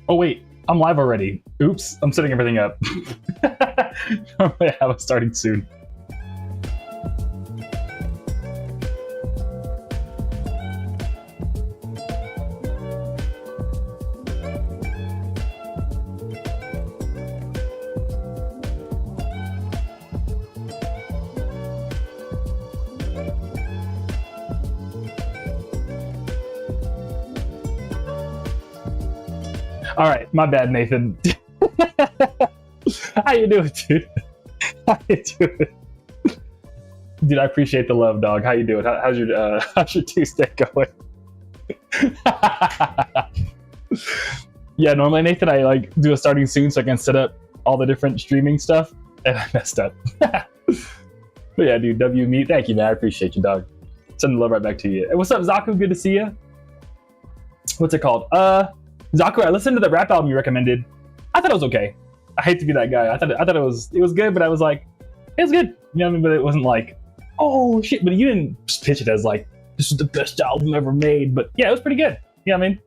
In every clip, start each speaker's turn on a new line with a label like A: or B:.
A: Oh wait, I'm live already. Oops, I'm setting everything up. Normally I was starting soon. All right, my bad, Nathan. How you doing, dude? How you doing? Dude, I appreciate the love, dog. How you doing? How's your Tuesday going? Yeah, normally, Nathan, I like do a starting soon so I can set up all the different streaming stuff, and I messed up. But yeah, dude, W me. Thank you, man. I appreciate you, dog. Sending love right back to you. Hey, what's up, Zaku? Good to see you. What's it called? Zaku, I listened to the rap album you recommended. I thought it was okay. I hate to be that guy. I thought it was good, but I was like, it was good. You know what I mean? But it wasn't like, oh shit. But you didn't pitch it as like, this is the best album ever made. But yeah, it was pretty good. You know what I mean?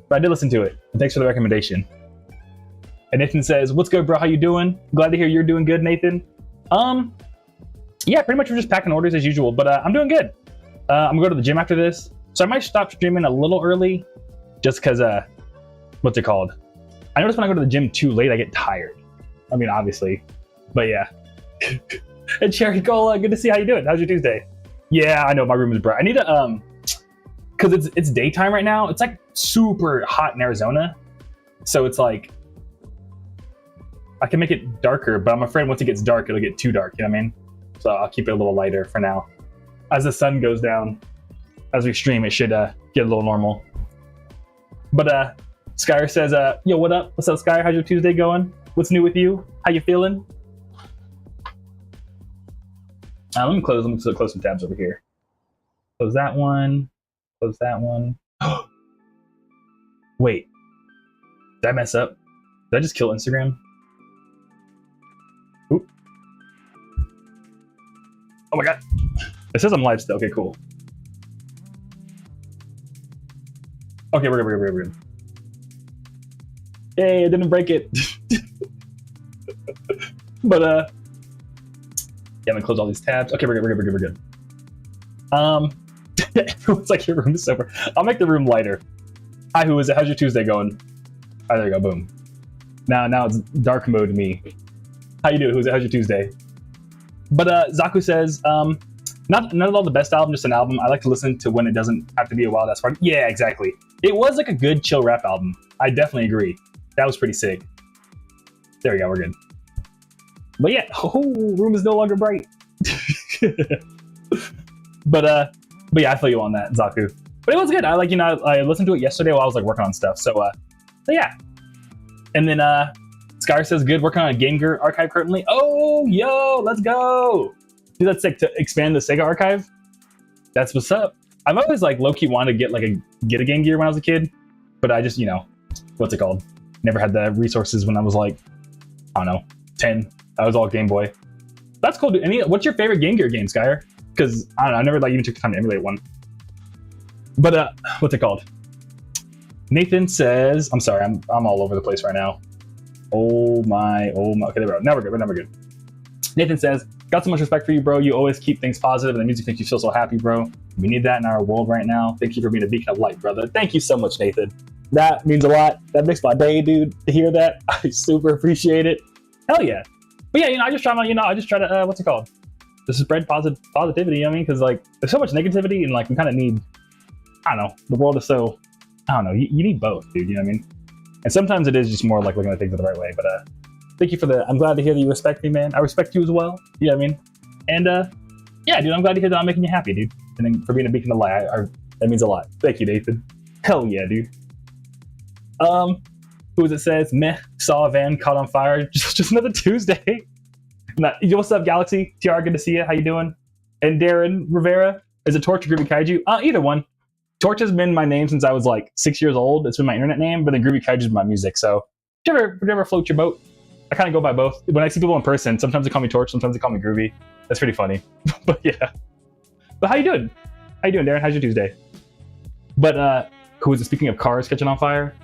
A: But I did listen to it. And thanks for the recommendation. And Nathan says, what's good, bro? How you doing? Glad to hear you're doing good, Nathan. Yeah, pretty much we're just packing orders as usual, but I'm doing good. I'm gonna go to the gym after this. So I might stop streaming a little early just because, what's it called? I notice when I go to the gym too late, I get tired. I mean, obviously, but yeah. And Cherry Cola, good to see how you doing. How's your Tuesday? Yeah, I know my room is bright. I need to, cause it's daytime right now. It's like super hot in Arizona. So it's like, I can make it darker, but I'm afraid once it gets dark, it'll get too dark, you know what I mean? So I'll keep it a little lighter for now. As the sun goes down, as we stream, it should get a little normal. But Skyer says, yo, what up? What's up, Skyer? How's your Tuesday going? What's new with you? How you feeling? Let me close some tabs over here. Close that one. Close that one. Wait. Did I mess up? Did I just kill Instagram? Oop. Oh my god. It says I'm live still. Okay, cool. Okay, we're good. Hey, I didn't break it. But yeah, I'm gonna close all these tabs. Okay, we're good. Everyone's like, your room is sober. I'll make the room lighter. Hi, who is it? How's your Tuesday going? Oh, there you go, boom. Now it's dark mode me. How you doing? Who's it? How's your Tuesday? But Zaku says, not all the best album, just an album. I like to listen to when it doesn't have to be a wild ass party. Yeah, exactly. It was like a good chill rap album. I definitely agree. That was pretty sick. There we go, we're good. But yeah, room is no longer bright. But yeah, I feel you on that, Zaku. But it was good. I listened to it yesterday while I was like working on stuff. So yeah. And then Skyr says, good, working on a Game Gear archive currently. Oh, yo, let's go. Dude, that's sick, to expand the Sega archive. That's what's up. I've always like low-key wanted to get a Game Gear when I was a kid, but I just, what's it called? Never had the resources when I was like, I don't know, 10. I was all Game Boy. That's cool, dude. What's your favorite Game Gear game, Skyer? Because I don't know, I never even took the time to emulate one. But what's it called? Nathan says, I'm sorry, I'm all over the place right now. Oh my. Okay, there we go. Now we're good. Nathan says, got so much respect for you, bro. You always keep things positive, and the music makes you feel so happy, bro. We need that in our world right now. Thank you for being a beacon of light, brother. Thank you so much, Nathan. That means a lot. That makes my day, dude, to hear that. I super appreciate it. Hell yeah. But yeah, I just try to, what's it called? To spread positivity, you know what I mean? Because like, there's so much negativity, and like, we kind of need, I don't know, the world is so, I don't know, you need both, dude, you know what I mean? And sometimes it is just more like looking at things the right way, but thank you for I'm glad to hear that you respect me, man. I respect you as well, you know what I mean? And yeah, dude, I'm glad to hear that I'm making you happy, dude. And then for being a beacon of light, that means a lot. Thank you, Nathan. Hell yeah, dude. Who is it says, meh, saw a van caught on fire, just another Tuesday. What's up, Galaxy? TR, good to see you. How you doing? And Darren Rivera, is it Torch or Groovy Kaiju? Either one. Torch has been my name since I was like 6 years old. It's been my internet name, but then Groovy Kaiju is my music. So whichever floats your boat. I kind of go by both. When I see people in person, sometimes they call me Torch, sometimes they call me Groovy. That's pretty funny. But yeah. But how you doing? How you doing, Darren? How's your Tuesday? But who is it? Speaking of cars catching on fire,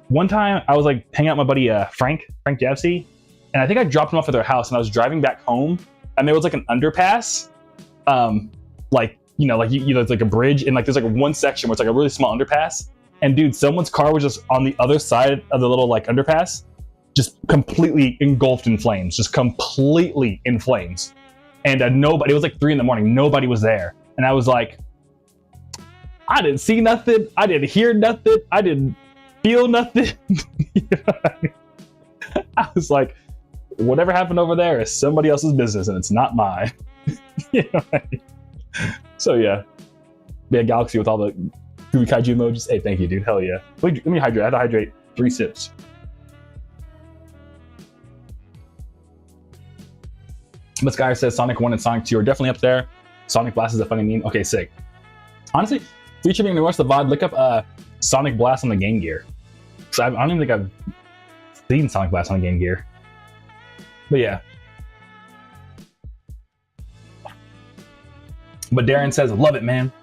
A: one time I was like hanging out with my buddy Frank Javsey, and I think I dropped him off at their house, and I was driving back home, and there was like an underpass, like it's like a bridge, and like there's like one section where it's like a really small underpass, and dude, someone's car was just on the other side of the little like underpass, just completely engulfed in flames, just completely in flames, and nobody. It was like 3 a.m. Nobody was there, and I was like, I didn't see nothing, I didn't hear nothing, I didn't feel nothing. I was like, whatever happened over there is somebody else's business, and it's not mine. So yeah, Galaxy with all the Groovy Kaiju emojis. Hey, thank you, dude. Hell yeah. Wait, let me hydrate. I had to hydrate 3 sips. But Sky says Sonic 1 and Sonic 2 are definitely up there. Sonic Blast is a funny meme. Okay, sick. Honestly, featuring the watch the VOD, look up Sonic Blast on the Game Gear. So I don't even think I've seen Sonic Blast on the Game Gear. But yeah. But Darren says, love it, man.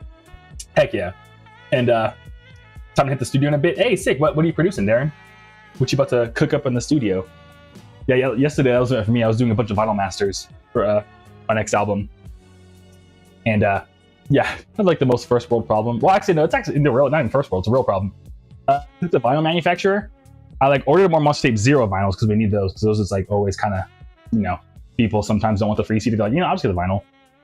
A: Heck yeah. And time to hit the studio in a bit. Hey, sick. What are you producing, Darren? What you about to cook up in the studio? Yeah, yesterday that was for me. I was doing a bunch of vinyl masters for my next album. And yeah, that's like the most first world problem. Well, actually, no, it's actually not even first world. It's a real problem. It's a vinyl manufacturer. I like ordered more Monster Tape Zero vinyls because we need those. Because those is like always kind of, people sometimes don't want the free CD. They're like, I'll just get the vinyl.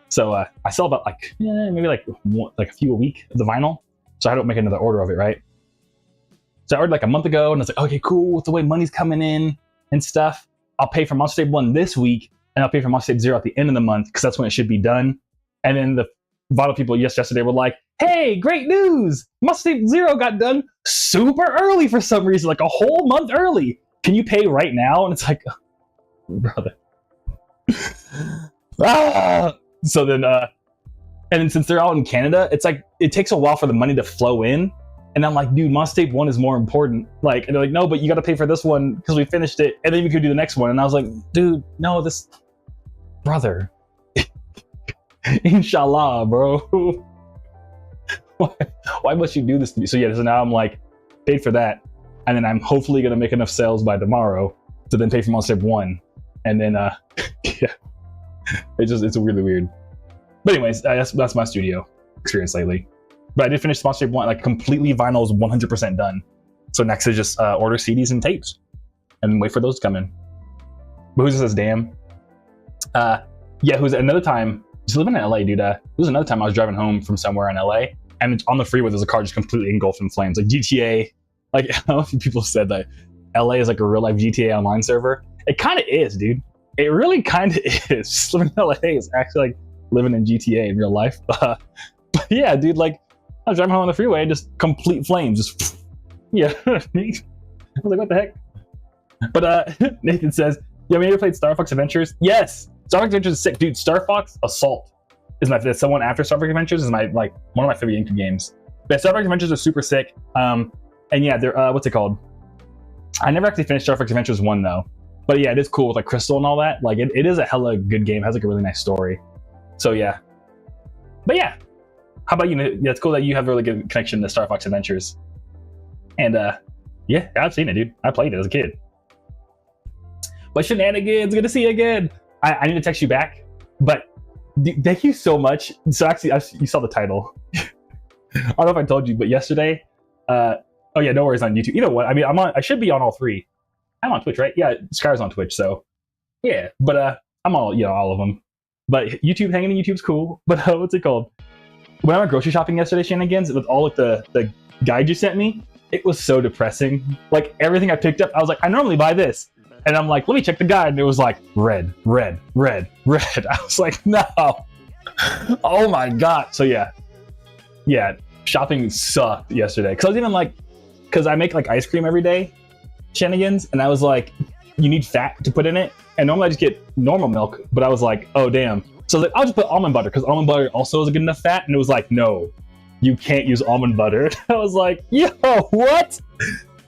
A: So I sell about maybe a few a week of the vinyl. So I don't make another order of it, right? So I ordered like a month ago, and I was like, okay, cool. With the way money's coming in and stuff, I'll pay for Monster Tape 1 this week, and I'll pay for Monster Tape 0 at the end of the month because that's when it should be done. And then the vinyl people yesterday were like, hey, great news! Monster Tape 0 got done super early for some reason, like a whole month early. Can you pay right now? And it's like, brother. So then, and then since they're out in Canada, it's like, it takes a while for the money to flow in. And I'm like, dude, Monster Tape 1 is more important. Like, and they're like, no, but you got to pay for this one because we finished it, and then we could do the next one. And I was like, dude, no, brother. Inshallah, bro. Why must you do this to me? So yeah, so now I'm like, paid for that. And then I'm hopefully going to make enough sales by tomorrow to then pay for Monster Tape 1. And then, yeah. It's really weird. But anyways, that's my studio experience lately. But I did finish Monster Tape 1, like completely vinyl is 100% done. So next is just order CDs and tapes and wait for those to come in. But who says damn? Yeah, who's another time, just living in LA, dude. It was another time I was driving home from somewhere in LA, and on the freeway there's a car just completely engulfed in flames. Like GTA, like I don't know if people said that LA is like a real life GTA online server. It kind of is, dude. It really kind of is. Just living in LA is actually like living in GTA in real life. But yeah, dude, like I was driving home on the freeway, just complete flames, just yeah. I was like, what the heck? But Nathan says, "Yeah, have you ever played Star Fox Adventures?" Yes, Star Fox Adventures is sick, dude. Star Fox Assault is someone after Star Fox Adventures is one of my favorite GameCube games. But Star Fox Adventures are super sick. And yeah, they're what's it called? I never actually finished Star Fox Adventures 1 though. But yeah, it is cool with like Crystal and all that. Like it is a hella good game. It has like a really nice story. So yeah. But yeah. How about you? Yeah, it's cool that you have a really good connection to Star Fox Adventures. And yeah, I've seen it, dude. I played it as a kid. But shenanigans, good to see you again. I need to text you back. But thank you so much. So actually, you saw the title. I don't know if I told you, but yesterday, oh yeah, no worries on YouTube. You know what? I mean, I should be on all three. I'm on Twitch, right? Yeah, Sky's on Twitch, so yeah. But I'm all of them. But YouTube, hanging in YouTube's cool. But what's it called? When I went grocery shopping yesterday, shenanigans, with all of the guide you sent me, it was so depressing. Like everything I picked up, I was like, I normally buy this, and I'm like, let me check the guide, and it was like red, red, red, red. I was like, no. Oh my god. So yeah, shopping sucked yesterday because I was even like, because I make like ice cream every day. Shenanigans, and I was like, you need fat to put in it, and normally I just get normal milk, but I was like, oh damn. So I was like, I'll just put almond butter because almond butter also is a good enough fat, and it was like, no, you can't use almond butter. I was like, yo, what?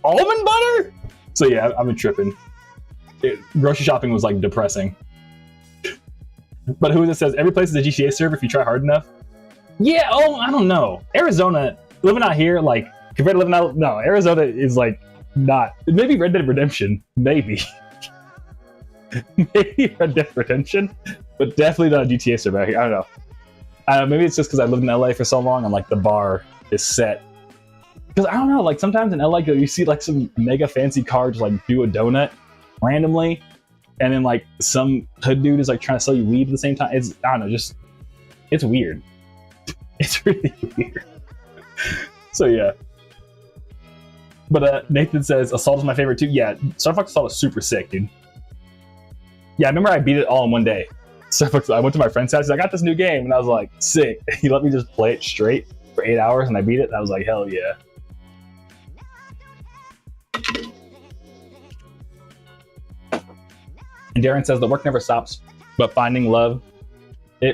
A: Almond butter? So yeah, I've been tripping. Grocery shopping was like depressing. But who says every place is a GTA server if you try hard enough? Yeah, I don't know. Arizona, living out here, like compared to living out, no, Arizona is like not. Maybe Red Dead Redemption. Maybe. Maybe Red Dead Redemption, but definitely not a GTA server. I don't know. Maybe it's just because I lived in LA for so long and like the bar is set. Because I don't know, like sometimes in LA you see like some mega fancy car just like do a donut randomly, and then like some hood dude is like trying to sell you weed at the same time. It's, I don't know, just it's weird. It's really weird. So yeah. But Nathan says Assault is my favorite too. Yeah, Star Fox Assault is super sick, dude. Yeah, I remember I beat it all in one day. Star Fox, I went to my friend's house. I got this new game, and I was like, sick. He let me just play it straight for 8 hours, and I beat it. And I was like, hell yeah. And Darren says the work never stops, but finding love,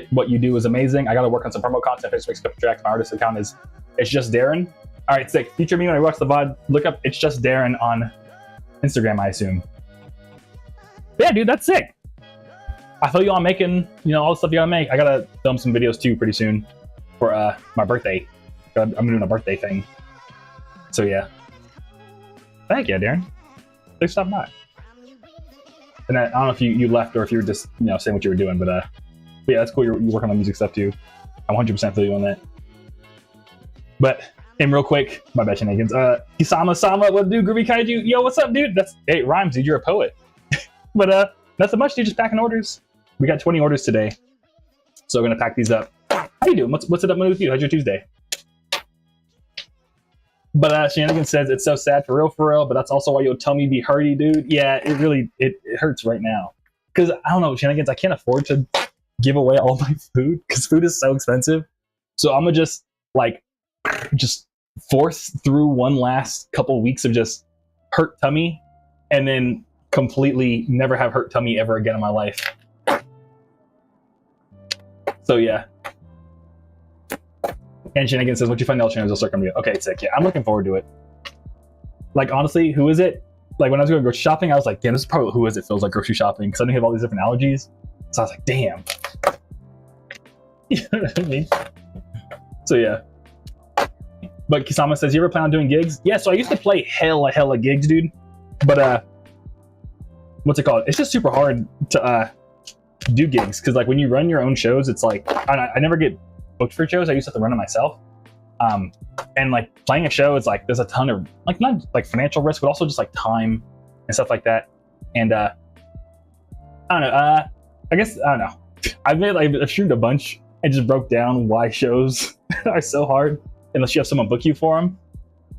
A: what you do is amazing. I got to work on some promo content. Facebook skip track. My artist account is It's Just Darren. All right, sick. Feature me when I watch the VOD. Look up It's Just Darren on Instagram, I assume. But yeah, dude, that's sick. I feel you on making, all the stuff you gotta make. I gotta film some videos too pretty soon for my birthday. I'm doing a birthday thing. So yeah. Thank you, Darren. Thanks for stopping by. And I don't know if you left or if you were just saying what you were doing, but yeah, that's cool. You're working on music stuff too. I'm 100% feel you on that. But and real quick, my bad shenanigans. Kisama, what do, Groovy Kaiju? Yo, what's up, dude? Hey, rhymes, dude. You're a poet. But not so much, dude. Just packing orders. We got 20 orders today, so we're gonna pack these up. How you doing? What's it up with you? How's your Tuesday? But Shenanigans says it's so sad for real, but that's also why your tummy be hurty, dude. Yeah, it hurts right now. Because I don't know, Shenanigans, I can't afford to give away all my food because food is so expensive. So I'm gonna just force through one last couple weeks of just hurt tummy and then completely never have hurt tummy ever again in my life. So yeah. And Shenanigans says, once you find the alternatives, I'll start coming to you. Okay, sick. Yeah, I'm looking forward to it. Like, honestly, who is it? Like, when I was going grocery shopping, I was like, damn, this is probably who is it feels like grocery shopping. Because I didn't have all these different allergies. So I was like, damn. You know what I mean? So yeah. But Kisama says, you ever plan on doing gigs? Yeah, so I used to play hella gigs, dude. But, what's it called? It's just super hard to do gigs. Because, like, when you run your own shows, it's like, I never get booked for shows. I used to have to run it myself. And like playing a show is like there's a ton of like not like financial risk, but also just like time and stuff like that. And I don't know. I guess I don't know. I've streamed a bunch and just broke down why shows are so hard unless you have someone book you for them.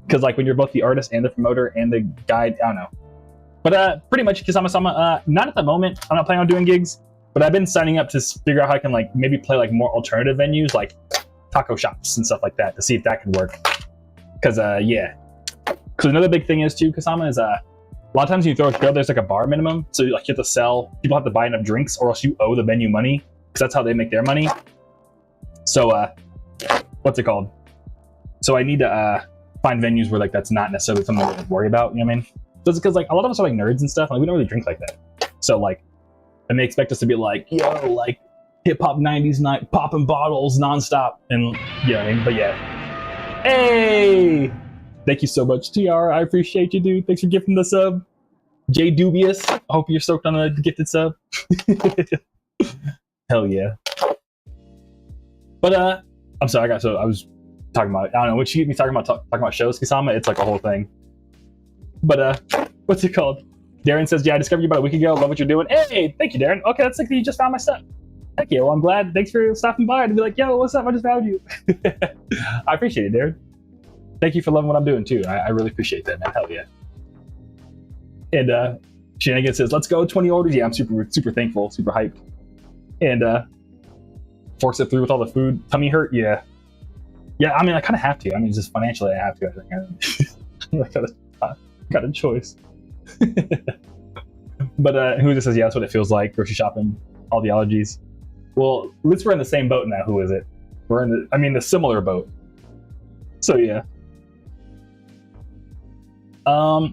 A: Because like when you're both the artist and the promoter and the guide, I don't know. But pretty much Kisama-sama, not at the moment. I'm not planning on doing gigs. But I've been signing up to figure out how I can like maybe play like more alternative venues like taco shops and stuff like that to see if that could work. Because yeah. Because another big thing is too, Kasama, is a lot of times when you throw a show, there's like a bar minimum. So like you have to sell, people have to buy enough drinks or else you owe the venue money. Because that's how they make their money. So what's it called? So I need to find venues where like that's not necessarily something to worry about, you know what I mean? So it's because like a lot of us are like nerds and stuff, and like, we don't really drink like that. So like and they expect us to be like, yo, like hip-hop 90s night, popping bottles nonstop. And, you know what I mean? But yeah. Hey! Thank you so much, TR. I appreciate you, dude. Thanks for gifting the sub. J Dubious. I hope you're stoked on the gifted sub. Hell yeah. But, I'm sorry, I was talking about, I don't know, when she get me talking about shows, Kisama, it's like a whole thing. But, what's it called? Darren says, yeah, I discovered you about a week ago. Love what you're doing. Hey, thank you, Darren. Okay, that's like you just found my stuff. Heck yeah, well, I'm glad. Thanks for stopping by and be like, yo, what's up? I just found you. I appreciate it, Darren. Thank you for loving what I'm doing, too. I really appreciate that, man. Hell yeah. And Shenanigans says, let's go, 20 orders. Yeah, I'm super thankful, super hyped. And force it through with all the food. Tummy hurt? Yeah. Yeah, I mean, I kind of have to. I mean, just financially, I have to. I think I got a choice. But who just says, yeah, that's what it feels like, grocery shopping, all the allergies. Well, at least we're in the same boat now. Who is it? We're in the similar boat. So yeah.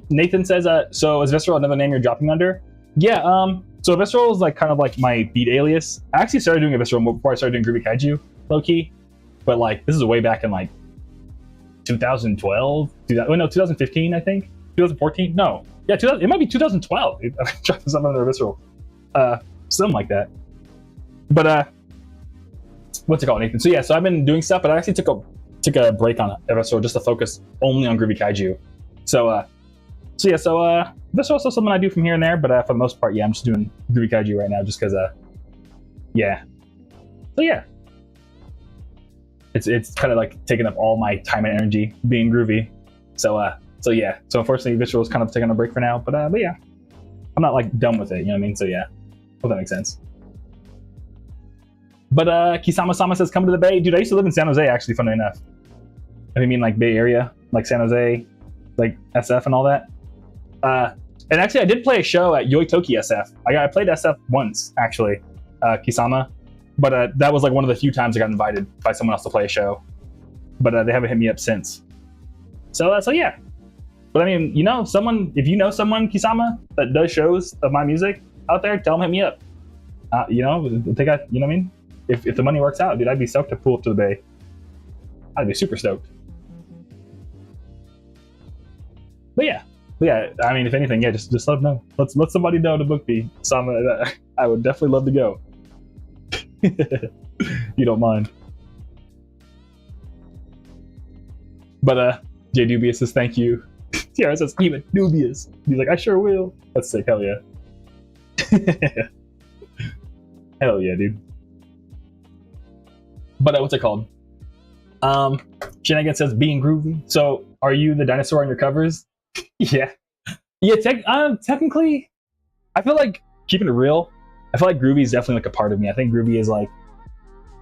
A: Nathan says, so is Aviscerall another name you're dropping under? Yeah, so Aviscerall is like kind of like my beat alias. I actually started doing Aviscerall before I started doing Groovy Kaiju, low-key. But like, this is way back in like 2012, 2015, I think. 2014? No. Yeah, it might be 2012. I dropped something under Aviscerall. Something like that. But what's it called, Nathan? So yeah, so I've been doing stuff, but I actually took a break on Aviscerall just to focus only on Groovy Kaiju. So Aviscerall is something I do from here and there, but for the most part, yeah, I'm just doing Groovy Kaiju right now, just because yeah. So yeah, it's kind of like taking up all my time and energy being groovy. So yeah. So unfortunately, Aviscerall is kind of taking a break for now, but yeah, I'm not like done with it. You know what I mean? So yeah, hope that makes sense. But Kisama-sama says, come to the Bay. Dude, I used to live in San Jose, actually, funny enough. I mean, like Bay Area, like San Jose, like SF and all that. And actually, I did play a show at Yoitoki SF. I played SF once, actually, Kisama. But that was like one of the few times I got invited by someone else to play a show. But they haven't hit me up since. So yeah. But I mean, if you know someone, Kisama, that does shows of my music out there, tell them hit me up. You know what I mean? If the money works out, dude, I'd be stoked to pull up to the Bay. I'd be super stoked. But yeah, I mean, if anything, yeah, just let them know. Let somebody know to book me. I would definitely love to go. You don't mind. But J Dubious says thank you. Tiara says even dubious. He's like, I sure will. That's sick. Hell yeah. Hell yeah, dude. But what's it called? Shenanigan says being groovy. So are you the dinosaur on your covers? Yeah. Technically, I feel like, keeping it real, I feel like groovy is definitely like a part of me. I think groovy is like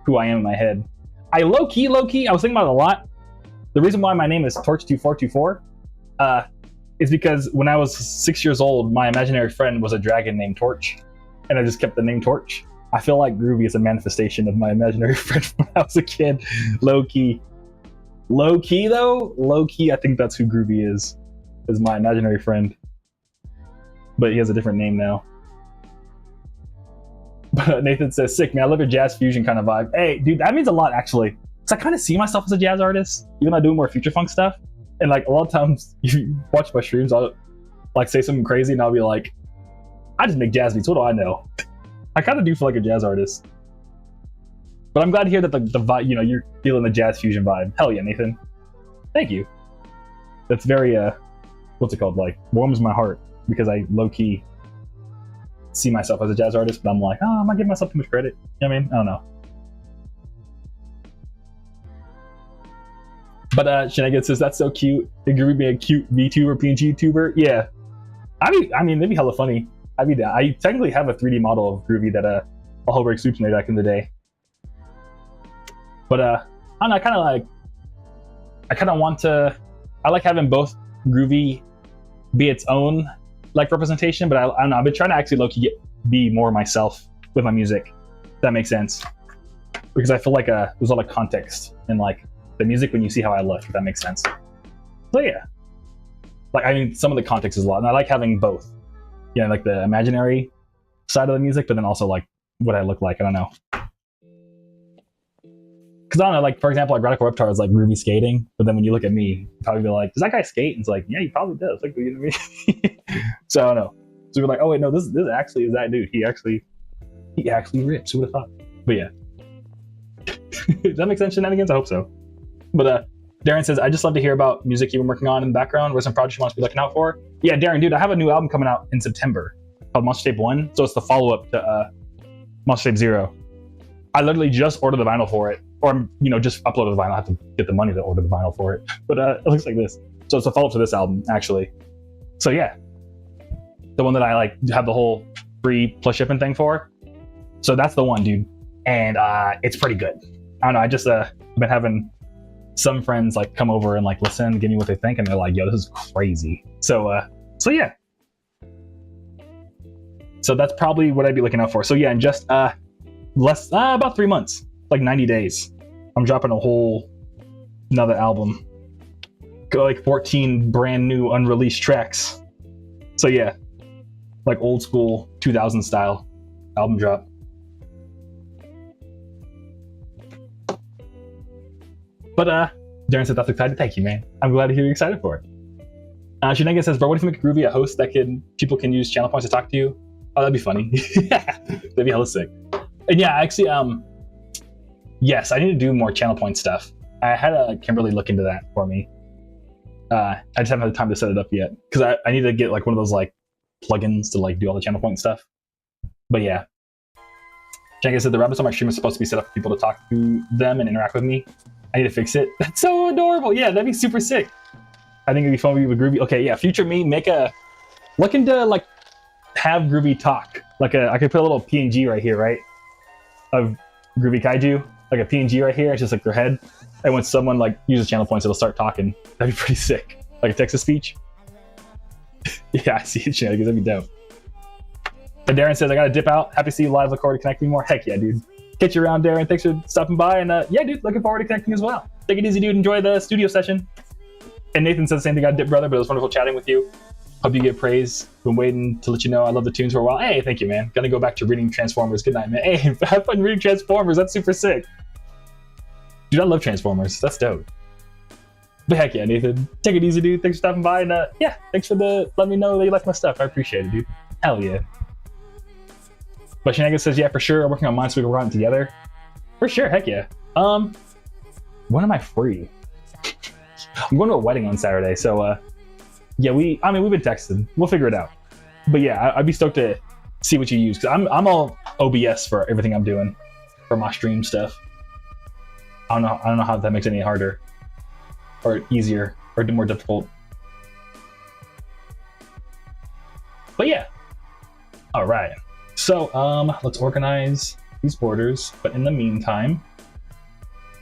A: who I am in my head. I low key, I was thinking about it a lot. The reason why my name is Torch2424 is because when I was 6 years old, my imaginary friend was a dragon named Torch, and I just kept the name Torch. I feel like groovy is a manifestation of my imaginary friend when I was a kid. Low key, I think that's who groovy is my imaginary friend. But he has a different name now. But Nathan says, sick, man, I love your jazz fusion kind of vibe. Hey, dude, that means a lot, actually. Because I kind of see myself as a jazz artist, even though I do more future funk stuff. And like a lot of times, you watch my streams, I'll like say something crazy and I'll be like, I just make jazz beats, what do I know? I kind of do feel like a jazz artist. But I'm glad to hear that the vibe, you're feeling the jazz fusion vibe. Hell yeah, Nathan. Thank you. That's very, what's it called? Like, warms my heart because I low-key see myself as a jazz artist, but I'm like, oh, I'm not giving myself too much credit. You know what I mean? I don't know. But Shenanigans says, that's so cute. Think you're being a cute VTuber, PNG YouTuber? Yeah. I mean, it'd be hella funny. I'd be down. I technically have a 3D model of Groovy that Hellbreak Soups made back in the day. But I don't know, I like having both Groovy be its own like representation, but I don't know, I've been trying to actually low-key be more myself with my music, if that makes sense. Because I feel like there's a lot of context in like the music when you see how I look, if that makes sense. So yeah. Like, I mean, some of the context is a lot, and I like having both. Yeah, like the imaginary side of the music, but then also like what I look like. I don't know. Because I don't know, like for example, like Radical Reptar is like groovy skating, but then when you look at me, you probably be like, does that guy skate? And it's like, yeah, he probably does. Like, you know what I mean? So I don't know. So we're like, oh wait, no, this actually is that dude. He actually rips. Who would have thought? But yeah. Does that make sense, Shenanigans? I hope so. But Darren says, I just love to hear about music you've been working on in the background. What some projects you want to be looking out for? Yeah, Darren, dude, I have a new album coming out in September called Monster Tape 1. So it's the follow-up to Monster Tape 0. I literally just ordered the vinyl for it. Or, just uploaded the vinyl. I have to get the money to order the vinyl for it. But it looks like this. So it's a follow-up to this album, actually. So yeah. The one that I like have the whole free plus shipping thing for. So that's the one, dude. And it's pretty good. I don't know, I just been having some friends like come over and like listen, give me what they think, and they're like, yo, this is crazy. So yeah. So that's probably what I'd be looking out for. So yeah, in just about 3 months, like 90 days, I'm dropping a whole another album. Got like 14 brand new unreleased tracks. So yeah, like old school 2000 style album drop. But Darren said that's excited. Thank you, man. I'm glad to hear you're excited for it. Shenanigans says, bro, what if you make Groovy a host that people can use channel points to talk to you? Oh, that'd be funny. That'd be hella sick. And yeah, actually, yes, I need to do more channel point stuff. I had Kimberly look into that for me. I just haven't had the time to set it up yet because I need to get like one of those like plugins to like do all the channel point stuff. But yeah, Shenanigans said the rabbits on my stream are supposed to be set up for people to talk to them and interact with me. I need to fix it. That's so adorable. Yeah, that'd be super sick. I think it'd be fun with Groovy. Okay, yeah, future me, look into like have Groovy talk. Like I could put a little PNG right here, right? Of Groovy Kaiju, like a PNG right here. It's just like their head. And when someone like uses channel points, it'll start talking. That'd be pretty sick. Like a text to speech. Yeah, I see it, Shenanigans. That'd be dope. And Darren says, I gotta dip out. Happy to see you live. Look forward to connecting more. Heck yeah, dude. Catch you around, Darren. Thanks for stopping by. And yeah, dude, looking forward to connecting as well. Take it easy, dude. Enjoy the studio session. And Nathan says the same thing. I dip, brother, but it was wonderful chatting with you. Hope you get praise. Been waiting to let you know I love the tunes for a while. Hey, thank you, man. Gonna go back to reading Transformers. Good night, man. Hey, have fun reading Transformers. That's super sick. Dude, I love Transformers. That's dope. But heck yeah, Nathan. Take it easy, dude. Thanks for stopping by. And yeah, thanks for letting me know that you like my stuff. I appreciate it, dude. Hell yeah. But Shenanigans says, yeah, for sure. I'm working on mine so we can run it together. For sure, heck yeah. When am I free? I'm going to a wedding on Saturday, so yeah, we've been texting. We'll figure it out. But yeah, I'd be stoked to see what you use because I'm all OBS for everything I'm doing for my stream stuff. I don't know how that makes it any harder or easier or more difficult. But yeah, all right. So let's organize these borders. But in the meantime,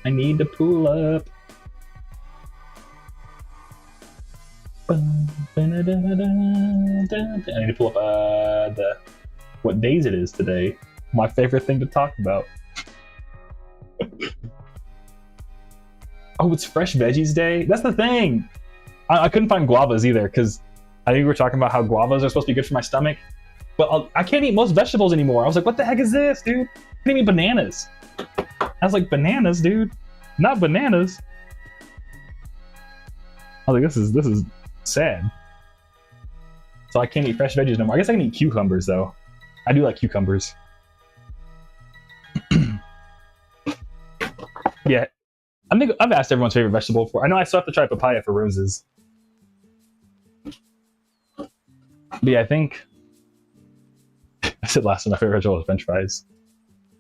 A: I need to pull up. I need to pull up what days it is today. My favorite thing to talk about. Oh, it's Fresh Veggies Day? That's the thing! I couldn't find guavas either, because I think we were talking about how guavas are supposed to be good for my stomach. But I can't eat most vegetables anymore. I was like, what the heck is this, dude? I can't eat bananas. I was like, bananas, dude? Not bananas. I was like, this is sad. So I can't eat fresh veggies no more. I guess I can eat cucumbers, though. I do like cucumbers. Yeah. I think I've asked everyone's favorite vegetable before. I know I still have to try papaya for roses. But yeah, I think I said last time my favorite vegetable was French fries.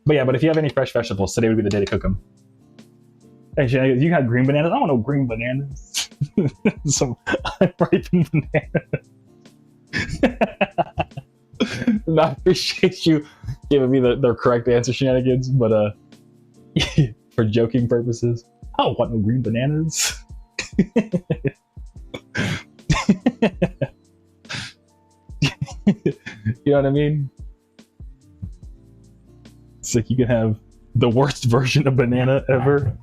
A: But yeah, but if you have any fresh vegetables, today would be the day to cook them. Actually, you got green bananas? I want no green bananas. Some unripened bananas. I appreciate you giving me the correct answer, Shenanigans, but for joking purposes, I don't want no green bananas. You know what I mean? It's like you can have the worst version of banana ever.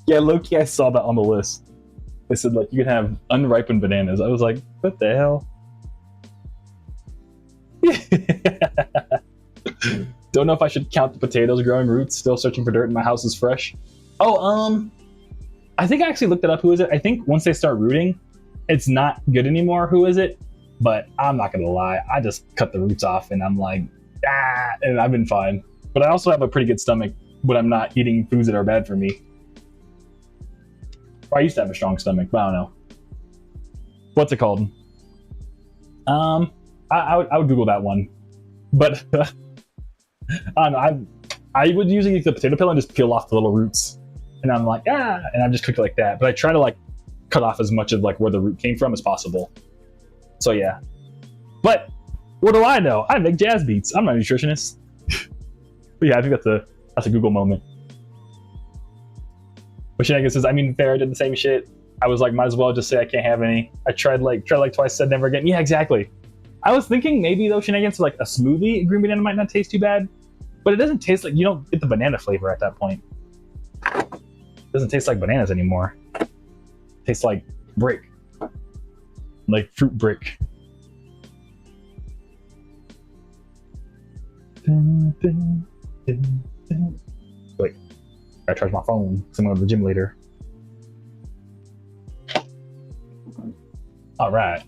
A: Yeah, low-key, I saw that on the list. They said, like, you can have unripened bananas. I was like, what the hell? Don't know if I should count the potatoes growing roots. Still searching for dirt and my house is fresh. Oh, I think I actually looked it up. Who is it? I think once they start rooting, it's not good anymore. Who is it? But I'm not gonna lie. I just cut the roots off and I'm like, and I've been fine. But I also have a pretty good stomach when I'm not eating foods that are bad for me. Or I used to have a strong stomach, but I don't know. What's it called? I would Google that one. But I don't know. I would usually use the potato peel and just peel off the little roots. And I'm like, and I just cook it like that. But I try to like cut off as much of like where the root came from as possible. So yeah. But what do I know? I make jazz beats. I'm not a nutritionist. But yeah, I think that's a Google moment. But Shenanigans says, I mean, fair, I did the same shit. I was like, might as well just say I can't have any. I tried like twice, said never again. Yeah, exactly. I was thinking maybe though, Shenanigans, like a smoothie, green banana might not taste too bad. But it doesn't taste like, you don't get the banana flavor at that point. It doesn't taste like bananas anymore. It tastes like brick. Like fruit brick. Wait, I charge my phone because I'm going to the gym later. All right.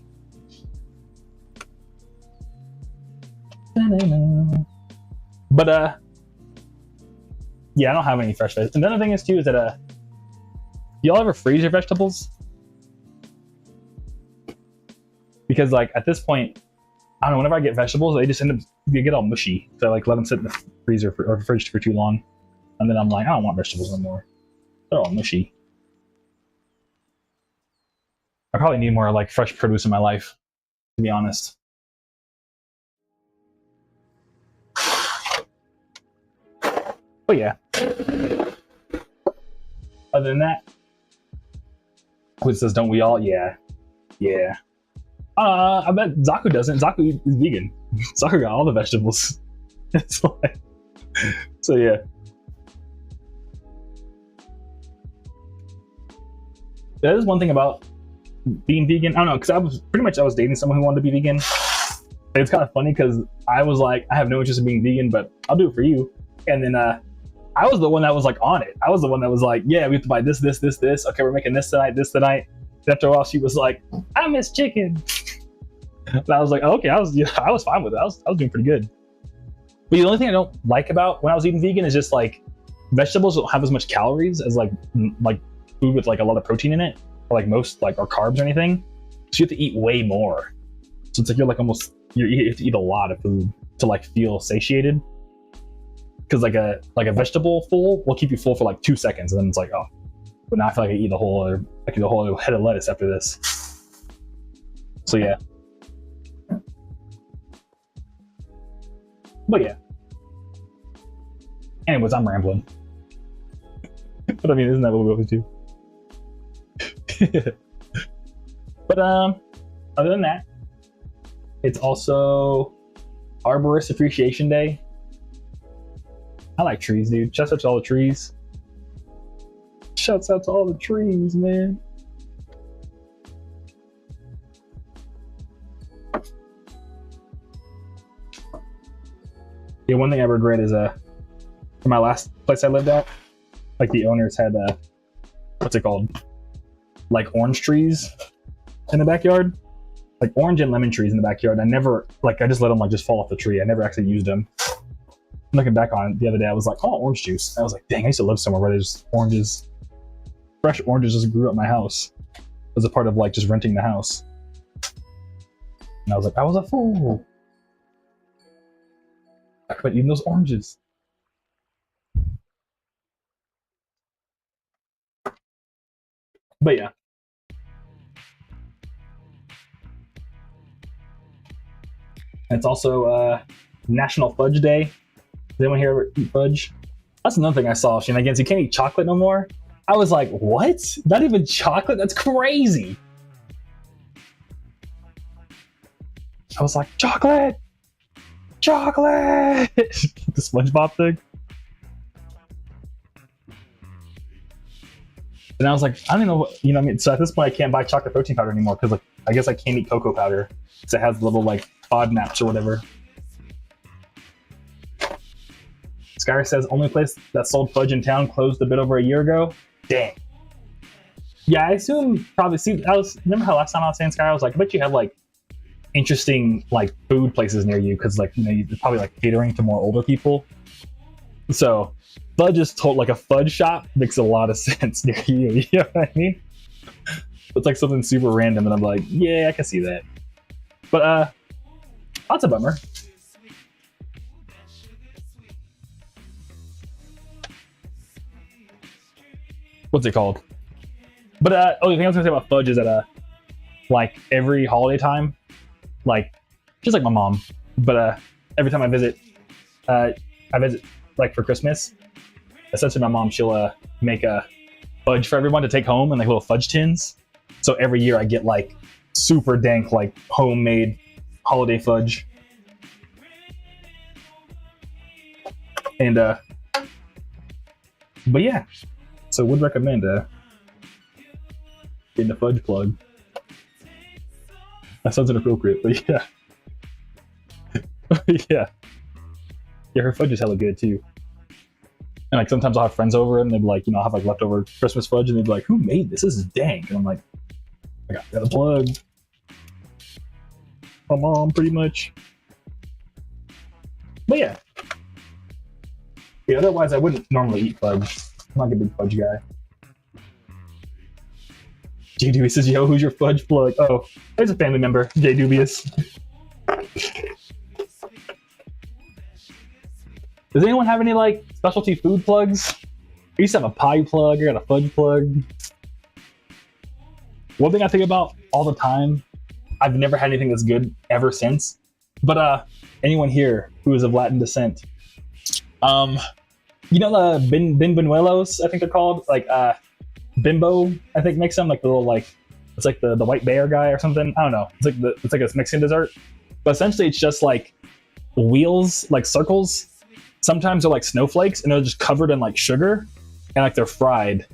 A: But yeah, I don't have any fresh vegetables. And the other thing is too is that y'all ever freeze your vegetables? Because like at this point, I don't know, whenever I get vegetables, they get all mushy. So I like let them sit in the freezer or fridge for too long. And then I'm like, I don't want vegetables anymore. They're all mushy. I probably need more like fresh produce in my life, to be honest. But yeah. Other than that, who says don't we all? Yeah. Yeah. I bet Zaku doesn't. Zaku is vegan. Zaku got all the vegetables. So yeah. That is one thing about being vegan. I don't know, because I was dating someone who wanted to be vegan. It's kind of funny because I was like, I have no interest in being vegan, but I'll do it for you. And then I was the one that was like on it. I was the one that was like, yeah, we have to buy this. Okay, we're making this tonight. And after a while, she was like, I miss chicken. And I was like, oh, okay, I was fine with it. I was doing pretty good. But the only thing I don't like about when I was eating vegan is just like vegetables don't have as much calories as like food with like a lot of protein in it, or like most like or carbs or anything. So you have to eat way more. So it's like you have to eat a lot of food to like feel satiated. Because like a vegetable full will keep you full for like 2 seconds, and then it's like, oh, but now I feel like I eat the whole other head of lettuce after this. So yeah. But yeah. Anyways, I'm rambling. But I mean, isn't that what we always do? But other than that, it's also Arborist Appreciation Day. I like trees, dude. Shouts out to all the trees. Shouts out to all the trees, man. Yeah, one thing I regret is for my last place I lived at, like the owners had what's it called? Like orange trees in the backyard. Like orange and lemon trees in the backyard. I just let them like just fall off the tree. I never actually used them. Looking back on it the other day, I was like, oh, orange juice. I was like, dang, I used to live somewhere where there's fresh oranges just grew up my house as a part of like just renting the house. And I was like, I was a fool. I quit eating those oranges. But yeah. And it's also National Fudge Day. Does anyone here ever eat fudge? That's another thing I saw. Shenanigans. You can't eat chocolate no more. I was like, what? Not even chocolate? That's crazy. I was like, chocolate! Chocolate! The SpongeBob thing. And I was like, I don't know what, what I mean? So at this point, I can't buy chocolate protein powder anymore because like, I guess I can't eat cocoa powder because it has little like FODMAPs or whatever. Skyr says, only place that sold fudge in town closed a bit over a year ago. Dang. Yeah, I assume probably. Remember how last time I was saying, Skyr, I was like, I bet you have like interesting like food places near you because like you're probably like catering to more older people. So fudge is told like a fudge shop makes a lot of sense near you. You know what I mean? It's like something super random, and I'm like, yeah, I can see that. But that's a bummer. What's it called? But the thing I was gonna say about fudge is that like every holiday time, like just like my mom, but every time I visit like for Christmas, essentially my mom, she'll make a fudge for everyone to take home in like little fudge tins. So every year I get like super dank like homemade holiday fudge. And but yeah. So would recommend getting the fudge plug. That sounds inappropriate, but yeah. Yeah. Yeah, her fudge is hella good too. And like sometimes I'll have friends over and they'd be like, you know, I'll have like leftover Christmas fudge and they'd be like, who made this? This is dank. And I'm like, I got the plug. My mom, pretty much. But yeah. Yeah, otherwise I wouldn't normally eat fudge. I'm not a big fudge guy. J Dubious says, yo, who's your fudge plug? Oh, there's a family member, J Dubious. Does anyone have any like specialty food plugs? I used to have a pie plug, I got a fudge plug. One thing I think about all the time, I've never had anything that's good ever since. But anyone here who is of Latin descent, you know the Buñuelos, I think they're called, like Bimbo, I think makes them, like the little like, it's like the white bear guy or something. I don't know. It's like a Mexican dessert, but essentially it's just like wheels, like circles. Sometimes they're like snowflakes and they're just covered in like sugar and like they're fried.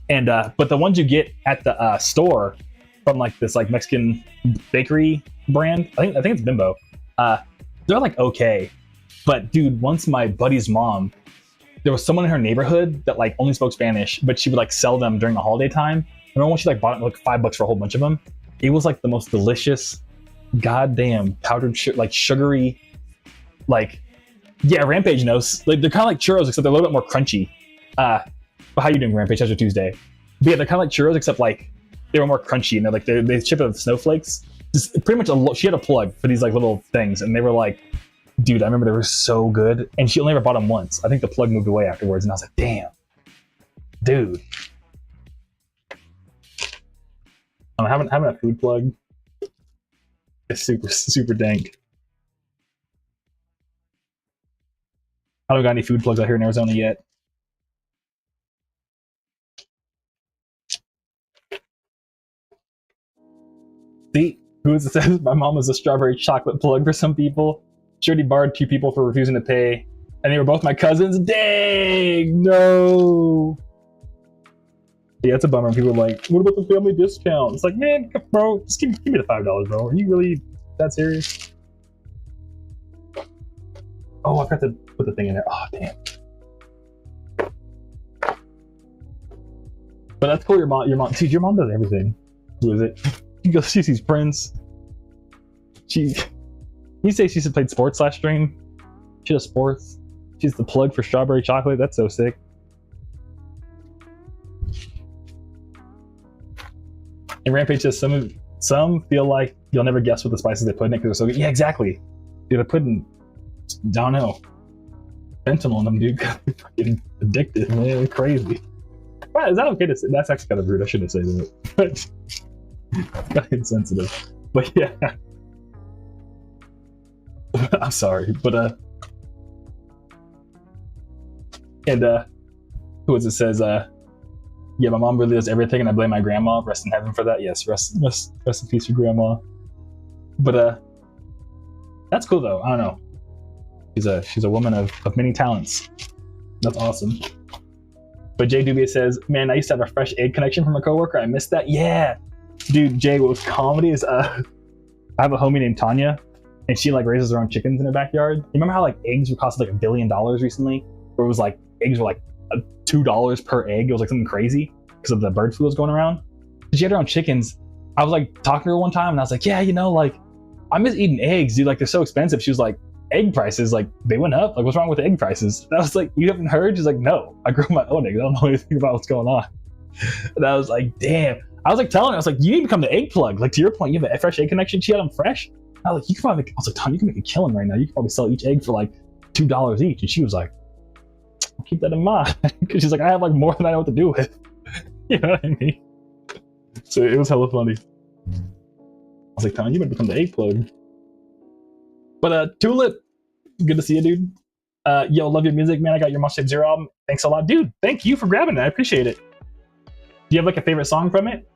A: And but the ones you get at the store from like this like Mexican bakery brand, I think it's Bimbo. They're like okay, but dude, once my buddy's mom, there was someone in her neighborhood that like only spoke Spanish, but she would like sell them during the holiday time. Remember when she like bought like $5 for a whole bunch of them? It was like the most delicious, goddamn powdered like sugary, like yeah, Rampage knows. Like they're kind of like churros, except they're a little bit more crunchy. But how you doing, Rampage? How's your Tuesday? But yeah, they're kind of like churros, except like they were more crunchy. And they're like they chip it with snowflakes. Just pretty much she had a plug for these like little things, and they were like, dude, I remember they were so good. And she only ever bought them once. I think the plug moved away afterwards, and I was like, damn, dude. I'm having a food plug. It's super dank. I don't got any food plugs out here in Arizona yet. See, who is it says my mom is a strawberry chocolate plug for some people. She already barred 2 people for refusing to pay, and they were both my cousins. Dang, no. Yeah, it's a bummer. People are like, what about the family discount? It's like, man, bro, just give me the $5, bro. Are you really that serious? Oh, I forgot to put the thing in there. Oh, damn. But that's cool. Your mom, dude, your mom does everything. Who is it? She sees Prince. You say she played sports last stream? She does sports. She's the plug for strawberry chocolate. That's so sick. And Rampage says some feel like you'll never guess what the spices they put in it because they're so good. Yeah, exactly. Dude, they're putting, I don't know, fentanyl in them, dude. Fucking addicted, man. Crazy. Wow, is that okay to say? That's actually kind of rude. I shouldn't say that. But kind of insensitive. But yeah. I'm sorry, but and who is it says yeah, my mom really does everything and I blame my grandma. Rest in heaven for that. Yes, rest in peace your grandma. But that's cool though. I don't know. She's a woman of many talents. That's awesome. But Jay Dubia says, man, I used to have a fresh egg connection from a coworker. I missed that. Yeah. Dude, Jay, what was comedy is I have a homie named Tanya, and she like raises her own chickens in her backyard. You remember how like eggs were costing like $1 billion recently? Where it was like eggs were like $2 per egg. It was like something crazy because of the bird flu that was going around. She had her own chickens. I was like talking to her one time and I was like, yeah, you know, like I miss eating eggs, dude. Like they're so expensive. She was like, egg prices, like they went up. Like what's wrong with egg prices? And I was like, you haven't heard? She's like, no, I grew my own eggs. I don't know anything about what's going on. And I was like, damn. I was like telling her, I was like, you need to become the egg plug. Like to your point, you have a fresh egg connection. She had them fresh. I was like, you can probably make, I was like, Tom, you can make a killing right now. You can probably sell each egg for like $2 each. And she was like, I'll keep that in mind. Because she's like, I have like more than I know what to do with. You know what I mean? So it was hella funny. I was like, Tom, you might become the egg plug. But Tulip, good to see you, dude. Yo, love your music, man. I got your Must Shape Zero album. Thanks a lot, dude. Thank you for grabbing it. I appreciate it. Do you have like a favorite song from it?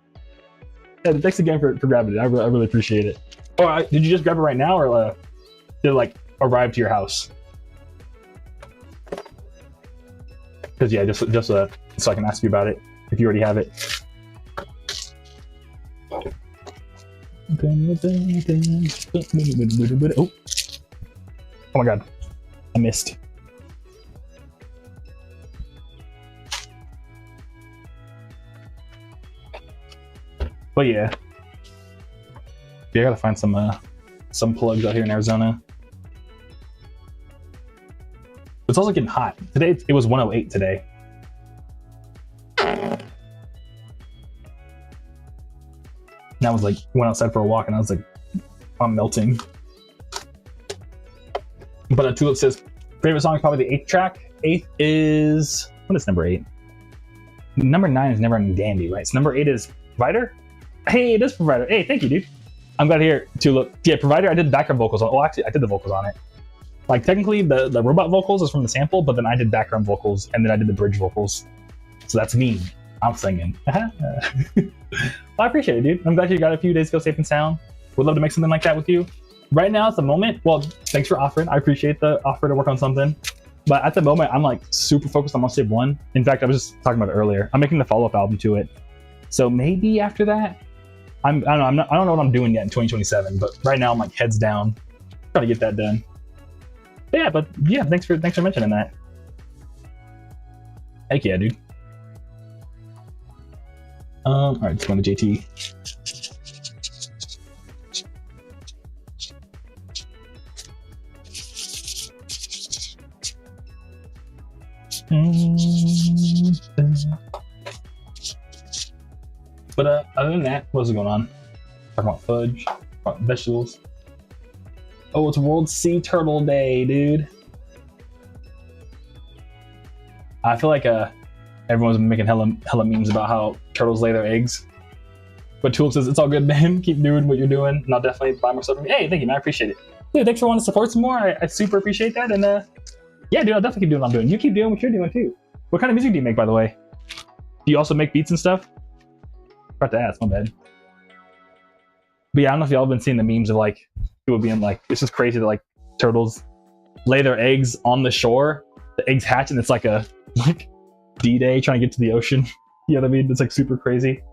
A: Yeah, thanks again for grabbing it. I really appreciate it. Oh, did you just grab it right now, or did it like arrive to your house? Because yeah, just so I can ask you about it if you already have it. Oh my god, I missed. But yeah, I gotta find some plugs out here in Arizona. It's also getting hot today. It was 108 today. And I was like, went outside for a walk and I was like, I'm melting. But Tulip says favorite song is probably the 8th track. 8th is, what is number 8? Number 9 is Never Ending Dandy, right? So number 8 is Provider. Hey, it is Provider. Hey, thank you, dude. I'm glad to hear Tulip. Yeah, Provider. I did background vocals on. Well, actually, I did the vocals on it. Like technically, the robot vocals is from the sample, but then I did background vocals and then I did the bridge vocals. So that's me. I'm singing. Well, I appreciate it, dude. I'm glad you got a few days to go safe and sound. Would love to make something like that with you. Right now, at the moment, well, thanks for offering. I appreciate the offer to work on something. But at the moment, I'm like super focused on Must Save 1. In fact, I was just talking about it earlier. I'm making the follow-up album to it. So maybe after that, I don't know what I'm doing yet in 2027. But right now, I'm like heads down, trying to get that done. But yeah, thanks for mentioning that. Heck yeah, dude. All right, let's go to JT. But other than that, what's going on? Talking about fudge, talking about vegetables. Oh, it's World Sea Turtle Day, dude. I feel like everyone's been making hella memes about how turtles lay their eggs. But Tulip says, it's all good, man. Keep doing what you're doing. And I'll definitely buy more stuff from you. Hey, thank you, man. I appreciate it. Dude, thanks for wanting to support some more. I super appreciate that. And yeah, dude, I'll definitely keep doing what I'm doing. You keep doing what you're doing, too. What kind of music do you make, by the way? Do you also make beats and stuff? Forgot to ask, my bad. But yeah, I don't know if y'all have been seeing the memes of like, people being like, it's just crazy that like turtles lay their eggs on the shore. The eggs hatch and it's like a D-Day trying to get to the ocean. You know what I mean? It's like super crazy.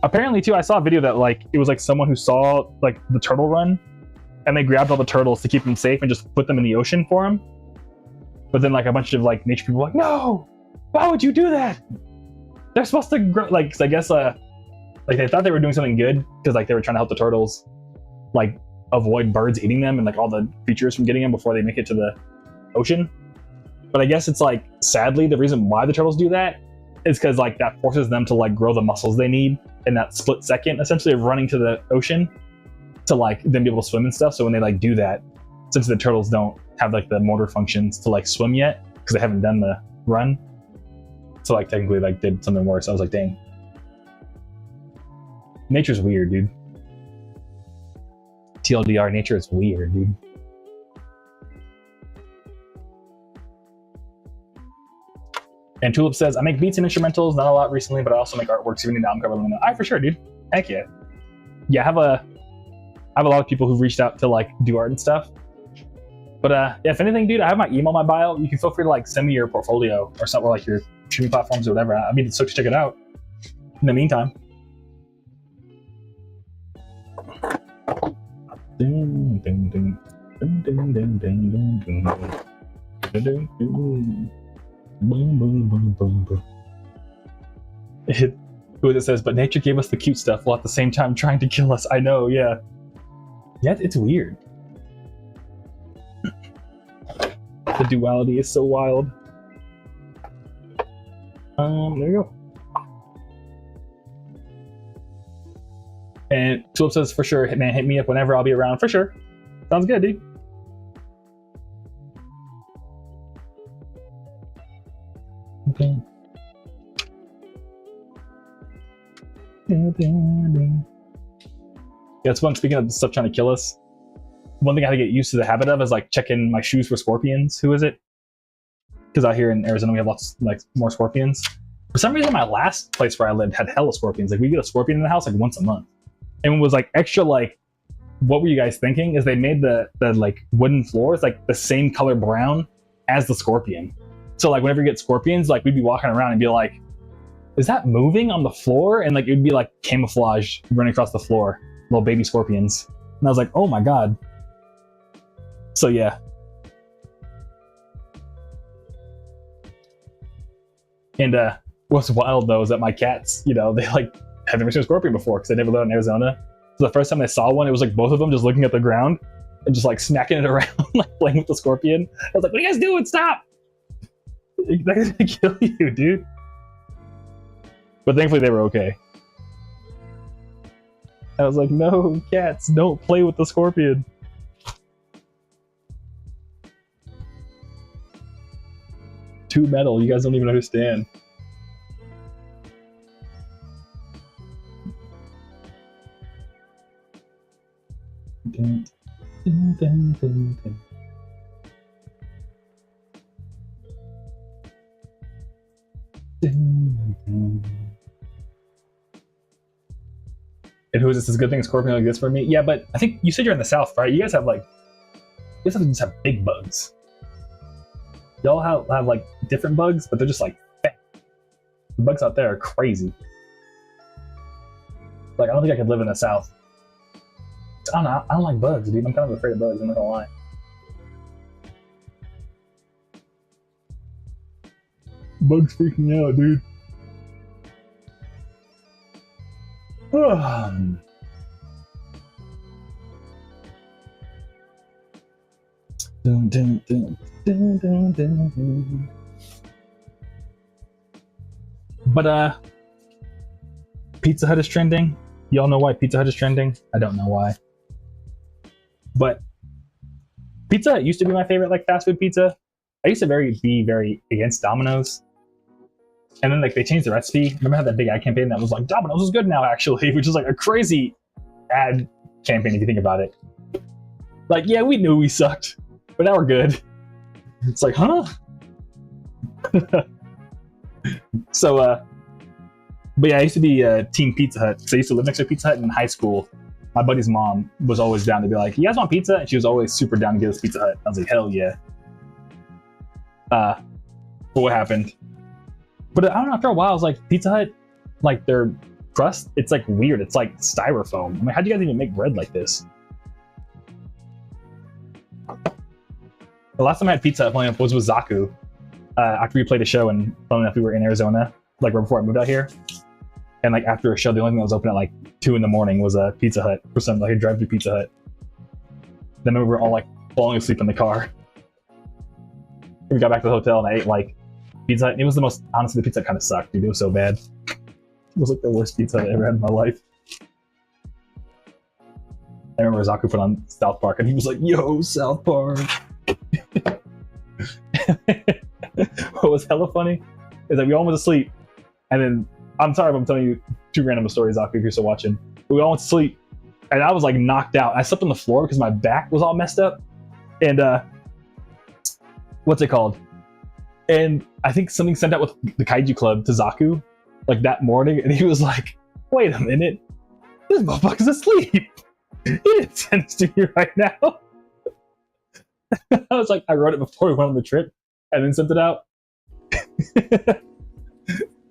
A: Apparently too, I saw a video that like it was like someone who saw like the turtle run and they grabbed all the turtles to keep them safe and just put them in the ocean for them. But then like a bunch of like nature people were like, no, why would you do that? They're supposed to grow, like, I guess like they thought they were doing something good because like they were trying to help the turtles like avoid birds eating them and like all the creatures from getting them before they make it to the ocean. But I guess it's like, sadly, the reason why the turtles do that is because like that forces them to like grow the muscles they need in that split second, essentially, of running to the ocean to like then be able to swim and stuff. So when they like do that, since the turtles don't have like the motor functions to like swim yet because they haven't done the run, so like technically like did something worse. I was like, dang, nature's weird, dude. TLDR, nature is weird, dude. And Tulip says, I make beats and instrumentals, not a lot recently, but I also make artwork, so if you need an album cover, let me know. Alright, for sure, dude. Heck yeah. Yeah, I have a lot of people who've reached out to like do art and stuff. But yeah, if anything, dude, I have my email in my bio. You can feel free to like send me your portfolio or something, or like your streaming platforms or whatever. I mean, so check it out. In the meantime. Ding, ding, ding. Ding, ding, ding, ding, ding, ding. Ding, ding, ding. Boom, boom, boom, boom, boom. It says, but nature gave us the cute stuff while at the same time trying to kill us. I know, yeah. Yeah, it's weird. The duality is so wild. There you go. And Tulip says, for sure, man, hit me up whenever, I'll be around. For sure. Sounds good, dude. Okay. Yeah, it's fun. Speaking of stuff trying to kill us, one thing I had to get used to the habit of is like checking my shoes for scorpions. Who is it? Because out here in Arizona we have lots like more scorpions. For some reason, my last place where I lived had hella scorpions. Like we get a scorpion in the house like once a month, and it was like extra. Like, what were you guys thinking? Is they made the like wooden floors like the same color brown as the scorpion. So like whenever you get scorpions, like we'd be walking around and be like, is that moving on the floor? And like it would be like camouflage running across the floor, little baby scorpions. And I was like, oh my God. So yeah. And what's wild though is that my cats, you know, they like I've never seen a scorpion before because I never lived in Arizona. So the first time I saw one, it was like both of them just looking at the ground and just like smacking it around, like playing with the scorpion. I was like, what are you guys doing? Stop! They're gonna kill you, dude. But thankfully they were okay. I was like, no, cats, don't play with the scorpion. Too metal, you guys don't even understand. Dun, dun, dun, dun, dun. Dun, dun. And who is this? Is a good thing scorpion like this for me? Yeah, but I think you said you're in the south, right? You guys have like, you guys just have big bugs. Y'all have like different bugs, but they're just like fat. The bugs out there are crazy. Like, I don't think I could live in the south. I don't know. I don't like bugs, dude. I'm kind of afraid of bugs. I'm not gonna lie. Bugs freaking out, dude. Dun, dun, dun, dun, dun, dun. But Pizza Hut is trending. Y'all know why Pizza Hut is trending? I don't know why. But Pizza Hut used to be my favorite like fast food pizza. I used to be very against Domino's. And then like they changed the recipe. Remember how that big ad campaign that was like, Domino's is good now actually, which is like a crazy ad campaign if you think about it. Like, yeah, we knew we sucked, but now we're good. It's like, huh? So but yeah, I used to be Team Pizza Hut. So I used to live next to Pizza Hut in high school. My buddy's mom was always down to be like, you guys want pizza? And she was always super down to get us Pizza Hut. I was like, hell yeah. But what happened? But I don't know, after a while, I was like, Pizza Hut, like their crust, it's like weird. It's like styrofoam. I mean, how do you guys even make bread like this? The last time I had Pizza Hut was with Zaku. After we played a show, and funny enough, we were in Arizona, like right before I moved out here. And like after a show, the only thing that was open at like 2 a.m. was a Pizza Hut for some like a drive-through Pizza Hut. Then we were all like falling asleep in the car. We got back to the hotel and I ate like Pizza Hut. And it was the most, honestly, the pizza kind of sucked, dude. It was so bad. It was like the worst pizza I ever had in my life. I remember Zaku put on South Park and he was like, yo, South Park. What was hella funny is that we all went to sleep, and then I'm sorry if I'm telling you too random a story, Zaku, if you're still watching. But we all went to sleep, and I was like knocked out. I slept on the floor because my back was all messed up, and what's it called? And I think something sent out with the Kaiju Club to Zaku like that morning, and he was like, "Wait a minute, this motherfucker's asleep. He didn't send this to me right now." I was like, I wrote it before we went on the trip, and then sent it out.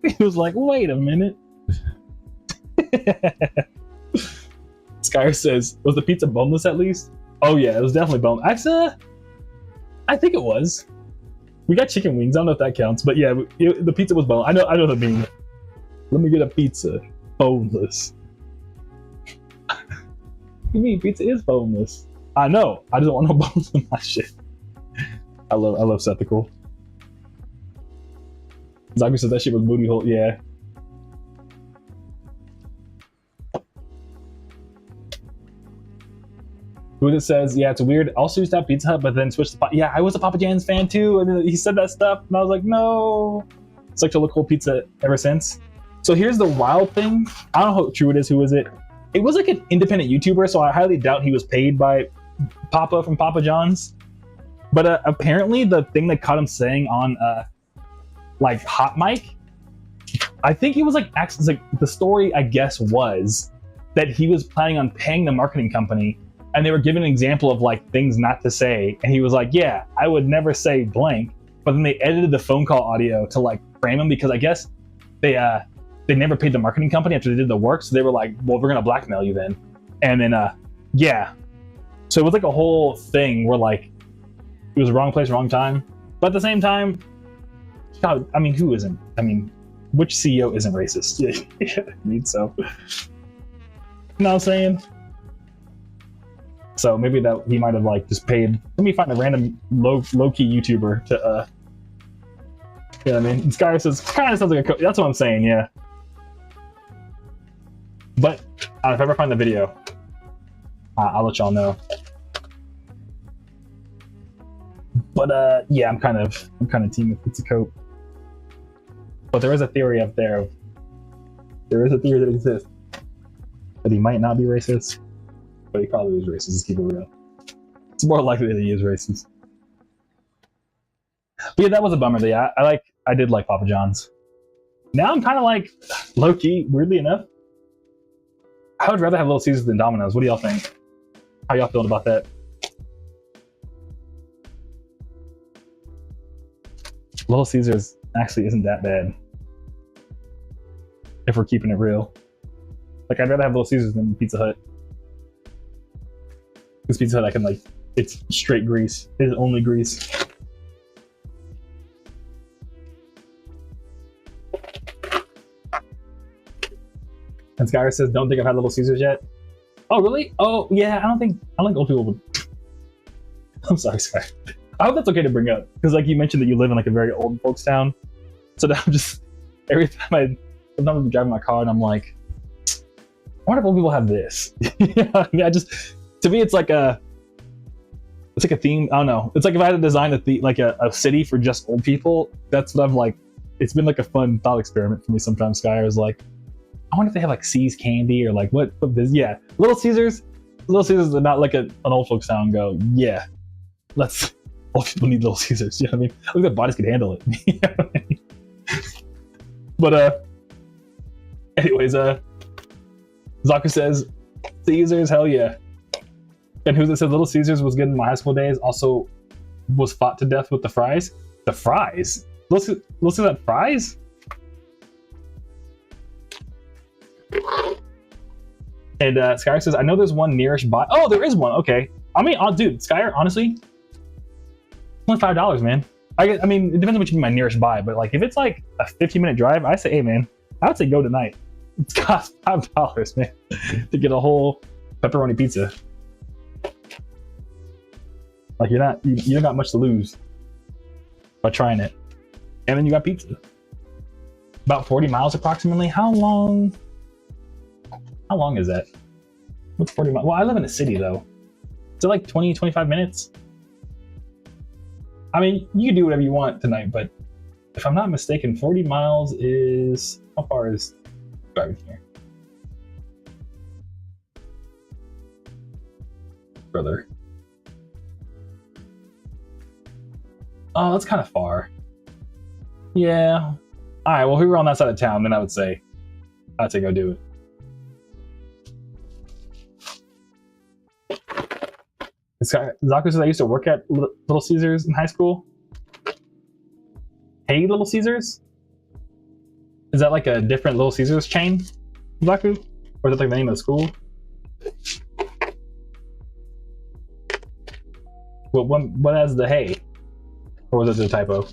A: He was like, wait a minute. Skyr says, was the pizza boneless at least? Oh yeah, it was definitely boneless. Actually, I think it was. We got chicken wings. I don't know if that counts, but yeah, the pizza was boneless. I know the meme. Let me get a pizza, boneless. You mean pizza is boneless? I know. I just don't want no bones in my shit. I love Sethical. Zaku says that shit was booty hole. Yeah. Buddha says, yeah, it's weird. Also used to have Pizza Hut, but then switched to yeah, I was a Papa John's fan too, and then he said that stuff, and I was like, no. Such a local pizza ever since. So here's the wild thing. I don't know how true it is. Who is it? It was like an independent YouTuber, so I highly doubt he was paid by Papa from Papa John's. But apparently the thing that caught him saying on like Hot Mic, I think he was like the story I guess was that he was planning on paying the marketing company, and they were giving an example of like things not to say, and he was like, yeah, I would never say blank, but then they edited the phone call audio to like frame him, because I guess they never paid the marketing company after they did the work, so they were like, well, we're gonna blackmail you then. And then yeah, so it was like a whole thing where like it was wrong place, wrong time. But at the same time, God, I mean, who isn't? I mean, which CEO isn't racist? Yeah, I mean, so. You know what I'm saying? So maybe that he might have like just paid. Let me find a random low-key YouTuber to yeah, I mean, Skyr says kind of sounds like a that's what I'm saying, yeah. But if I ever find the video, I'll let y'all know. But yeah, I'm kind of team with Pizza Coat. But there is a theory up there. There is a theory that exists that he might not be racist, but he probably is racist. Let's keep it real. It's more likely that he is racist. But yeah, that was a bummer. Yeah, I did like Papa John's. Now I'm kind of like low key. Weirdly enough, I would rather have Little Caesars than Domino's. What do y'all think? How y'all feeling about that? Little Caesars actually isn't that bad. If we're keeping it real. Like, I'd rather have Little Caesars than Pizza Hut. Because Pizza Hut, I can, like, it's straight grease. It is only grease. And Skyr says, don't think I've had Little Caesars yet. Oh, really? Oh, yeah, I don't think old people would. I'm sorry, Skyr. I hope that's okay to bring up. Because, like, you mentioned that you live in, like, a very old folks town. So now I'm just, every time I'm driving my car and I'm like, I wonder if old people have this. Yeah, I mean, to me, it's like a theme. I don't know. It's like if I had to design a city for just old people. That's what I'm like. It's been like a fun thought experiment for me sometimes. Skyr is like, I wonder if they have like C's candy or like what yeah, Little Caesars are not like an old folks town. Go, yeah, old people need Little Caesars. You know what I mean? I think their bodies could handle it. You know what I mean? But anyways, Zaka says Caesars, hell yeah. And who's it said Little Caesars was good in my high school days. Also, was fought to death with the fries. The fries. Little Caesars had fries. And Skyr says, I know there's one nearish by. Oh, there is one. Okay. I mean, dude, Skyr, honestly, only $5, man. I mean, it depends on what you mean by nearest by, but like if it's like a 15-minute drive, I say, hey, man, I would say go tonight. It's cost $5, man, to get a whole pepperoni pizza. Like you don't got much to lose by trying it, and then you got pizza. About 40 miles approximately. How long is that? What's 40 miles? Well, I live in a city though. Is it like 20, 25 minutes? I mean, you can do whatever you want tonight, but if I'm not mistaken, 40 miles is... How far is driving here? Brother. Oh, that's kind of far. Yeah. Alright, well, if we were on that side of town, then I'd say go do it. Zaku says I used to work at Little Caesars in high school. Hey, Little Caesars? Is that like a different Little Caesars chain, Zaku? Or is that like the name of the school? Well, what has the hey? Or was it a typo?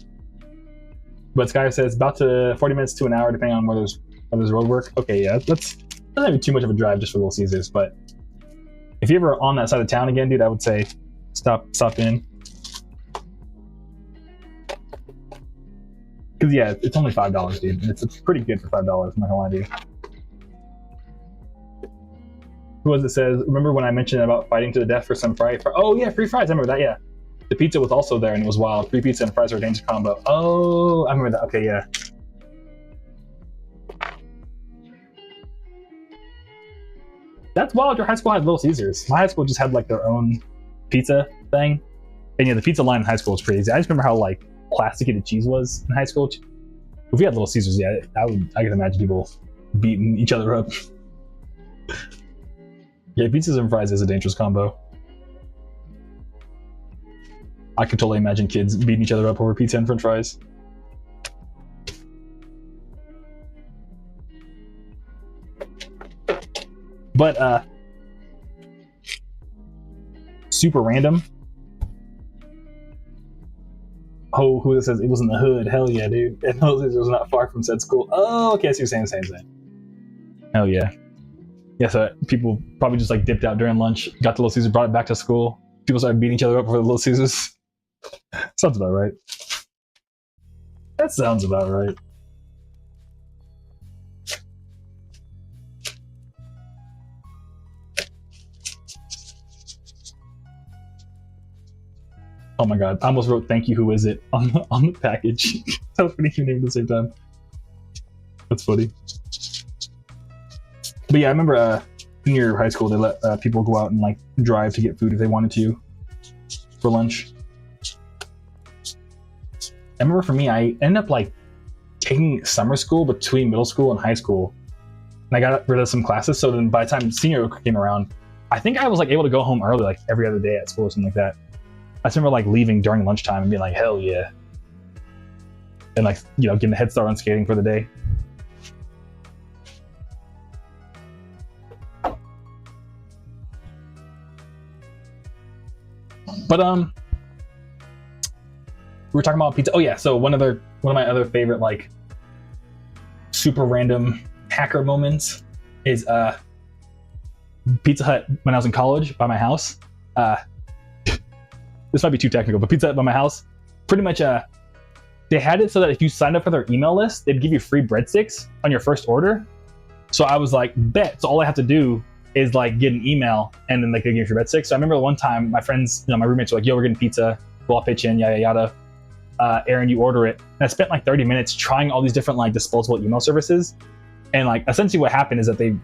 A: But Skyr says about 40 minutes to an hour, depending on whether there's road work. Okay, yeah, that's not even too much of a drive just for Little Caesars, but if you're ever on that side of town again, dude, I would say stop in. Because yeah, it's only $5, dude. And it's pretty good for $5, I'm not gonna lie to you. Who was it says, remember when I mentioned about fighting to the death for some fries? Oh yeah, free fries, I remember that, yeah. The pizza was also there and it was wild. Free pizza and fries were a dangerous combo. Oh, I remember that, okay, yeah. That's wild, your high school had Little Caesars. My high school just had like their own pizza thing. And yeah, the pizza line in high school was crazy. I just remember how like plasticky the cheese was in high school. If we had Little Caesars, yeah, I could imagine people beating each other up. Yeah, pizzas and fries is a dangerous combo. I could totally imagine kids beating each other up over pizza and french fries. But super random. Oh, who says it was in the hood? Hell yeah, dude. And Little Caesars was not far from said school. Oh, okay, I see what you're saying, same. Hell yeah. Yeah, so people probably just like dipped out during lunch, got the Little Caesars, brought it back to school. People started beating each other up for the Little Caesars. Sounds about right. That sounds about right. Oh my god, I almost wrote "Thank you, who is it" on the package. So funny you name at the same time. That's funny. But yeah, I remember senior year of high school, they let people go out and like drive to get food if they wanted to for lunch. I remember for me, I ended up like taking summer school between middle school and high school, and I got rid of some classes. So then by the time senior year came around, I think I was like able to go home early, like every other day at school or something like that. I just remember like leaving during lunchtime and being like, hell yeah. And like, you know, getting a head start on skating for the day. But we were talking about pizza. Oh yeah, so one of my other favorite like super random hacker moments is Pizza Hut when I was in college by my house. This might be too technical, but Pizza Hut by my house, pretty much they had it so that if you signed up for their email list, they'd give you free breadsticks on your first order. So I was like, bet. So all I have to do is like get an email and then they could give you free breadsticks. So I remember one time my friends, you know, my roommates were like, yo, we're getting pizza. We'll all pitch in, yada, yada. Aaron, you order it. And I spent like 30 minutes trying all these different like disposable email services. And like essentially what happened is that they, you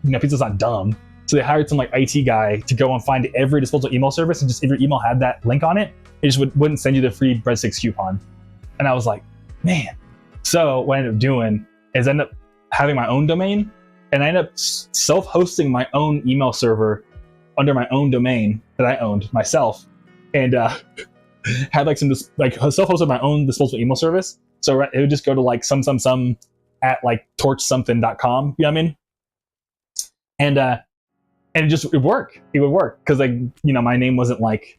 A: know, Pizza's not dumb. So they hired some like IT guy to go and find every disposable email service, and just if your email had that link on it, it just wouldn't send you the free breadsticks coupon. And I was like, man. So what I ended up doing is end up having my own domain, and I ended up self-hosting my own email server under my own domain that I owned myself, and had like some self-hosted my own disposable email service. So it would just go to like some at like torchsomething.com. You know what I mean? And it would work. It would work because like, you know, my domain wasn't like,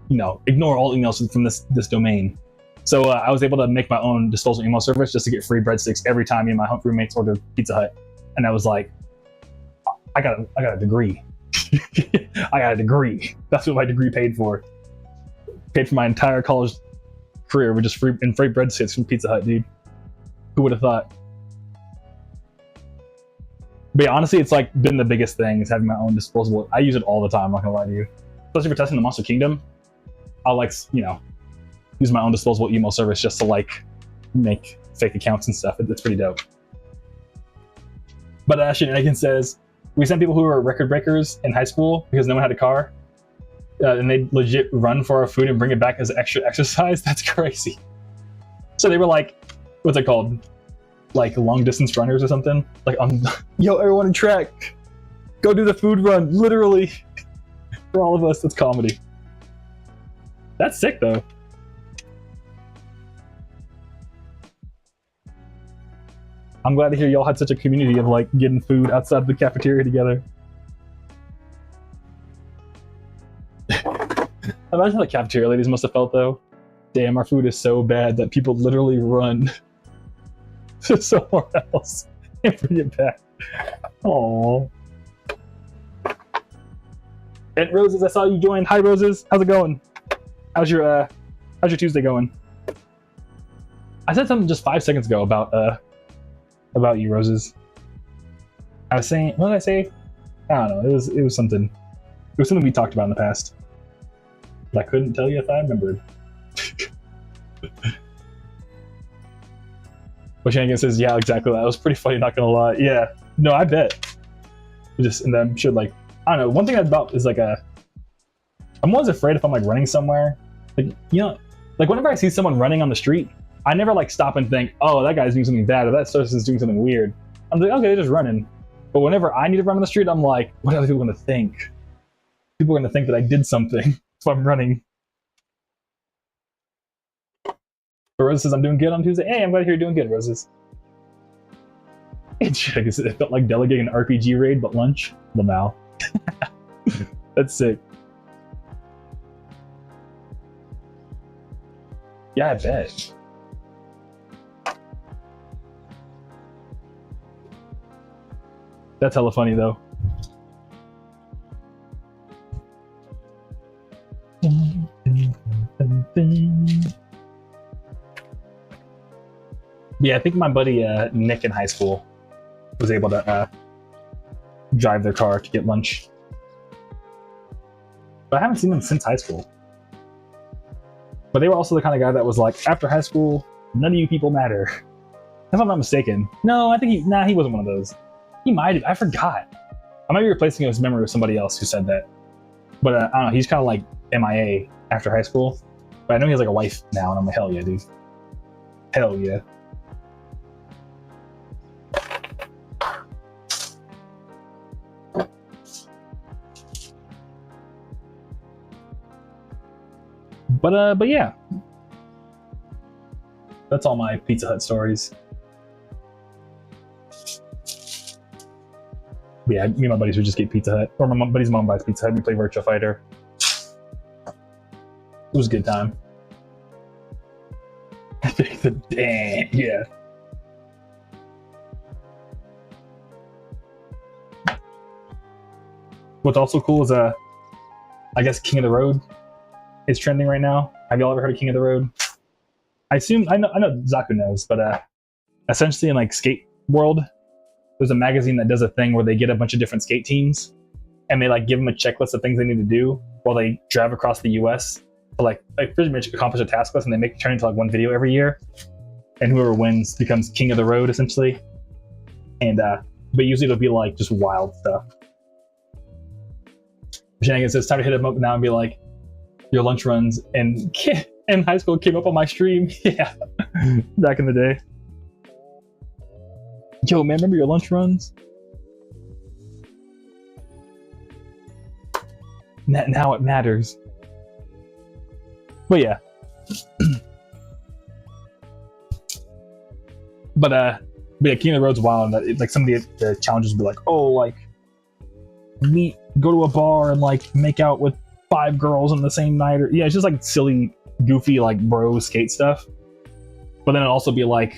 A: you know, ignore all emails from this domain. So I was able to make my own disposable email service just to get free breadsticks every time me and my roommates ordered Pizza Hut. And I was like, I got a degree. I got a degree. That's what my degree paid for. Paid for my entire college career with just free breadsticks from Pizza Hut, dude. Who would have thought? But yeah, honestly, it's like been the biggest thing is having my own disposable. I use it all the time, I'm not gonna lie to you. Especially for testing the Monster Kingdom. I'll like, you know, use my own disposable email service just to like make fake accounts and stuff. It's pretty dope. But Shenanigan says, we sent people who were record breakers in high school because no one had a car. And they'd legit run for our food and bring it back as extra exercise. That's crazy. So they were like, what's it called? Like long distance runners or something, like yo, everyone in track, go do the food run, literally. For all of us, that's comedy. That's sick though. I'm glad to hear y'all had such a community of like getting food outside of the cafeteria together. Imagine how the cafeteria ladies must have felt though. Damn, our food is so bad that people literally run to somewhere else and bring it back. Aww. And Roses, I saw you join. Hi Roses, how's it going? How's your Tuesday going? I said something just 5 seconds ago about you, Roses. I was saying, what did I say? I don't know. It was something. It was something we talked about in the past. But I couldn't tell you if I remembered. But Shenanigan says, yeah, exactly. That was pretty funny, not gonna lie. Yeah. No, I bet. And I'm sure, like, I don't know. One thing about is like I'm always afraid if I'm like running somewhere, like, you know, like whenever I see someone running on the street, I never like stop and think, oh, that guy's doing something bad or that person is doing something weird. I'm like, okay, they're just running. But whenever I need to run on the street, I'm like, what are other people gonna think? People are gonna think that I did something if I'm running. But Roses says, I'm doing good on Tuesday. Hey, I'm glad to hear you're doing good, Roses. It felt like delegating an RPG raid, but lunch. Lamau. That's sick. Yeah, I bet. That's hella funny though. Yeah, I think my buddy Nick in high school was able to drive their car to get lunch. But I haven't seen them since high school. But they were also the kind of guy that was like, after high school, none of you people matter. If I'm not mistaken. No, I think he wasn't one of those. He might have. I forgot. I might be replacing his memory with somebody else who said that. But I don't know. He's kind of like MIA after high school. But I know he has like a wife now, and I'm like, hell yeah, dude. Hell yeah. But yeah. That's all my Pizza Hut stories. Yeah, me and my buddies would just get Pizza Hut. Or my buddy's mom buys Pizza Hut. We play Virtua Fighter. It was a good time. Damn, yeah. What's also cool is, I guess King of the Road is trending right now. Have y'all ever heard of King of the Road? I know Zaku knows, but essentially in like skate world, there's a magazine that does a thing where they get a bunch of different skate teams and they like give them a checklist of things they need to do while they drive across the US to like pretty much accomplish a task list, and they make it turn into like one video every year, and whoever wins becomes King of the Road essentially. And but usually it'll be like just wild stuff. Shenanigans, it's time to hit him up now and be like, your lunch runs and in high school came up on my stream. Yeah, back in the day. Yo, man, remember your lunch runs? Now it matters. But yeah. But yeah, King of the Road's wild. And like some of the challenges would be like, oh, like go to a bar and like make out with 5 girls on the same night, or yeah, it's just like silly, goofy, like bro skate stuff. But then it'll also be like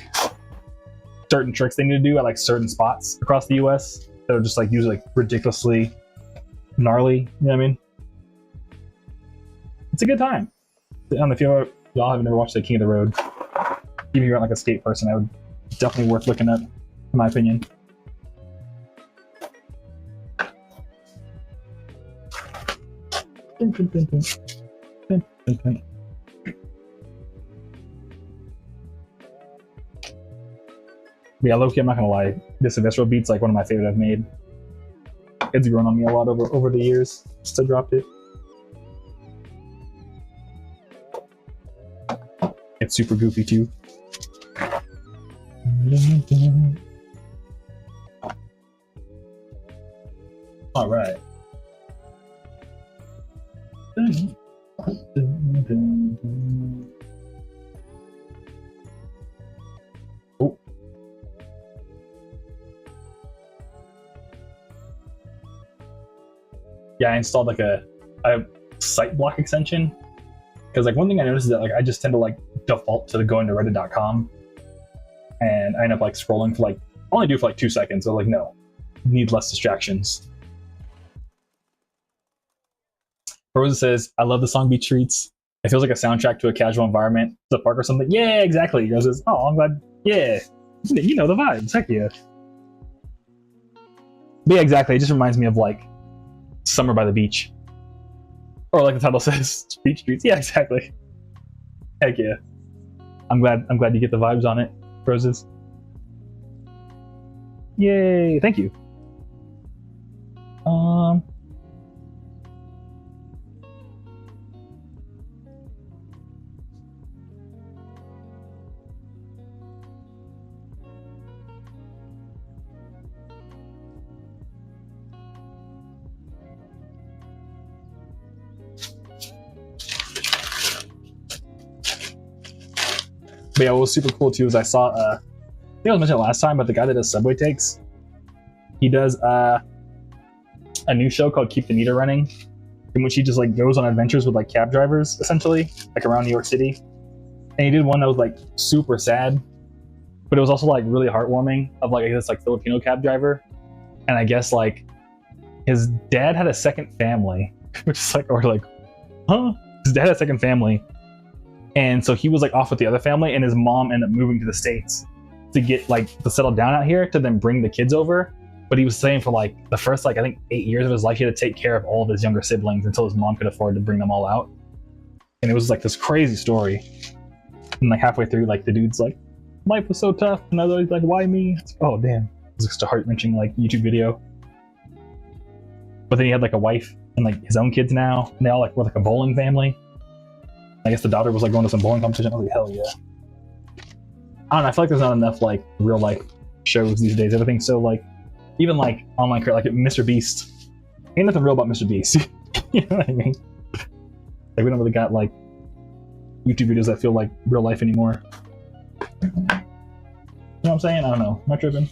A: certain tricks they need to do at like certain spots across the US that are just like usually like ridiculously gnarly. You know what I mean? It's a good time. I don't know if y'all have never watched the King of the Road. Even if you're not like a skate person, I would definitely worth looking up, in my opinion. Yeah, low-key, I'm not gonna lie. This Aviscerall beat's like one of my favorite I've made. It's grown on me a lot over the years since I dropped it. It's super goofy too. All right. Oh. Yeah, I installed like a site block extension, because like one thing I noticed is that like I just tend to like default to going to reddit.com, and I end up like scrolling for like I only do for like 2 seconds. So like no, need less distractions. Rosa says, I love the song Beach Streets. It feels like a soundtrack to a casual environment. The park or something. Yeah, exactly. Rosa says, oh, I'm glad. Yeah. You know the vibes. Heck yeah. But yeah, exactly. It just reminds me of like Summer by the Beach. Or like the title says, Beach Streets. Yeah, exactly. Heck yeah. I'm glad you get the vibes on it, Roses. Yay. Thank you. But yeah, what was super cool too is I saw, I think I was mentioned last time, but the guy that does subway takes, he does a new show called Keep the Meter Running, in which he just like goes on adventures with like cab drivers, essentially, like around New York City. And he did one that was like super sad, but it was also like really heartwarming of like this like Filipino cab driver. And I guess like his dad had a second family, which is like, or like, huh? His dad had a second family. And so he was like off with the other family, and his mom ended up moving to the States to get like to settle down out here to then bring the kids over. But he was saying for like the first like I think 8 years of his life, he had to take care of all of his younger siblings until his mom could afford to bring them all out. And it was like this crazy story. And like halfway through, like the dude's like, life was so tough, and I was always like, why me? Like, oh damn, it was just a heart-wrenching like YouTube video. But then he had like a wife and like his own kids now, and they all like were like a bowling family. I guess the daughter was like going to some bowling competition. I was like, hell yeah. I don't know, I feel like there's not enough like real life shows these days. Everything's so like, even like online like Mr. Beast. Ain't nothing real about Mr. Beast. You know what I mean? Like we don't really got like YouTube videos that feel like real life anymore. You know what I'm saying? I don't know. Am I tripping?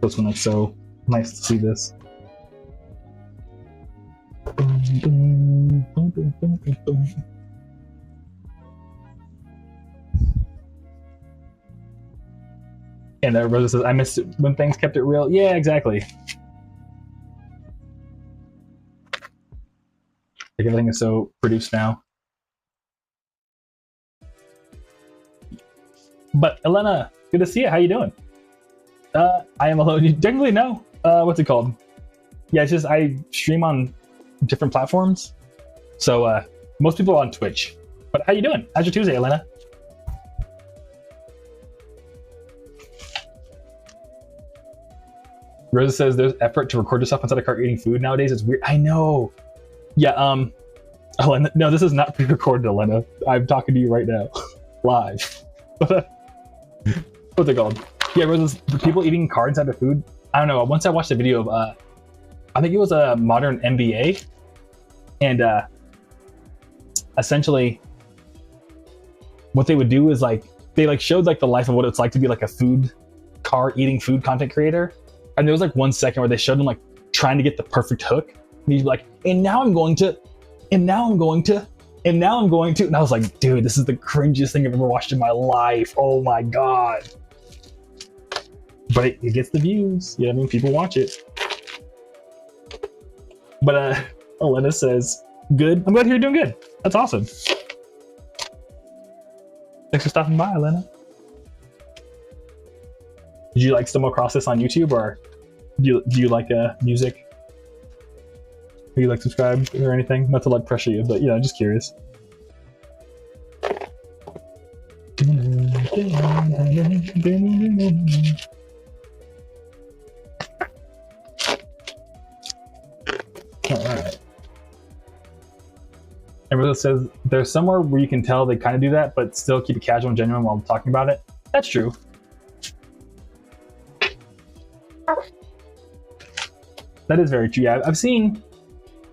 A: This one is so nice to see this. And Rosa says, I miss it when things kept it real. Yeah, exactly. Like everything is so produced now. But Elena, good to see you. How you doing? I am alone. You technically know. What's it called? Yeah, it's just I stream on different platforms. So most people are on Twitch. But how you doing? How's your Tuesday, Elena? Rosa says there's effort to record yourself inside a car eating food nowadays. It's weird. I know. Yeah, Elena, no, this is not pre-recorded, Elena. I'm talking to you right now. Live. What's it called? Yeah, Rosa's people eating car inside their food. I don't know. Once I watched a video of I think it was a modern MBA, and essentially what they would do is like they like showed like the life of what it's like to be like a food car eating food content creator. And there was like 1 second where they showed him like trying to get the perfect hook. And he'd be like, and now I'm going to, and now I'm going to, and now I'm going to. And I was like, dude, this is the cringiest thing I've ever watched in my life. Oh my God. But it gets the views. You know what I mean? People watch it. But Elena says, good. I'm glad you're doing good. That's awesome. Thanks for stopping by, Elena. Did you like stumble across this on YouTube, or do you like music? Do you like subscribe or anything? Not to like pressure you, but you know, just curious. Alright. Everyone says there's somewhere where you can tell they kind of do that, but still keep it casual and genuine while talking about it. That's true. That is very true. Yeah, I've seen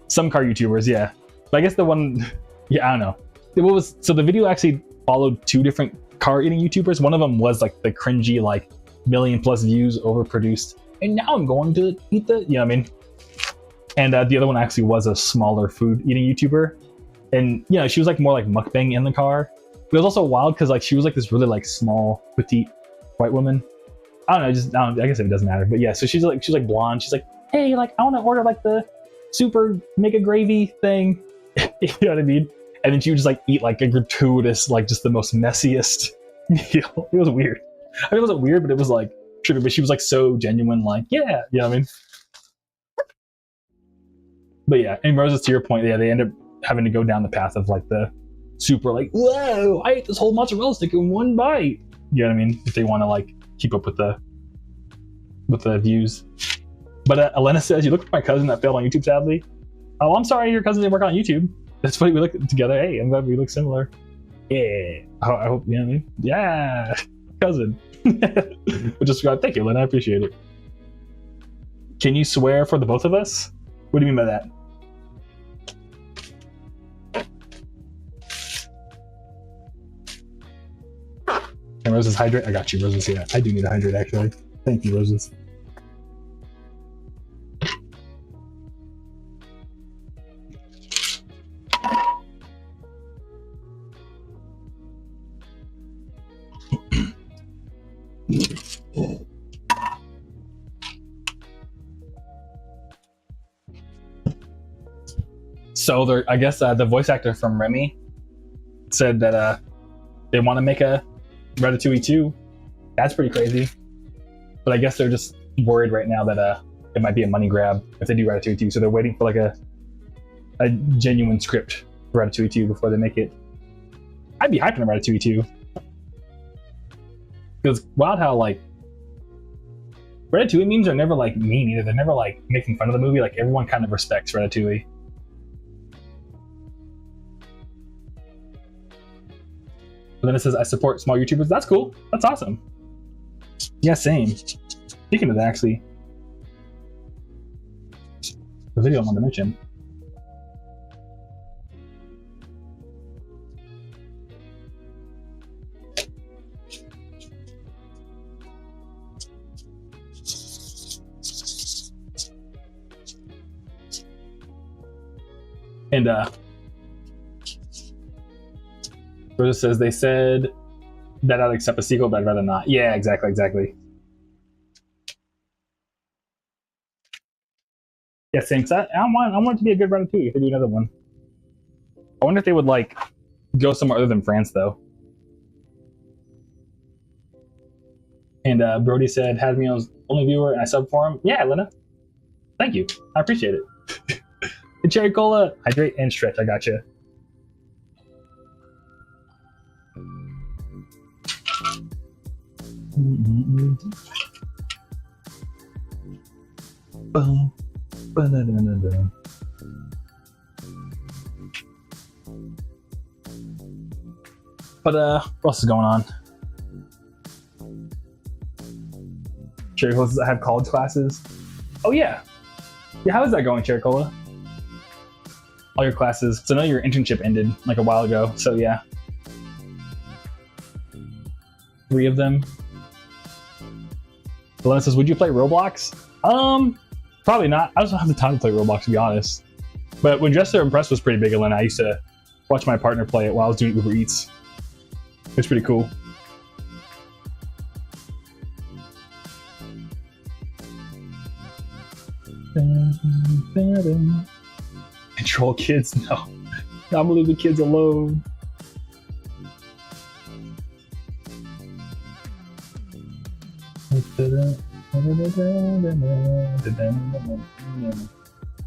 A: some car YouTubers, yeah. But I guess the one, yeah, I don't know. What was, so the video actually followed two different car eating YouTubers. One of them was like the cringy, like 1 million+ views, overproduced. And now I'm going to eat the, you know what I mean? And the other one actually was a smaller food eating YouTuber. And, you know, she was like more like mukbang in the car. But it was also wild because like she was like this really like small, petite white woman. I don't know, I guess it doesn't matter. But yeah, so she's like blonde. She's like, hey, like I want to order like the super mega gravy thing. You know what I mean? And then she would just like eat like a gratuitous, like just the most messiest meal. It was weird. I mean, it wasn't weird, but it was like trippy. But she was like so genuine, like, yeah, you know what I mean? But yeah, and Moses, to your point, yeah, they end up having to go down the path of like the super like, whoa, I ate this whole mozzarella stick in one bite. You know what I mean? If they want to like keep up with the views. But Elena says, you look like my cousin that failed on YouTube, sadly. Oh, I'm sorry your cousin didn't work on YouTube. That's funny, we look together. Hey, I'm glad we look similar. Yeah. I hope, you know what I mean? Yeah. Cousin. Just thank you, Elena. I appreciate it. Can you swear for the both of us? What do you mean by that? And Roses, hydrate. I got you, Roses. Yeah, I do need to hydrate, actually. Thank you, Roses. So I guess the voice actor from Remy said that they want to make a Ratatouille 2. That's pretty crazy. But I guess they're just worried right now that it might be a money grab if they do Ratatouille 2. So they're waiting for like a genuine script for Ratatouille 2 before they make it. I'd be hyped on Ratatouille 2. Because wild how like Ratatouille memes are never like mean either. They're never like making fun of the movie. Like everyone kind of respects Ratatouille. But then it says, I support small YouTubers. That's cool. That's awesome. Yeah, same. Speaking of that, actually, the video I wanted to mention. And Rosa says they said that I'd accept a sequel, but I'd rather not. Yeah, exactly. Yeah, same. I want it to be a good Ratatouille if they do another one. I wonder if they would like go somewhere other than France though. And Brody said Hasmio's only viewer and I sub for him. Yeah, Lena. Thank you. I appreciate it. And Cherry Cola, hydrate and stretch. I got you. But what else is going on? Cherry Cola says I have college classes. Oh yeah. Yeah, how is that going, Cherry Cola? All your classes. So I know your internship ended like a while ago. So yeah. 3 of them. Elena says, would you play Roblox? Probably not. I just don't have the time to play Roblox, to be honest. But when Dress to Impress was pretty big, Elena, I used to watch my partner play it while I was doing Uber Eats. It's pretty cool. Control kids? No. I'm gonna leave the kids alone. The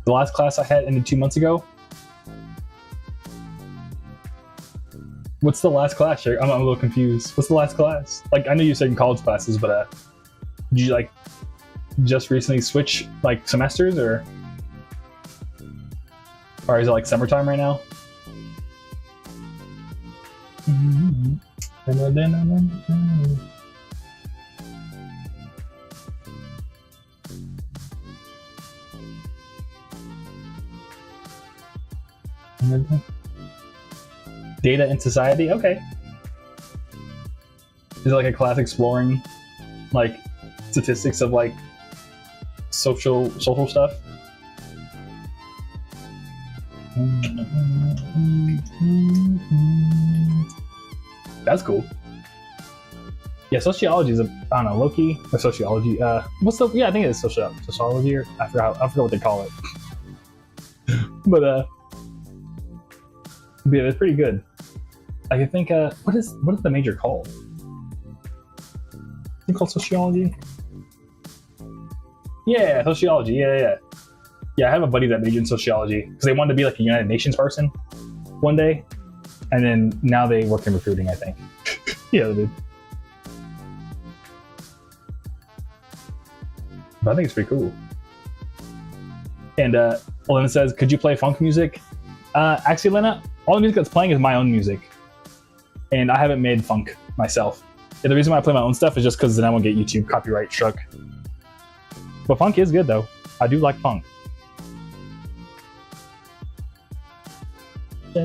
A: last class I had ended 2 months ago. What's the last class, Sherry? I'm a little confused. What's the last class? Like, I know you said in college classes, but did you like just recently switch like semesters, or is it like summertime right now? Data in society? Okay. Is it like a class exploring like statistics of like social stuff? That's cool. Yeah, sociology is I don't know, low-key or sociology. I think it is sociology, or I forgot what they call it. But yeah, that's pretty good. I think what is the major called? Is it called sociology? Yeah, sociology. Yeah. Yeah, I have a buddy that majored in sociology because they wanted to be like a United Nations person one day, and then now they work in recruiting, I think. Yeah, they did. But I think it's pretty cool. And Lena says, could you play funk music? Actually, Lena, all the music that's playing is my own music. And I haven't made funk myself. Yeah, the reason why I play my own stuff is just because then I won't get YouTube copyright struck. But funk is good, though. I do like funk. We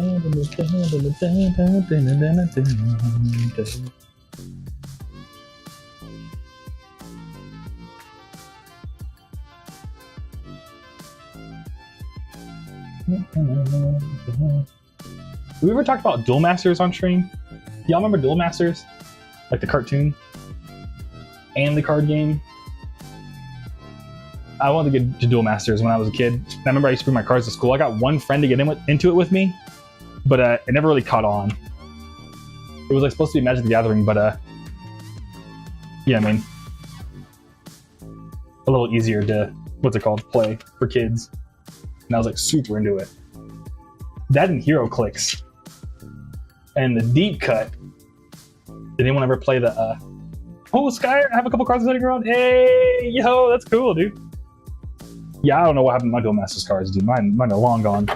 A: ever talked about Duel Masters on stream? Y'all remember Duel Masters? Like the cartoon? And the card game? I wanted to get to Duel Masters when I was a kid. And I remember I used to bring my cards to school. I got one friend to get into it with me, but it never really caught on. It was like supposed to be Magic the Gathering, but yeah, I mean, a little easier to, what's it called, play for kids. And I was like super into it. That and Hero Clicks. And the deep cut. Did anyone ever play the oh, Sky, I have a couple cards sitting around. Hey, yo, that's cool, dude. Yeah, I don't know what happened to my Duel Masters cards, dude. Mine are long gone.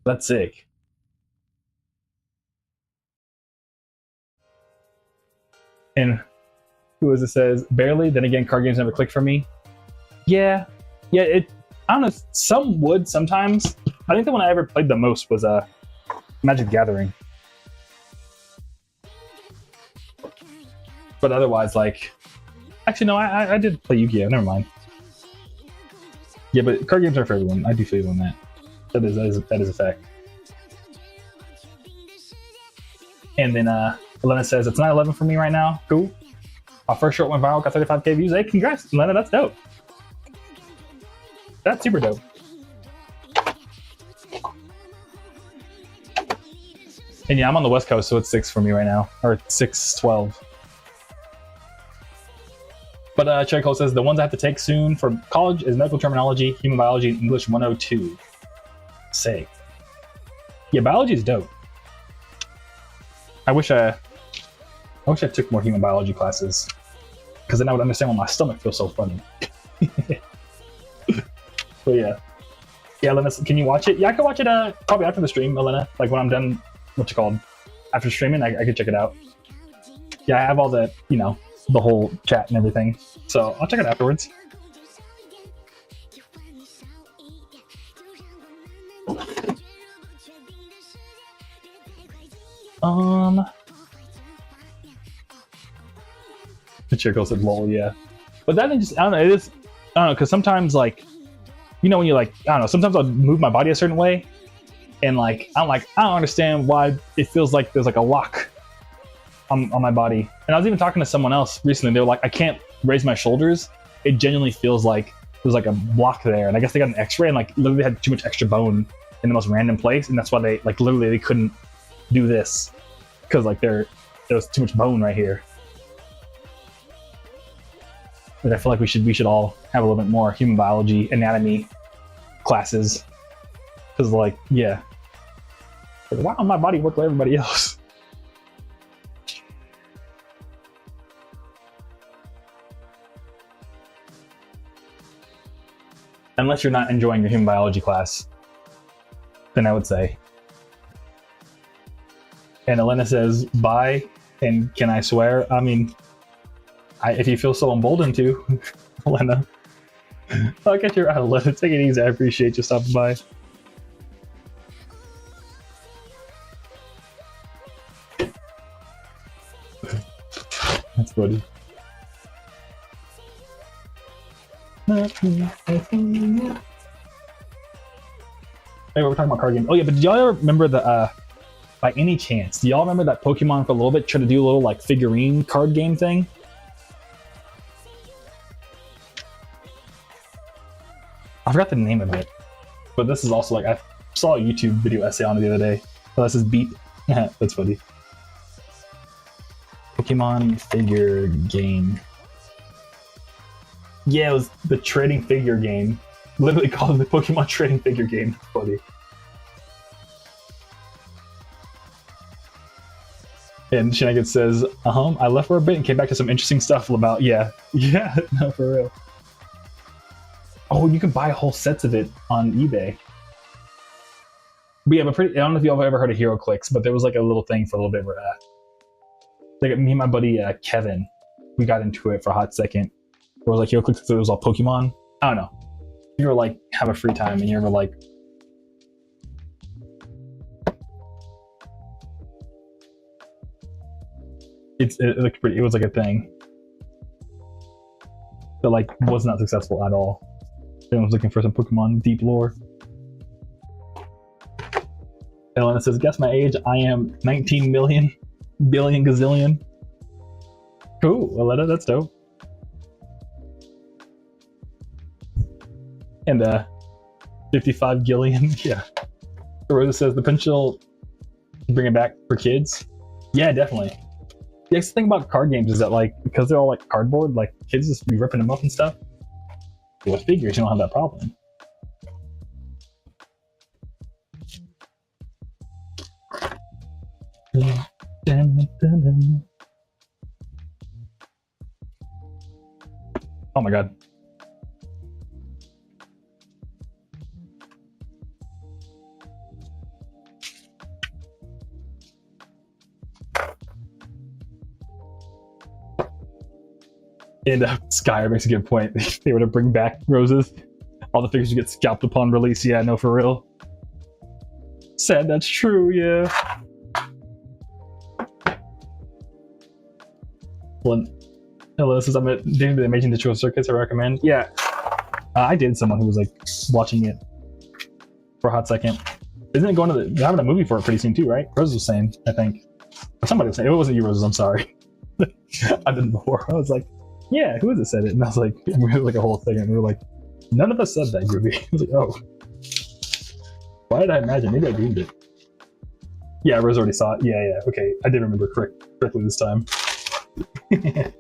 A: That's sick. And who is it says, barely, then again, card games never click for me. Yeah, I don't know, some would sometimes. I think the one I ever played the most was Magic the Gathering. But otherwise, like, actually, no, I did play Yu-Gi-Oh! Never mind. Yeah, but card games are for everyone. I do feel you on that. That is a fact. And then Elena says, it's 9/11 for me right now. Cool. Our first short went viral, got 35k views. Hey, congrats, Elena, that's dope. That's super dope. And yeah, I'm on the West Coast, so it's 6 for me right now. Or 6:12. But Cherry Cole says, the ones I have to take soon for college is medical terminology, human biology, and English 102. Say. Yeah, biology is dope. I wish I took more human biology classes, because then I would understand why my stomach feels so funny. But yeah. Yeah, Elena, can you watch it? Yeah, I can watch it probably after the stream, Elena. Like when I'm done, after streaming, I can check it out. Yeah, I have all the, the whole chat and everything. So I'll check it afterwards. The Chico said lol, yeah. But that just, I don't know, because sometimes, like, when you, like, I don't know, sometimes I'll move my body a certain way, and, like, I don't understand why it feels like there's, like, a lock on my body. And I was even talking to someone else recently. They were like, I can't raise my shoulders. It genuinely feels like there's, like, a block there. And I guess they got an x-ray and, like, literally had too much extra bone in the most random place. And that's why they, like, literally they couldn't do this. Because, like, there was too much bone right here. But I feel like we should all have a little bit more human biology, anatomy classes. Because, like, yeah. Like, why don't my body work like everybody else? Unless you're not enjoying your human biology class, then I would say. And Elena says, bye, and can I swear? I mean, if you feel so emboldened to, Elena, I'll get your outlet. Take it easy. I appreciate you stopping by. That's funny. Hey, we're talking about card games. Oh yeah, but did y'all ever remember the, by any chance, do y'all remember that Pokemon for a little bit tried to do a little, like, figurine card game thing? I forgot the name of it, but this is also, like, I saw a YouTube video essay on it the other day. Oh, this is Beat. That's funny. Pokemon figure game. Yeah, it was the trading figure game. Literally called the Pokemon trading figure game. That's funny. And Shenanigans says, I left for a bit and came back to some interesting stuff about, yeah, no, for real. Oh, you can buy whole sets of it on eBay. But yeah, I don't know if y'all have ever heard of Hero Clicks, but there was, like, a little thing for a little bit where, like, me and my buddy Kevin, we got into it for a hot second. Where it was like Hero Clicks, it was all Pokemon. I don't know. You were like, have a free time and you were like, it looked pretty, it was like a thing. But, like, was not successful at all. Everyone was looking for some Pokemon deep lore. Elena says, guess my age, I am 19 million, billion, gazillion. Cool, Elena, that's dope. And 55 Gillian. Yeah. Rosa says the potential to bring it back for kids. Yeah, definitely. The next thing about card games is that, like, because they're all like cardboard, like kids just be ripping them up and stuff. With figures, you don't have that problem. Oh my god. And Skyer makes a good point. If they were to bring back roses, all the figures would get scalped upon release. Yeah, no, for real. Sad, that's true, yeah. Hello, says I'm doing the Amazing Digital Circuits I recommend. Yeah, I dated someone who was like watching it for a hot second. Isn't it going to they're having a movie for it pretty soon too, right? Rose was saying, I think. Or somebody was saying, it wasn't you, Roses, I'm sorry. I didn't before. I was like, yeah, who is it said it? And I was like, we had like a whole thing, and we were like, none of us said that, Groovy. I was like, oh. Why did I imagine? Maybe I dreamed it. Yeah, Rose already saw it. Yeah, yeah, okay. I did remember correctly this time. You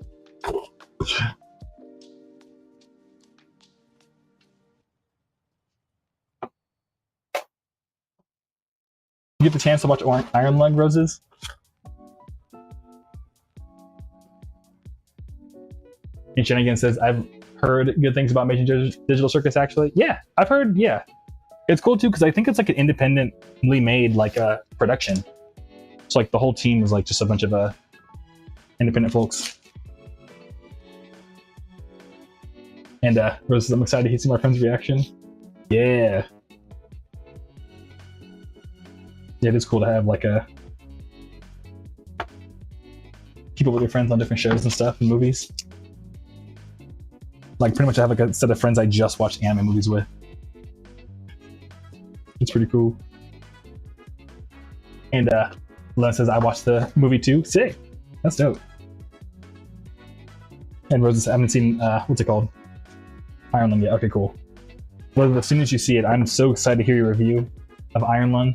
A: get the chance to watch Iron Lung, Roses? And Shenanigan says, I've heard good things about Amazing Digital Circus, actually. Yeah, I've heard, yeah. It's cool, too, because I think it's like an independently made, like, production. So, like, the whole team is, like, just a bunch of independent folks. And, Rose says, I'm excited to see my friend's reaction. Yeah. Yeah, it is cool to have, like, keep up with your friends on different shows and stuff and movies. Like, pretty much I have like a set of friends I just watched anime movies with. It's pretty cool. And Lena says, I watched the movie too. Sick. That's dope. And Rose says, I haven't seen, what's it called? Iron Lung yet. Okay, cool. Well, as soon as you see it, I'm so excited to hear your review of Iron Lung.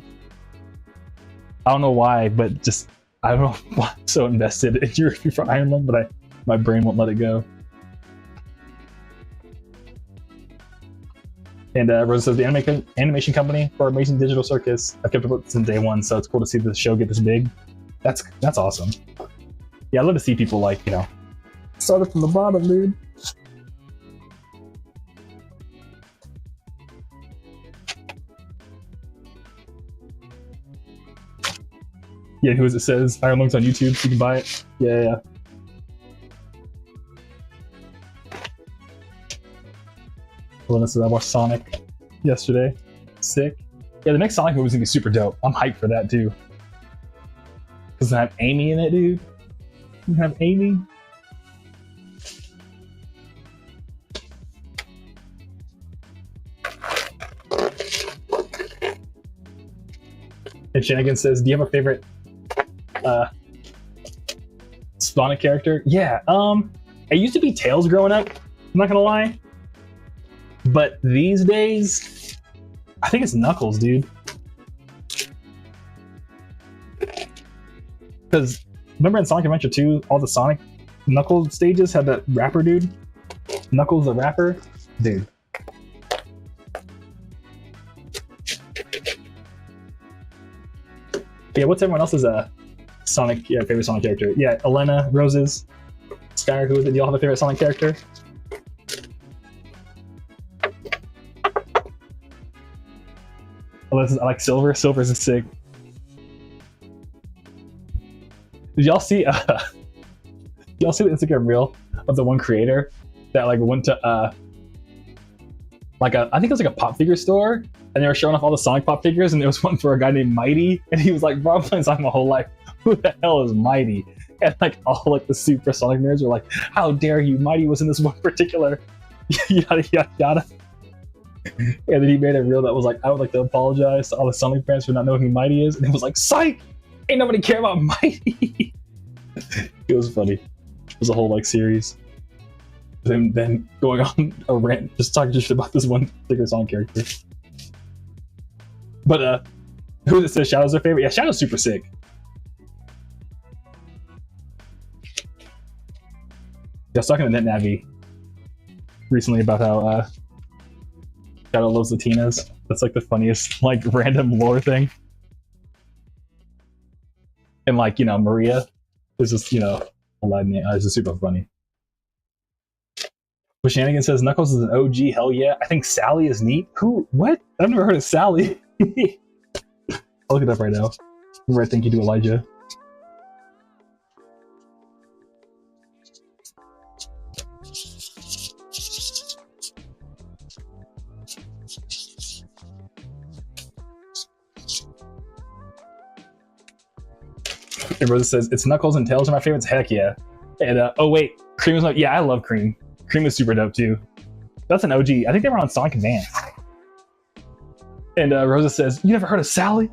A: I don't know why, but just, I don't know why I'm so invested in your review for Iron Lung, but my brain won't let it go. And Rose says, the animation company for Amazing Digital Circus, I've kept up with it since day one, so it's cool to see the show get this big. That's awesome. Yeah, I love to see people, like, you know, started from the bottom, dude. Yeah, who is it says? Iron Lung's on YouTube, so you can buy it. Yeah. Lena says, I watched Sonic yesterday. Sick. Yeah, the next Sonic movie is gonna be super dope. I'm hyped for that too. Does it have Amy in it, dude? You have Amy? And Shenanigan says, do you have a favorite Sonic character? Yeah, it used to be Tails growing up, I'm not gonna lie. But these days, I think it's Knuckles, dude. Because remember in Sonic Adventure 2, all the Sonic Knuckles stages had that rapper dude? Knuckles the rapper? Dude. Yeah, what's everyone else's Sonic, favorite Sonic character? Yeah, Elena, Roses, Skyer, who is it? Do y'all have a favorite Sonic character? I like Silver. Silver's a sick. Did y'all see the Instagram reel of the one creator that like went to I think it was like a pop figure store, and they were showing off all the Sonic pop figures, and there was one for a guy named Mighty, and he was like, bro, I've been playing Sonic my whole life. Who the hell is Mighty? And like all like the super Sonic nerds were like, how dare you? Mighty was in this one particular yada yada yada. And then he made a reel that was like, I would like to apologize to all the Sonic fans for not knowing who Mighty is. And it was like, psych! Ain't nobody care about Mighty! It was funny. It was a whole like series. him then going on a rant, just talking shit about this one particular song character. But who says Shadow's their favorite? Yeah, Shadow's super sick. I was talking to NetNavi recently about how Shadow loves Latinas. That's like the funniest like random lore thing. And like, you know, Maria is just, you know, a Latin name. It's just super funny. But Shenanigan says Knuckles is an OG. Hell yeah. I think Sally is neat. Who? What? I've never heard of Sally. I'll look it up right now. Remember, I think you do Elijah. And Rosa says, it's Knuckles and Tails are my favorites. Heck yeah. And oh wait, Cream is like, yeah, I love Cream. Cream is super dope too. That's an OG. I think they were on Sonic Advance. And Rosa says, you never heard of Sally?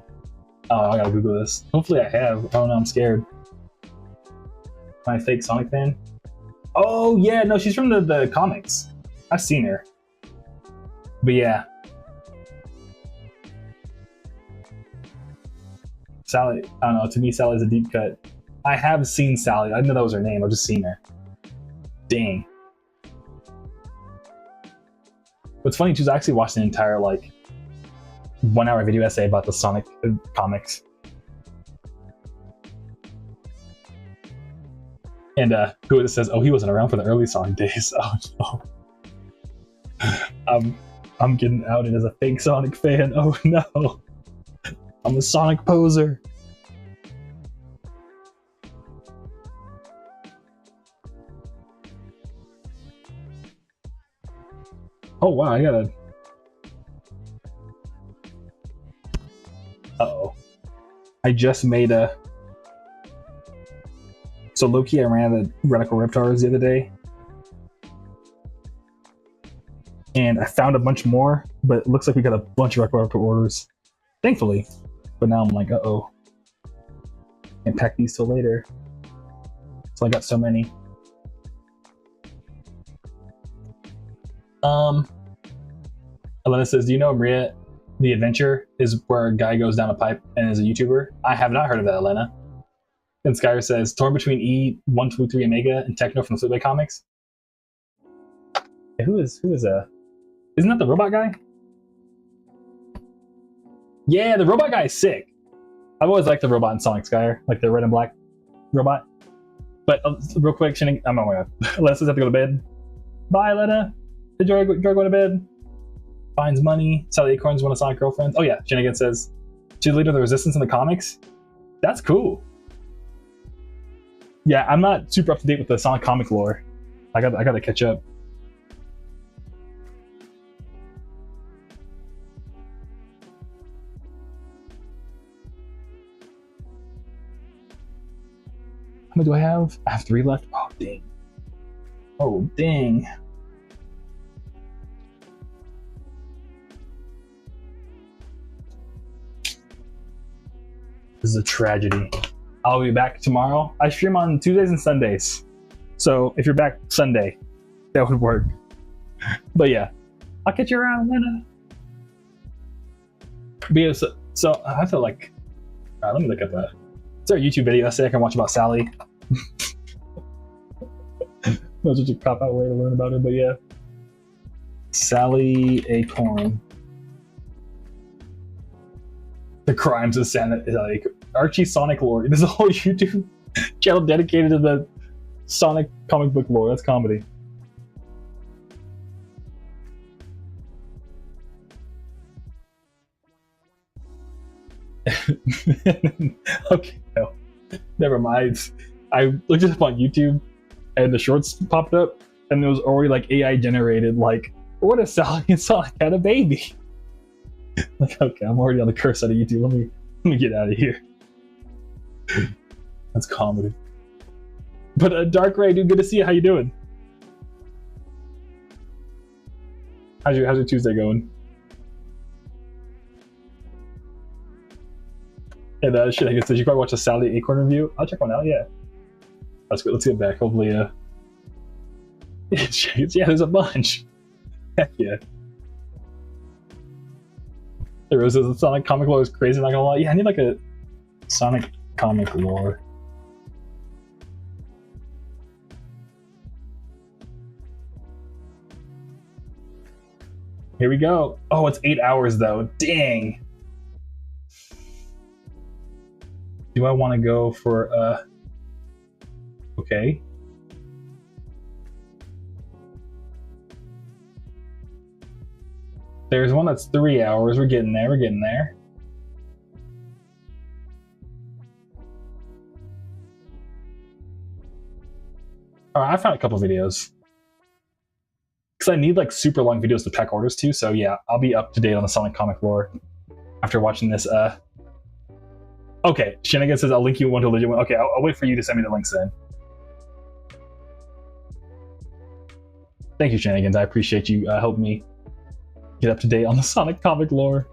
A: Oh, I gotta Google this. Hopefully I have. I don't know, I'm scared. Am I a fake Sonic fan? Oh yeah, no, she's from the comics. I've seen her. But yeah. Sally, I don't know, to me Sally's a deep cut. I have seen Sally. I didn't know that was her name. I've just seen her. Dang. What's funny too is I actually watched an entire like 1 hour video essay about the Sonic comics. And who it says, oh, he wasn't around for the early Sonic days. Oh no. I'm getting outed as a fake Sonic fan. Oh no. I'm a Sonic poser. Oh wow, I gotta... Uh-oh. I just made a... So low-key, I ran out of Radical Reptars the other day. And I found a bunch more, but it looks like we got a bunch of Radical Reptar orders. Thankfully. But now I'm like, uh-oh. Can't pack these till later. So I got so many. Elena says, do you know Maria the Adventure is where a guy goes down a pipe and is a YouTuber? I have not heard of that, Elena. And Skyr says, torn between E123 Omega and Techno from the Fleetway comics. Yeah, who is isn't that the robot guy? Yeah, the robot guy is sick. I've always liked the robot in Sonic Skyer, like the red and black robot. But real quick, Shinning, oh my god. Lena says I have to go to bed. Bye, Lena. Enjoy going to bed. Finds money. Sally Acorn's one of Sonic girlfriends. Oh yeah, Shenanigan says, she's the leader of the Resistance in the comics. That's cool. Yeah, I'm not super up to date with the Sonic comic lore. I got to catch up. How many do I have? I have 3 left. Oh dang. Oh dang. This is a tragedy. I'll be back tomorrow. I stream on Tuesdays and Sundays. So if you're back Sunday, that would work. But yeah, I'll catch you around, Lena. But yeah, so I have to like, let me look at that. Is there a YouTube video essay I can watch about Sally? That's such a cop-out way to learn about it, but yeah. Sally Acorn. The crimes of Santa, like Archie Sonic lore. There's a whole YouTube channel dedicated to the Sonic comic book lore. That's comedy. Okay, no, never mind. I looked it up on YouTube, and the shorts popped up, and it was already like AI generated. Like, what if Sally and Sonic had a baby? Like, okay, I'm already on the curse side of YouTube. Let me get out of here. That's comedy. But Dark Ray, dude, good to see you. How you doing? How's your Tuesday going? And shit, I guess you probably watch a Sally Acorn review. I'll check one out. Yeah, that's good. Let's get back. Hopefully, Yeah, there's a bunch. Heck yeah. There was a Sonic comic lore is crazy, not gonna lie. Yeah, I need like a Sonic comic lore. Here we go. Oh, it's 8 hours though. Dang. Do I want to go for okay. There's one that's 3 hours. We're getting there. We're getting there. All right, I found a couple videos. Because I need like super long videos to pack orders to, so yeah, I'll be up to date on the Sonic comic lore after watching this. Okay, Shenanigan says I'll link you one to a legit one. Okay, I'll wait for you to send me the links then. Thank you, Shenanigans. I appreciate you helping me get up to date on the Sonic comic lore.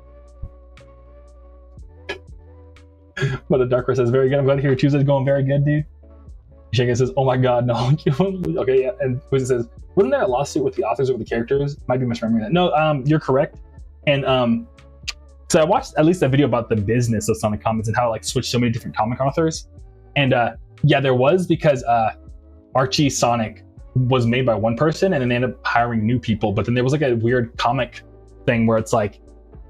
A: But the Dark Horse says, very good. I'm glad to hear Tuesday's going very good, dude. Shenanigan says, oh my god, no. Okay, yeah. And Wizard says, wasn't there a lawsuit with the authors or with the characters? Might be misremembering that. No, you're correct. And so I watched at least a video about the business of Sonic Comics and how it like switched so many different comic authors. And yeah, there was, because Archie Sonic was made by one person and then they ended up hiring new people. But then there was like a weird comic thing where it's like,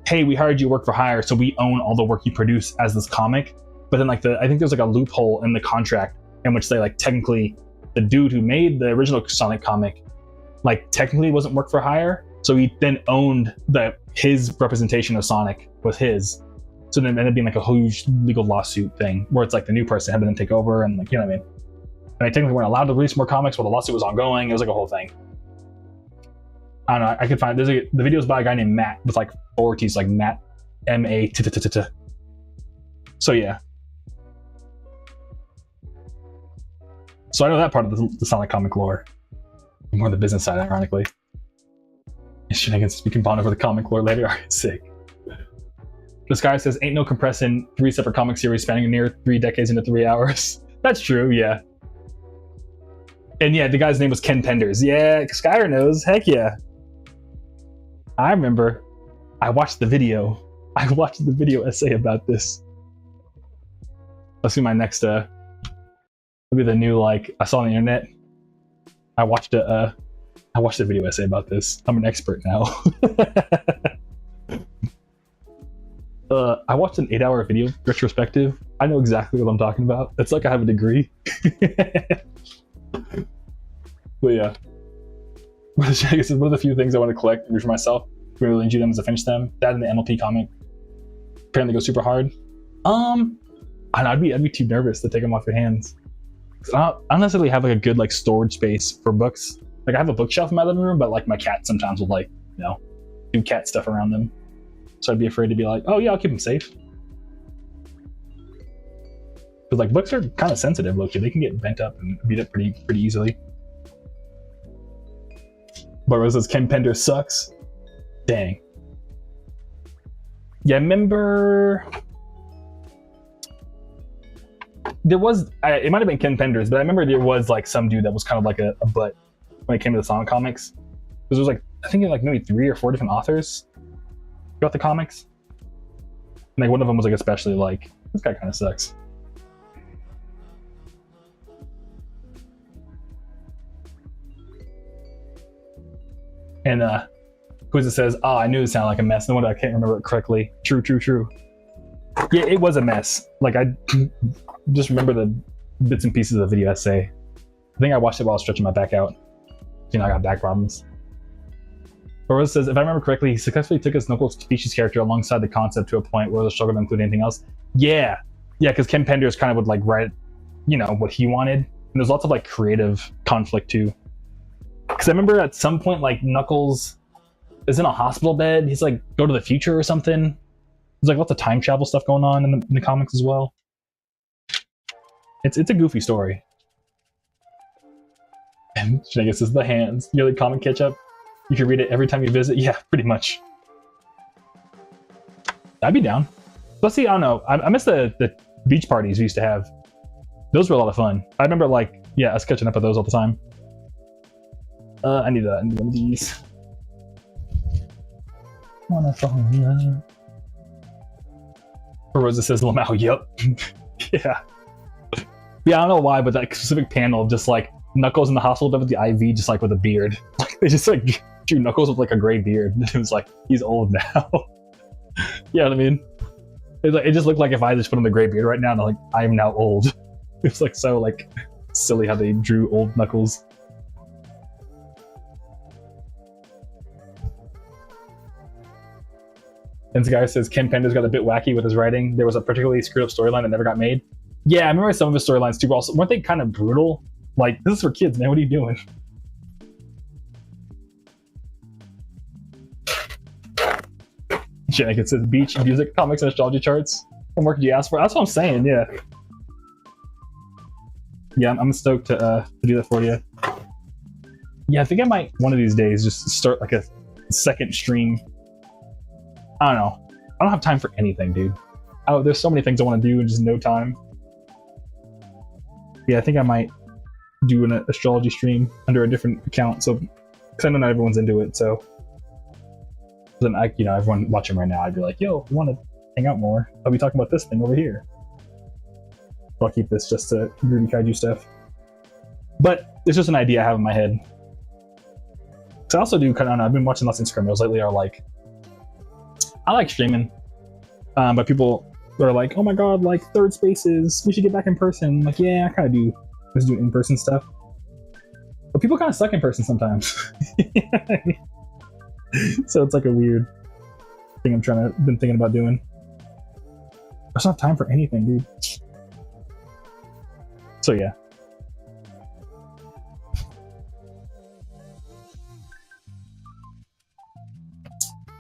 A: hey, we hired you to work for hire, so we own all the work you produce as this comic. But then like I think there's like a loophole in the contract in which they like technically the dude who made the original Sonic comic like technically wasn't work for hire, so he then owned his representation of Sonic was his. So then it ended up being like a huge legal lawsuit thing where it's like the new person had to then take over and like, you know what I mean? And they technically weren't allowed to release more comics while the lawsuit was ongoing. It was like a whole thing. I don't know. I could find the videos by a guy named Matt with like 4 T's, like Matt M-A T-T-T-T. So yeah. So I know that part of the Sonic comic lore. More the business side, ironically. Shenanigans, we can bond over the comic lore later. Alright, sick. This guy says, ain't no compressing 3 separate comic series spanning near 3 decades into 3 hours. That's true, yeah. And yeah, the guy's name was Ken Penders. Yeah, Skyler knows. Heck yeah. I remember. I watched the video. I watched the video essay about this. Let's see my next it'll be the new like I saw on the internet. I watched a video essay about this. I'm an expert now. I watched an 8-hour video retrospective. I know exactly what I'm talking about. It's like I have a degree. But yeah. This is one of the few things I want to collect and read for myself. Really enjoy them as I finish them. That and the MLP comic apparently goes super hard. I'd be too nervous to take them off your hands. I don't necessarily have like a good like storage space for books. Like I have a bookshelf in my living room, but like my cat sometimes will like, you know, do cat stuff around them. So I'd be afraid to be like, oh yeah, I'll keep them safe. Because like books are kind of sensitive, low-key. They can get bent up and beat up pretty easily. But Rose says Ken Pender sucks. Dang. Yeah, I remember there was it might have been Ken Penders, but I remember there was like some dude that was kind of like a butt when it came to the Sonic comics. Because there was like I think like maybe 3 or 4 different authors about the comics. And like one of them was like especially like, this guy kind of sucks. And Kuzma says, oh, I knew it sounded like a mess. No wonder I can't remember it correctly. True. Yeah, it was a mess. Like I just remember the bits and pieces of the video essay. I think I watched it while I was stretching my back out. You know, I got back problems. Rose says, if I remember correctly, he successfully took his Knuckles species character alongside the concept to a point where the struggle to include anything else. Yeah, because Ken Penders kind of would like write, you know, what he wanted. And there's lots of like creative conflict too. Because I remember at some point, like Knuckles is in a hospital bed. He's like, go to the future or something. There's like lots of time travel stuff going on in the comics as well. It's a goofy story. And I guess it's the hands. Yearly comic catch up. You can read it every time you visit. Yeah, pretty much. I'd be down. Let's see, I don't know. I miss the beach parties we used to have. Those were a lot of fun. I remember like, yeah, us catching up at those all the time. I need one of these. Wanna fall in love. Rosa says Lamau, yep. Yeah. Yeah, I don't know why, but that specific panel of just like Knuckles in the hospital bed with the IV, just like with a beard. Like, they just like drew Knuckles with like a gray beard. It was like, he's old now. You know what I mean? It just looked like if I just put on the gray beard right now, and like, I am now old. It's like so like silly how they drew old Knuckles. And this guy says Ken Pender's got a bit wacky with his writing. There was a particularly screwed up storyline that never got made. Yeah, I remember some of his storylines too, but also, weren't they kind of brutal? Like, this is for kids, man. What are you doing? Jack, it says beach, music, comics, and astrology charts. What more could you ask for? That's what I'm saying, yeah. Yeah, I'm stoked to do that for you. Yeah, I think I might, one of these days, just start like a second stream. I don't know. I don't have time for anything, dude. There's so many things I want to do and just no time. Yeah, I think I might do an astrology stream under a different account, so because I know not everyone's into it. So then everyone watching right now, I'd be like, "Yo, if you want to hang out more, I'll be talking about this thing over here." So I'll keep this just to Groovy Kaiju stuff. But it's just an idea I have in my head. So I also do kind of. I've been watching lots of Instagram reels lately. Are like, I like streaming, but people are like, "Oh my god, like third spaces, we should get back in person." I'm like, yeah, I kind of do. Let's do in-person stuff. But people kind of suck in person sometimes. So it's like a weird thing been thinking about doing. I just don't have time for anything, dude. So yeah.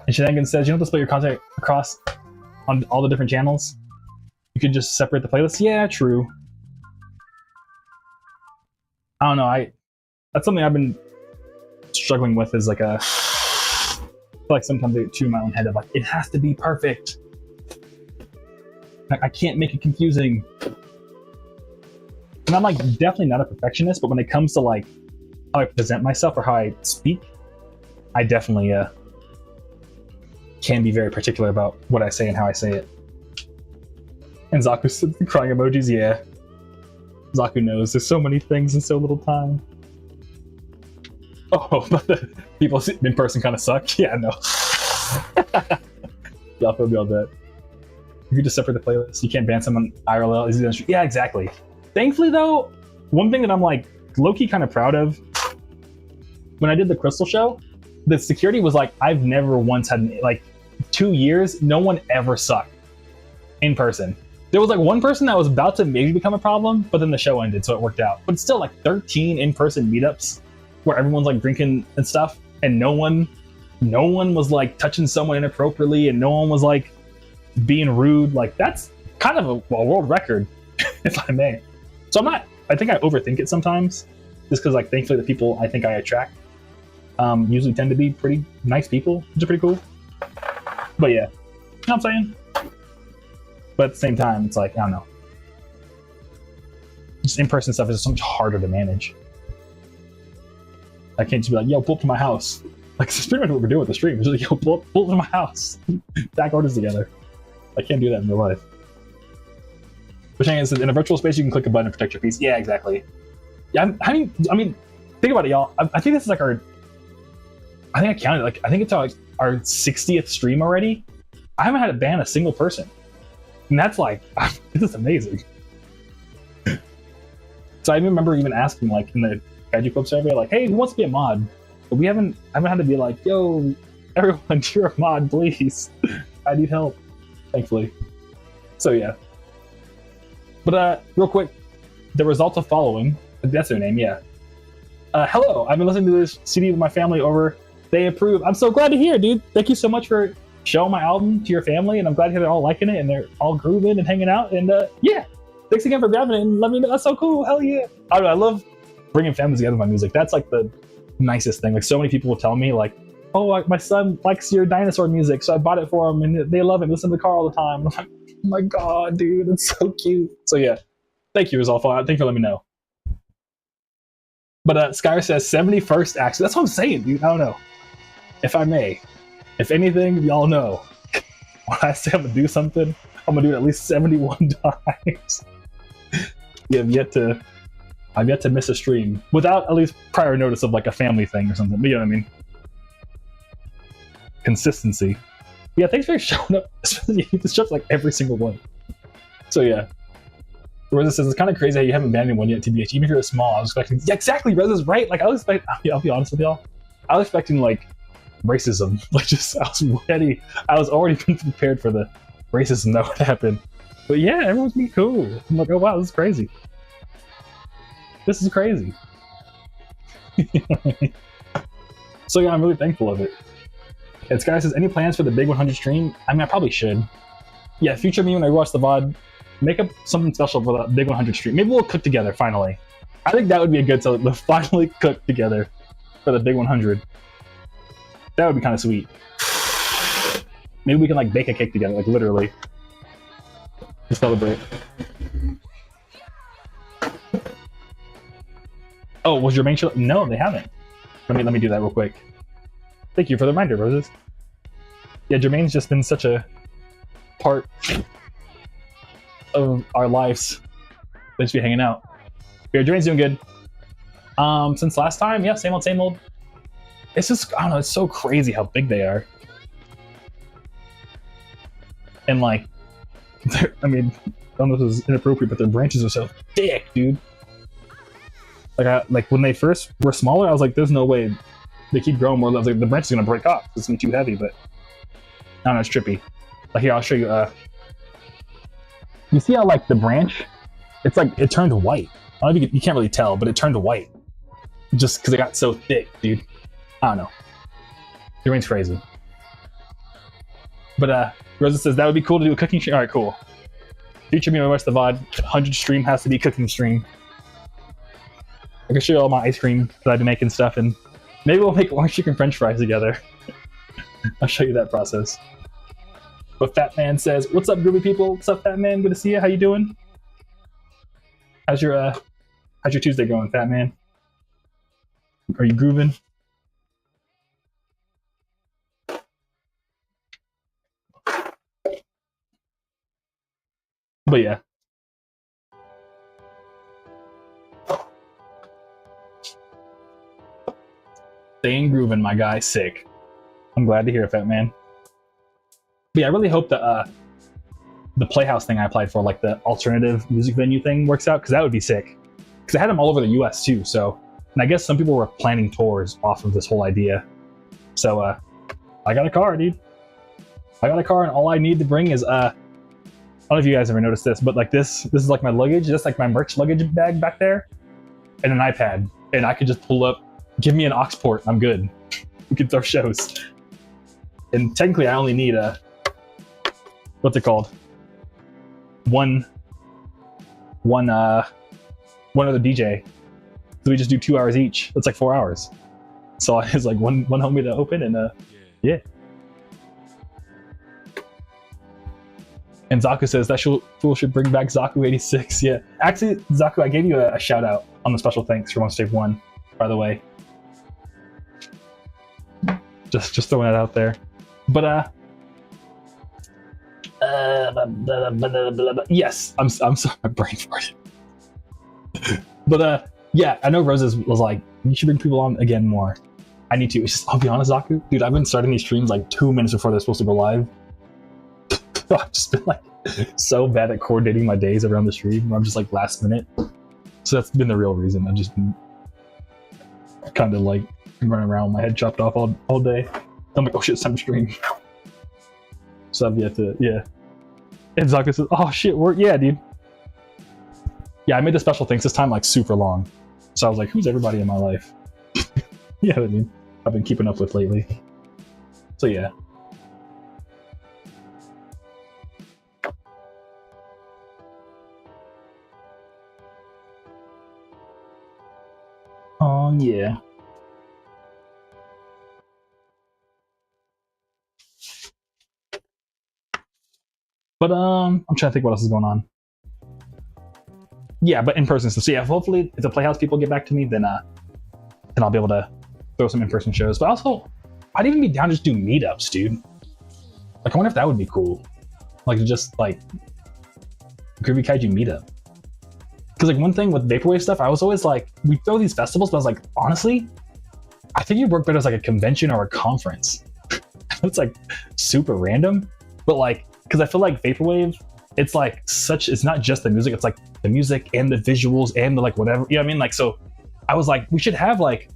A: And Shenanigans says, you don't have to split your content across on all the different channels. You could just separate the playlists. Yeah, true. I don't know. That's something I've been struggling with. Is like I feel like sometimes I get too in my own head of like, it has to be perfect. I can't make it confusing. And I'm like definitely not a perfectionist, but when it comes to like how I present myself or how I speak, I definitely can be very particular about what I say and how I say it. And Zaku said the crying emojis, yeah. Zaku knows there's so many things in so little time. Oh, but the people in person kind of suck. Yeah, no. Y'all feel me on that. If you just separate the playlist, you can't ban someone IRL. Yeah, exactly. Thankfully, though, one thing that I'm like low-key kind of proud of, when I did the Crystal show, the security was like, I've never once had, like, 2 years, no one ever sucked in person. There was like one person that was about to maybe become a problem, but then the show ended, so it worked out. But it's still like 13 in-person meetups where everyone's like drinking and stuff, and no one was like touching someone inappropriately, and no one was like being rude. Like, that's kind of a world record, if I may. So I think I overthink it sometimes, just because like thankfully the people I think I attract usually tend to be pretty nice people, which is pretty cool. But yeah, you know what I'm saying? But at the same time, it's like, I don't know. Just in-person stuff is so much harder to manage. I can't just be like, yo, pull up to my house. Like, that's pretty much what we're doing with the stream. It's just like, yo, pull up to my house. Back orders together. I can't do that in real life. But saying is, in a virtual space, you can click a button to protect your piece. Yeah, exactly. Yeah, I mean, think about it, y'all. I think this is like I think I counted, like, I think it's our 60th stream already. I haven't had to ban a single person. And that's like, this is amazing. So I remember even asking, like, in the Kaiju Club survey, like, hey, who wants to be a mod? But I haven't had to be like, yo, everyone, you're a mod, please. I need help, thankfully. So yeah. But real quick, the results of following, that's their name, yeah. Hello, I've been listening to this CD with my family over. They approve. I'm so glad to hear, dude. Thank you so much for showing my album to your family, and I'm glad to hear they're all liking it and they're all grooving and hanging out. And yeah, thanks again for grabbing it and let me know. That's so cool. Hell yeah. I don't know, I love bringing families together with my music. That's like the nicest thing. Like, so many people will tell me like, oh, my son likes your dinosaur music, so I bought it for him and they love it. Listen to the car all the time. And I'm like, oh my god, dude, it's so cute. So yeah, thank you, Azalfa. Thank you for letting me know. But Skyr says 71st action. That's what I'm saying, dude. I don't know. If I may, if anything, y'all know, when I say I'm gonna do something, I'm gonna do it at least 71 times. I've yet to miss a stream without at least prior notice of like a family thing or something. But you know what I mean? Consistency. Yeah, thanks for showing up. This show's like every single one. So yeah. Reza says it's kind of crazy how you haven't banned anyone yet, TBH. Even if you're small, I was expecting. Yeah, exactly. Reza's right. Like I was expecting. I'll be honest with y'all. I was expecting like racism. Like just I was ready. I was already prepared for the racism that would happen. But yeah, everyone's been cool. I'm like, oh wow, this is crazy. This is crazy. So yeah, I'm really thankful of it. And Sky says, any plans for the Big 100 stream? I mean, I probably should. Yeah, future me when I watch the VOD, make up something special for the Big 100 stream. Maybe we'll cook together, finally. I think that would be a good to finally cook together for the Big 100. That would be kind of sweet. Maybe we can like bake a cake together, like literally. To celebrate. Oh, was your main show? No, they haven't. Let me do that real quick. Thank you for the reminder, Roses. Yeah, Jermaine's just been such a part of our lives. They just be hanging out. Yeah, Jermaine's doing good. Since last time, yeah, same old, same old. It's just, I don't know, it's so crazy how big they are. And like, I mean, I don't know if this is inappropriate, but their branches are so thick, dude. Like when they first were smaller, I was like, there's no way they keep growing more. I was like, the branch is gonna break off. It's gonna be too heavy, but I don't know, it's trippy. Like here, I'll show you. You see how like the branch, it's like it turned white. I don't know if you can't really tell, but it turned white just because it got so thick, dude. I don't know. It rain's crazy. But Rosa says that would be cool to do a cooking stream. All right, cool. Future me when I watch the VOD, 100 stream has to be cooking stream. I can show you all my ice cream that I've been making stuff, and maybe we'll make orange chicken french fries together. I'll show you that process. But Fat Man says, what's up, groovy people? What's up, Fat Man? Good to see you. How you doing? How's your Tuesday going, Fat Man? Are you grooving? But yeah. Staying grooving, my guy. Sick. I'm glad to hear it, Fat Man. But yeah, I really hope that the Playhouse thing I applied for, like the alternative music venue thing, works out, because that would be sick. Because I had them all over the US too, so. And I guess some people were planning tours off of this whole idea. So I got a car, dude. I got a car, and all I need to bring is I don't know if you guys ever noticed this, but like this is like my luggage. That's like my merch luggage bag back there, and an iPad, and I could just pull up. Give me an aux port, I'm good. We can throw shows. And technically, I only need what's it called? One other DJ. So we just do 2 hours each. That's like 4 hours. So it's like one homie to open, and yeah. And Zaku says that fool should bring back Zaku 86. Yeah, actually, Zaku, I gave you a shout out on the special thanks for Monster Save 1, by the way. Just throwing that out there. But yes, I'm sorry, my brain farted. But yeah, I know Roses was like, you should bring people on again more. I need to. It's just, I'll be honest, Zaku, dude, I've been starting these streams like 2 minutes before they're supposed to go live. I've just been like so bad at coordinating my days around the stream. I'm just like last minute. So that's been the real reason. I've just been kind of like running around with my head chopped off all day. I'm like, oh shit, it's time to stream. So I've yet to, yeah. And Zaku says, oh shit, yeah, dude. Yeah, I made the special things this time like super long. So I was like, who's everybody in my life? Yeah, I mean, I've been keeping up with lately. So yeah. Oh yeah. But I'm trying to think what else is going on. Yeah, but in person. So yeah, hopefully if the Playhouse people get back to me, then then I'll be able to throw some in-person shows. But also, I'd even be down to just do meetups, dude. Like, I wonder if that would be cool. Like, just like Groovy Kaiju meetup. Because like one thing with vaporwave stuff, I was always like, we throw these festivals, but I was like, honestly, I think it'd work better as like a convention or a conference. It's like super random, but like, because I feel like vaporwave, it's like it's not just the music, it's like the music and the visuals and the like whatever, you know what I mean? Like, so I was like, we should have like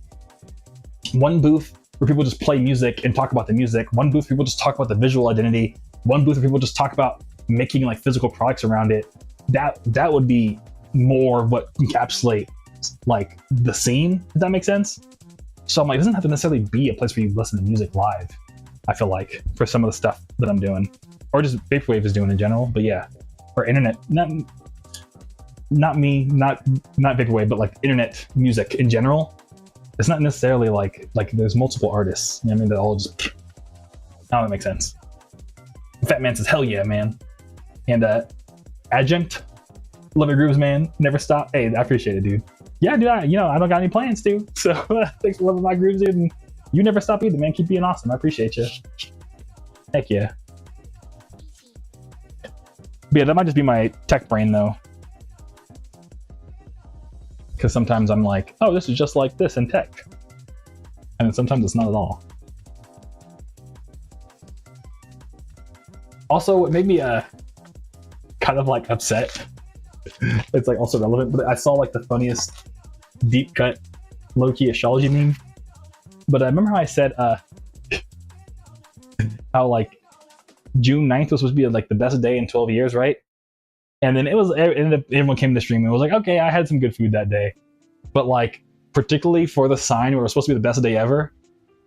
A: one booth where people just play music and talk about the music, one booth where people just talk about the visual identity, one booth where people just talk about making like physical products around it. That would be more what encapsulate like the scene, if that makes sense. So I'm like, it doesn't have to necessarily be a place where you listen to music live, I feel like, for some of the stuff that I'm doing, or just vaporwave is doing in general. But yeah, or internet, not vaporwave, but like internet music in general. It's not necessarily like there's multiple artists, you know what I mean, that all just, now that makes sense. Fat Man says, hell yeah, man. And Adjunct, love your grooves, man, never stop. Hey, I appreciate it, dude. Yeah, dude, I don't got any plans to, so thanks for loving my grooves, dude, and you never stop either, man. Keep being awesome. I appreciate you. Heck yeah. But yeah, that might just be my tech brain though, because sometimes I'm like, oh, this is just like this in tech, and then sometimes it's not at all. Also, what made me kind of like upset, it's like also relevant, but I saw like the funniest deep cut low-key astrology meme. But I remember how I said how like June 9th was supposed to be like the best day in 12 years, right? And then everyone came to the stream and was like, okay, I had some good food that day. But like, particularly for the sign where it was supposed to be the best day ever,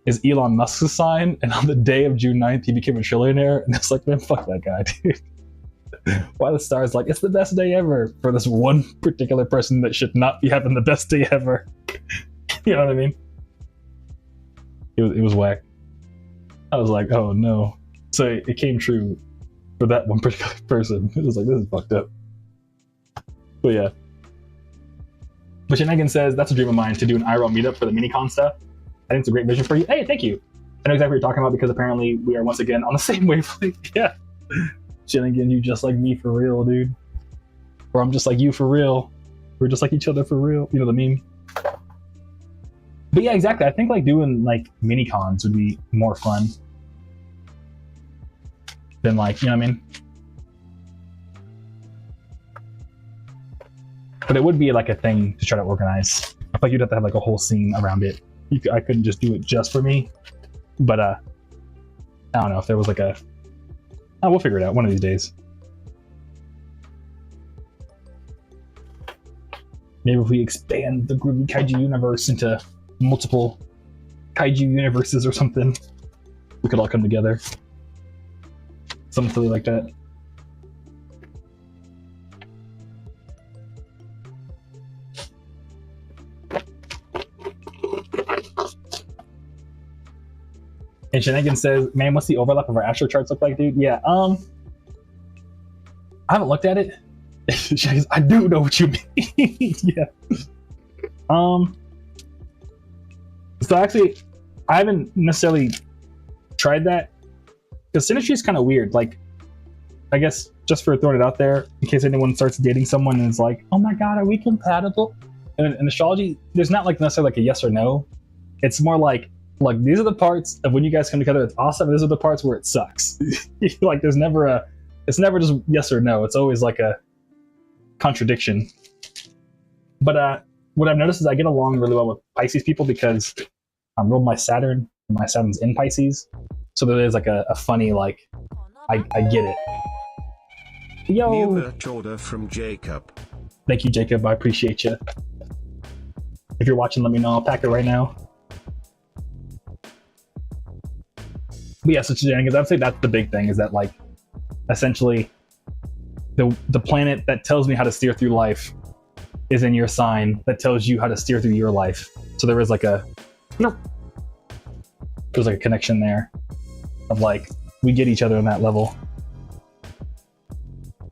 A: is Elon Musk's sign. And on the day of June 9th, he became a trillionaire. And it's like, man, fuck that guy, dude. Why the stars like, it's the best day ever for this one particular person that should not be having the best day ever. You know what I mean? It was whack. I was like, oh no. So it came true for that one particular person. It was like, this is fucked up. But yeah. But Shenanigan says, that's a dream of mine, to do an IRL meetup for the minicon stuff. I think it's a great vision for you. Hey, thank you. I know exactly what you're talking about, because apparently we are once again on the same wavelength. Yeah. Shenanigan, you just like me for real, dude. Or I'm just like you for real. We're just like each other for real. You know the meme? But yeah, exactly. I think like doing like mini cons would be more fun than like, you know what I mean? But it would be like a thing to try to organize. I feel like you'd have to have like a whole scene around it. I couldn't just do it just for me. But I don't know if there was like a, oh, we'll figure it out one of these days. Maybe if we expand the Groovy Kaiju universe into multiple kaiju universes or something, we could all come together. Something silly like that. And Shenanigan says, man, what's the overlap of our astro charts look like, dude? Yeah, I haven't looked at it. I do know what you mean. Yeah. So actually, I haven't necessarily tried that, because synastry is kind of weird. Like, I guess just for throwing it out there, in case anyone starts dating someone and is like, oh my god, are we compatible? And in astrology, there's not like necessarily like a yes or no. It's more like these are the parts of when you guys come together, it's awesome. These are the parts where it sucks. Like it's never just yes or no. It's always like a contradiction. But what I've noticed is I get along really well with Pisces people, because I'm ruled by Saturn, and my Saturn's in Pisces. So there is like a funny, like, I get it. Yo!
B: New merch order from Jacob.
A: Thank you, Jacob. I appreciate you. If you're watching, let me know. I'll pack it right now. But yeah, so Shenanigans, I'd say that's the big thing, is that like, essentially, the planet that tells me how to steer through life is in your sign, that tells you how to steer through your life. So there is like there's like a connection there of like, we get each other on that level.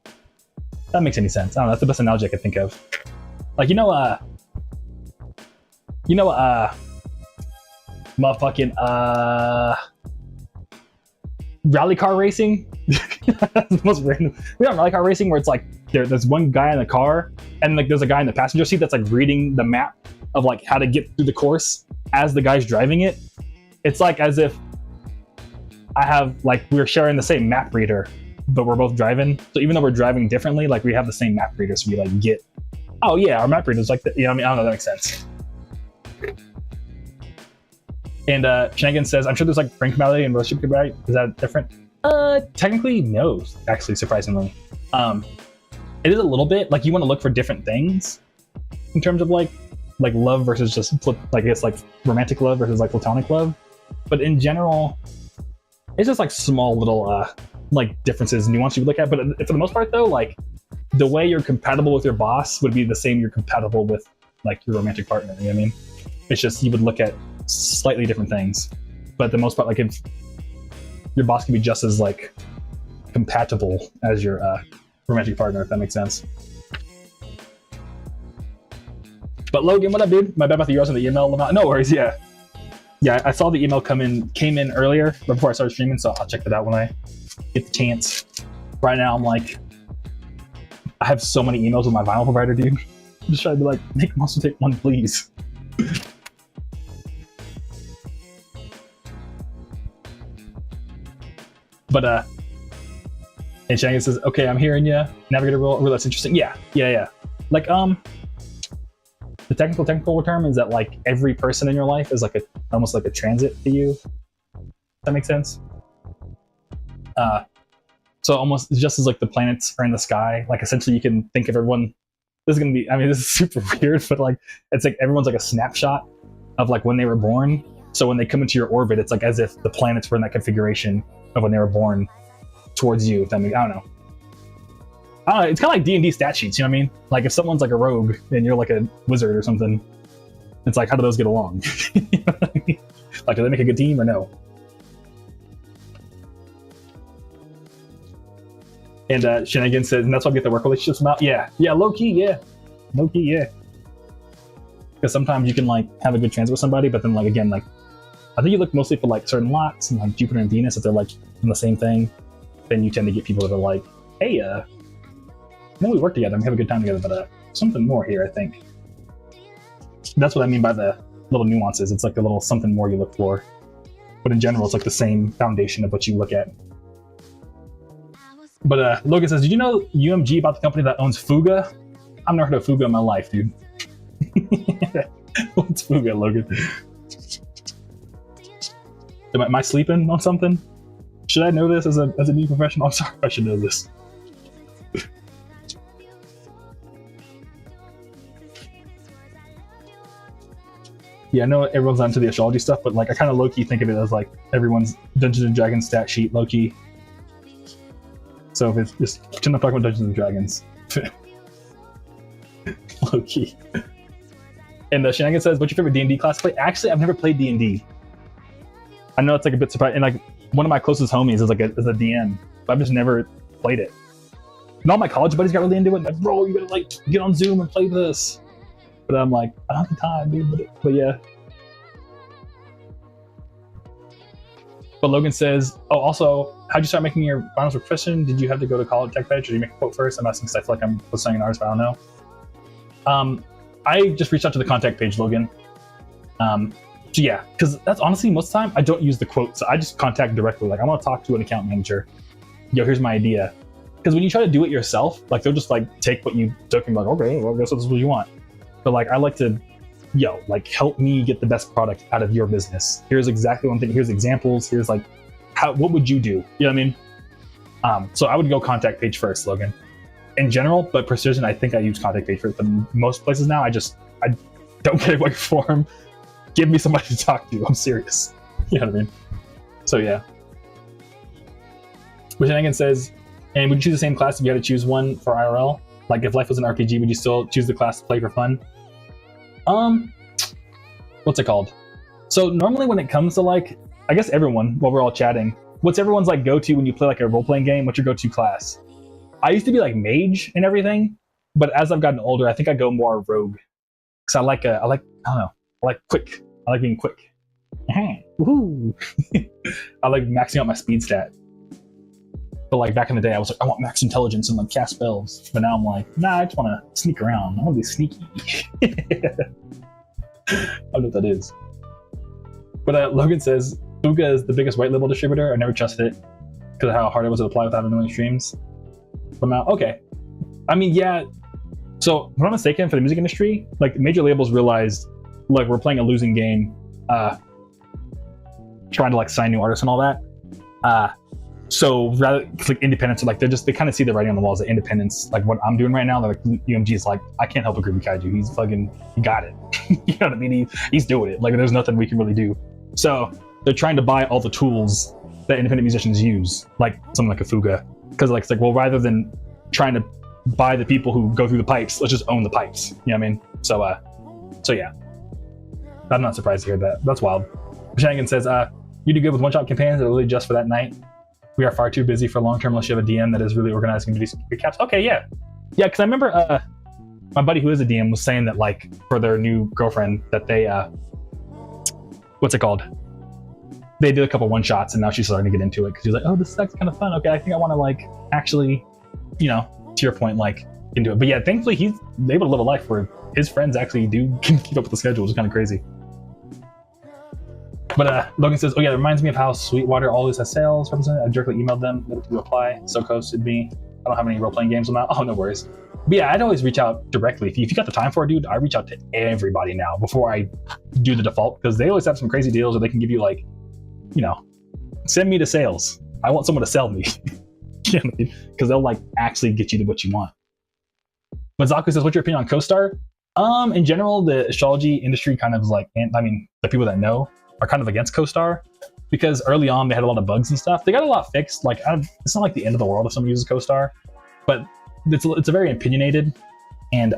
A: If that makes any sense. I don't know, that's the best analogy I could think of. Like, Motherfucking rally car racing. That's the most random. We have rally car racing where it's like there's one guy in the car and like there's a guy in the passenger seat that's like reading the map of like how to get through the course as the guy's driving it. It's like as if I have like we're sharing the same map reader, but we're both driving. So even though we're driving differently, like we have the same map reader, so we like get. Oh yeah, our map reader's like you know what I mean. I don't know if that makes sense. And Shenanigan says, I'm sure there's like friend compatibility and relationship compatibility. Is that different? Technically, no. Actually, surprisingly, it is a little bit like you want to look for different things in terms of like love versus just like I guess like romantic love versus like platonic love. But in general, it's just like small little like differences, nuance you would look at. But for the most part, though, like the way you're compatible with your boss would be the same you're compatible with like your romantic partner. You know what I mean? It's just you would look at slightly different things, but the most part, like if your boss can be just as like compatible as your romantic partner, if that makes sense. But Logan, what up, dude? My bad about the euros in the email. No worries. Yeah, I saw the email came in earlier before I started streaming, so I'll check that out when I get the chance. Right now, I'm like, I have so many emails with my vinyl provider, dude. I'm just trying to be like, make Monster take one, please. But and Shangan says, okay, I'm hearing you. Navigator rule, that's interesting. Yeah. Like the technical term is that like every person in your life is like almost like a transit to you. Does that make sense? So almost just as like the planets are in the sky, like essentially you can think of everyone. This is gonna be, I mean, this is super weird, but like it's like everyone's like a snapshot of like when they were born. So when they come into your orbit, it's like as if the planets were in that configuration of when they were born towards you. If that makes, I don't know. It's kind of like D&D stat sheets, you know what I mean? Like if someone's like a rogue and you're like a wizard or something, it's like how do those get along? You know what I mean? Like do they make a good team or no? And Shenanigan says, and that's why we get the work relationships about. Yeah, low key, yeah. Because sometimes you can like have a good transit with somebody, but then like again, like I think you look mostly for like certain lots and like Jupiter and Venus, if they're like in the same thing, then you tend to get people that are like, hey, then we work together and we have a good time together, but something more here, I think. That's what I mean by the little nuances. It's like a little something more you look for. But in general, it's like the same foundation of what you look at. But Logan says, did you know UMG about the company that owns Fuga? I've never heard of Fuga in my life, dude. What's Fuga, Logan? Am I sleeping on something? Should I know this as a new professional? I'm sorry, I should know this. Yeah, I know everyone's onto the astrology stuff, but like I kind of low-key think of it as like everyone's Dungeons and Dragons stat sheet, low-key. So if it's just pretend I'm talking about Dungeons and Dragons. Low-key. And Shenanigan says, what's your favorite D&D class to play? Actually, I've never played D&D. I know it's like a bit surprising, and like one of my closest homies is like is a DM, but I've just never played it. And all my college buddies got really into it, like, bro, you gotta like get on Zoom and play this. But I'm like, I don't have the time, dude. But yeah. But Logan says, oh, also, how'd you start making your finals with Christian? Did you have to go to college tech page, or did you make a quote first? I'm asking because I feel like I'm saying an artist, but I don't know. I just reached out to the contact page, Logan. So yeah, because that's honestly most of the time I don't use the quotes. So I just contact directly. Like I want to talk to an account manager. Yo, here's my idea. Because when you try to do it yourself, like they'll just like take what you took and be like, okay, well, I guess this is what you want. But like I like to, like help me get the best product out of your business. Here's exactly one thing. Here's examples. Here's like what would you do? You know what I mean? So I would go contact page first, Logan. In general, but precision, I think I use contact page first. But most places now, I don't get away form. Give me somebody to talk to. I'm serious. You know what I mean? So yeah. Shenanigan says, and would you choose the same class if you had to choose one for IRL? Like if life was an RPG, would you still choose the class to play for fun? What's it called? So normally when it comes to like, I guess everyone, while we're all chatting, what's everyone's like go-to when you play like a role-playing game? What's your go-to class? I used to be like mage and everything, but as I've gotten older, I think I go more rogue. Cause I like quick. I like being quick. Woohoo! I like maxing out my speed stat. But like back in the day, I was like, I want max intelligence and like cast spells. But now I'm like, nah, I just want to sneak around. I want to be sneaky. I don't know what that is. But Logan says, Fuga is the biggest white label distributor. I never trusted it because of how hard it was to apply without annoying streams. But now, okay. I mean, yeah. So, if I'm not mistaken, for the music industry, like major labels realized, like we're playing a losing game, trying to like sign new artists and all that. So rather, like independents, like they kind of see the writing on the walls. That independents, like what I'm doing right now, like UMG is like, I can't help a Groovy Kaiju. He's fucking, he got it. You know what I mean? He's doing it. Like there's nothing we can really do. So they're trying to buy all the tools that independent musicians use, like something like a Fuga, because like it's like, well, rather than trying to buy the people who go through the pipes, let's just own the pipes. You know what I mean? So yeah, I'm not surprised to hear that. That's wild. Shenanigan says, you do good with one-shot campaigns that are really just for that night. We are far too busy for long-term unless you have a DM that is really organizing community recaps. Okay, yeah. Yeah, because I remember my buddy who is a DM was saying that like for their new girlfriend that they, what's it called? They did a couple one-shots and now she's starting to get into it because she's like, oh, this is kind of fun. Okay, I think I want to like actually, you know, to your point, like into it. But yeah, thankfully he's able to live a life where his friends actually can keep up with the schedule, which is kind of crazy. But Logan says, oh yeah, it reminds me of how Sweetwater always has sales represented. I directly emailed them to reply. So ghosted me. I don't have any role-playing games on that. Oh, no worries. But yeah, I'd always reach out directly. If you got the time for it, dude, I reach out to everybody now before I do the default because they always have some crazy deals or they can give you like, you know, send me to sales. I want someone to sell me. You know what I mean? Because they'll like actually get you to what you want. But Zaku says, what's your opinion on CoStar? In general, the astrology industry kind of like, I mean, the people that know are kind of against CoStar because early on they had a lot of bugs and stuff. They got a lot fixed. Like, it's not like the end of the world if someone uses CoStar, but it's a very opinionated and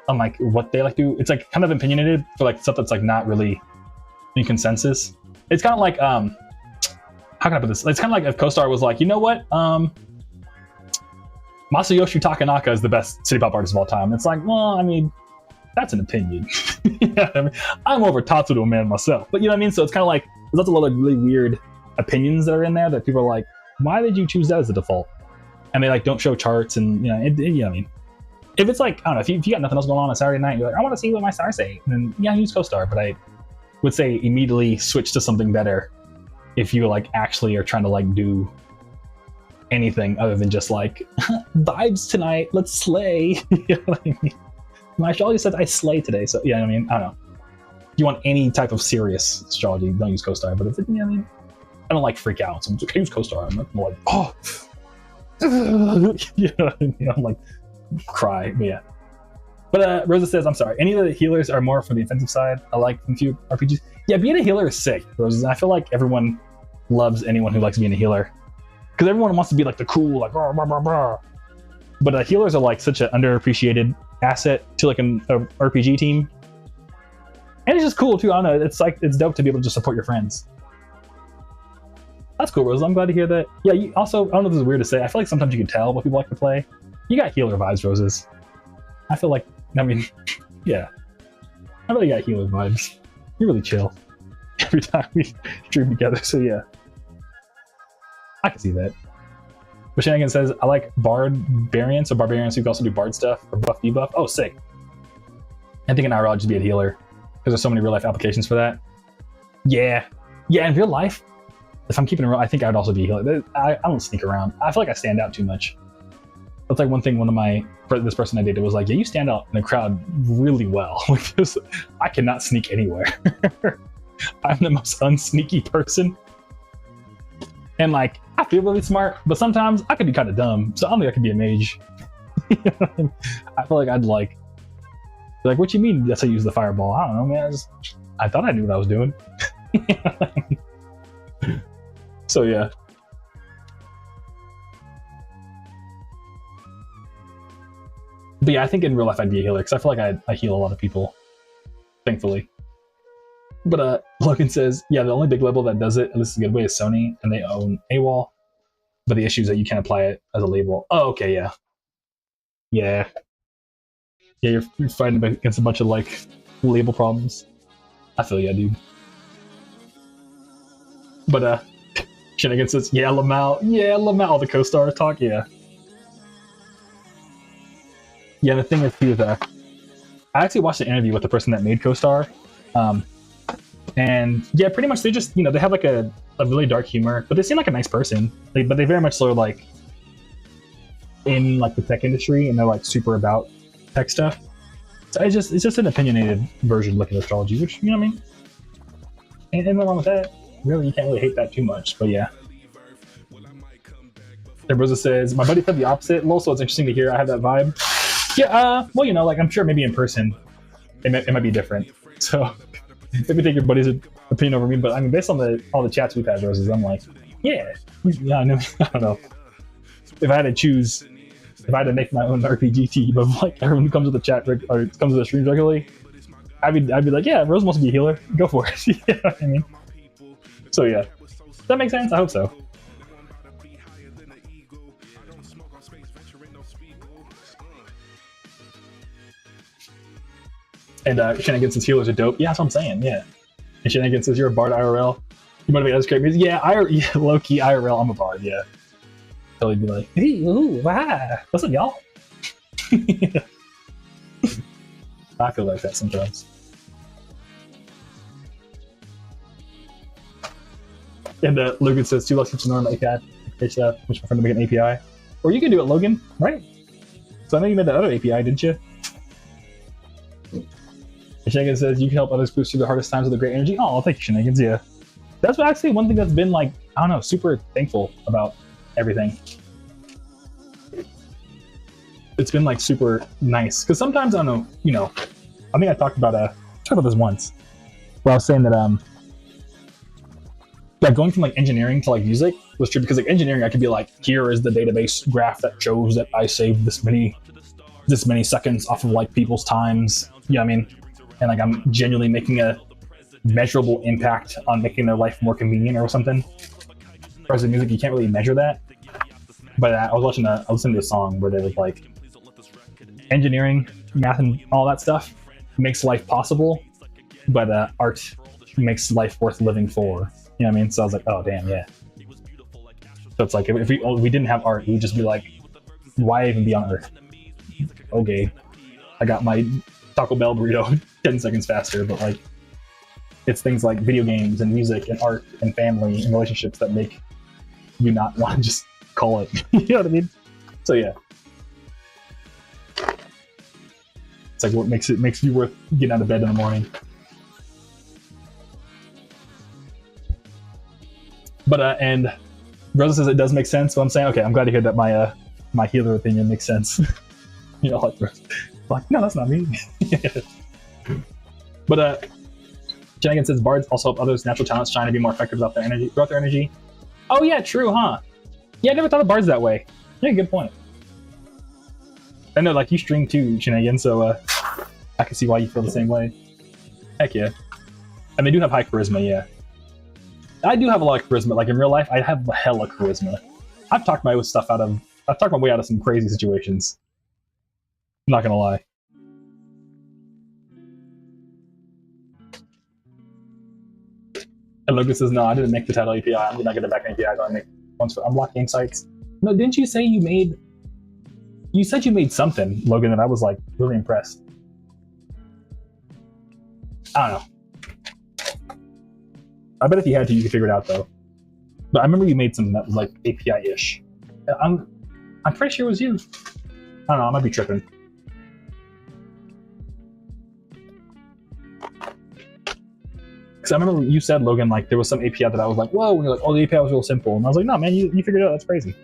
A: unlike what they like to do. It's like kind of opinionated for like stuff that's like not really in consensus. It's kind of like how can I put this? It's kind of like if CoStar was like, you know what, Masayoshi Takanaka is the best city pop artist of all time. It's like, well, I mean, that's an opinion. You know what I mean? I'm over Tatsudo man myself, but you know what I mean? So it's kind of like, there's lots of like really weird opinions that are in there that people are like, why did you choose that as the default? And they like don't show charts and, you know, you know what I mean? If it's like, I don't know, if you got nothing else going on Saturday night, you're like, I want to see what my stars say, then yeah, use CoStar, but I would say immediately switch to something better if you like actually are trying to like do anything other than just like vibes tonight, let's slay. You know what I mean? My astrology says I slay today, so yeah, I mean, I don't know. If you want any type of serious astrology, don't use CoStar. But if it, you know what I mean, I don't like freak out. So I'm like, I use CoStar. I'm like, oh, you know what I mean? I'm like, cry. But yeah. But Rosa says, I'm sorry. Any of the healers are more for the offensive side. I like from few RPGs. Yeah, being a healer is sick, Rosa. I feel like everyone loves anyone who likes being a healer because everyone wants to be like the cool, like rah, rah, rah, rah. But healers are like such an underappreciated asset to like an RPG team, and it's just cool too. I don't know, it's like it's dope to be able to just support your friends. That's cool, Rose. I'm glad to hear that. Yeah, you also, I don't know if this is weird to say, I feel like sometimes you can tell what people like to play. You got healer vibes, Roses. I feel like, I mean, yeah, I really got healer vibes. You're really chill every time we stream together, so yeah, I can see that. But Shenanigan says, I like bard variants, so barbarians who can also do bard stuff, or buff debuff. Oh, sick. I think an IRL just be a healer, because there's so many real life applications for that. Yeah. Yeah, in real life, if I'm keeping it real, I think I would also be a healer. I don't sneak around. I feel like I stand out too much. That's like one thing this person I dated was like, yeah, you stand out in the crowd really well. Like this, I cannot sneak anywhere. I'm the most unsneaky person. And like, I feel really smart, but sometimes I could be kind of dumb. So I don't think I could be a mage. I feel like I'd like, what you mean? That's how you use the fireball. I don't know, man. I thought I knew what I was doing. So yeah. But yeah, I think in real life I'd be a healer because I feel like I heal a lot of people, thankfully. But Logan says, yeah, the only big label that does it, at least a good way, is Sony, and they own AWOL. But the issue is that you can't apply it as a label. Oh, okay, yeah. Yeah. Yeah, you're fighting against a bunch of like label problems. I feel ya, dude. But Shenanigan says, yeah, Lamau, all the co-stars talk, yeah. Yeah, the thing is, too, that I actually watched an interview with the person that made co-star, and yeah, pretty much they just, they have like a really dark humor, but they seem like a nice person. But they very much are like in like the tech industry, and they're like super about tech stuff. So it's just an opinionated version looking at astrology, which, you know what I mean? Ain't nothing wrong with that. Really, you can't really hate that too much, but yeah. Rosa says, my buddy said the opposite. Also, it's interesting to hear. I have that vibe. Yeah, well, like I'm sure maybe in person it might be different. So maybe take your buddy's opinion over me, but I mean, based on all the chats we've had, Roses, I'm like, yeah, I don't know. If I had to choose, if I had to make my own RPG team of like everyone who comes to the chat or comes to the stream regularly, I'd be like, yeah, Rose wants to be a healer. Go for it. You know what I mean? So yeah, does that make sense? I hope so. And Shenanigan says healers are dope. Yeah, that's what I'm saying. Yeah. And Shenanigan says you're a bard IRL. You motivate others to create music. Yeah, low key IRL. I'm a bard. Yeah. Totally be like, hey, ooh, wow, what's up, y'all? I feel like that sometimes. And Logan says 2 lessons to learn API. Which my friend to make an API. Or you can do it, Logan, right? So I know you made that other API, didn't you? Shenanigans says you can help others boost through the hardest times with a great energy. Oh, thank you, Shenanigans. Yeah, that's actually one thing that's been like, I don't know, super thankful about everything. It's been like super nice because sometimes I don't know, I think I talked about this once, where I was saying that yeah, going from like engineering to like music was true because like engineering I could be like, here is the database graph that shows that I saved this many seconds off of like people's times. You know what I mean? And like I'm genuinely making a measurable impact on making their life more convenient or something. Whereas in music, you can't really measure that. But I was listening to a song where they was like, engineering, math, and all that stuff makes life possible, but art makes life worth living for. You know what I mean? So I was like, oh damn, yeah. So it's like if we didn't have art, we'd just be like, why even be on Earth? Okay, I got my Taco Bell burrito 10 seconds faster, but like it's things like video games and music and art and family and relationships that make you not want to just call it. You know what I mean? So yeah, it's like what makes you worth getting out of bed in the morning. But and Rosa says it does make sense. So I'm saying, okay, I'm glad to hear that my healer opinion makes sense. Like, no, that's not me. But Shenanigan says bards also help others' natural talents shine to be more effective throughout their energy. Oh yeah, true, huh? Yeah, I never thought of bards that way. Yeah, good point. I know, like you stream too, Shenanigan, so I can see why you feel the same way. Heck yeah. And they do have high charisma, yeah. I do have a lot of charisma. Like in real life, I have hella charisma. I've talked my way out of some crazy situations. I'm not gonna lie. And Logan says, no, I didn't make the title API. I'm not gonna back API. I make ones for unlock game sites. No, didn't you say you said you made something, Logan, and I was like really impressed. I don't know. I bet if you had to, you could figure it out though. But I remember you made something that was like API-ish. I'm pretty sure it was you. I don't know, I might be tripping. Because I remember you said, Logan, like there was some API that I was like, whoa, and you're like, oh, the API was real simple. And I was like, no, man, you figured it out, that's crazy.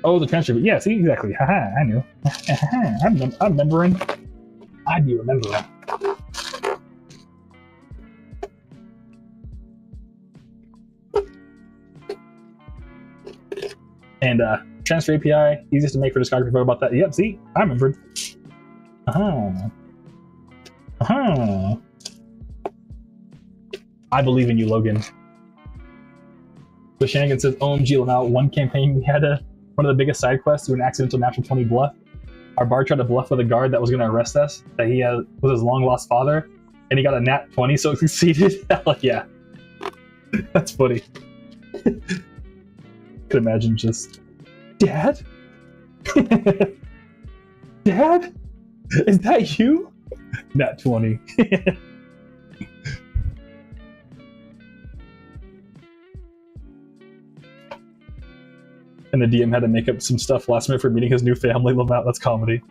A: Oh, the transfer. Yeah, see, exactly. Haha, I knew. I'm remembering. I do remember that. And transfer API, easiest to make for discography. What about that? Yep, see, I remembered. I believe in you, Logan. So Shenanigan says, OMG, now one campaign we had one of the biggest side quests through an accidental natural 20 bluff. our bar tried to bluff with a guard that was going to arrest us, that he was his long lost father, and he got a nat 20, so it succeeded. Hell yeah. That's funny. Could imagine just, Dad? Dad? Is that you? Nat 20. And the DM had to make up some stuff last minute for meeting his new family. Love that. That's comedy.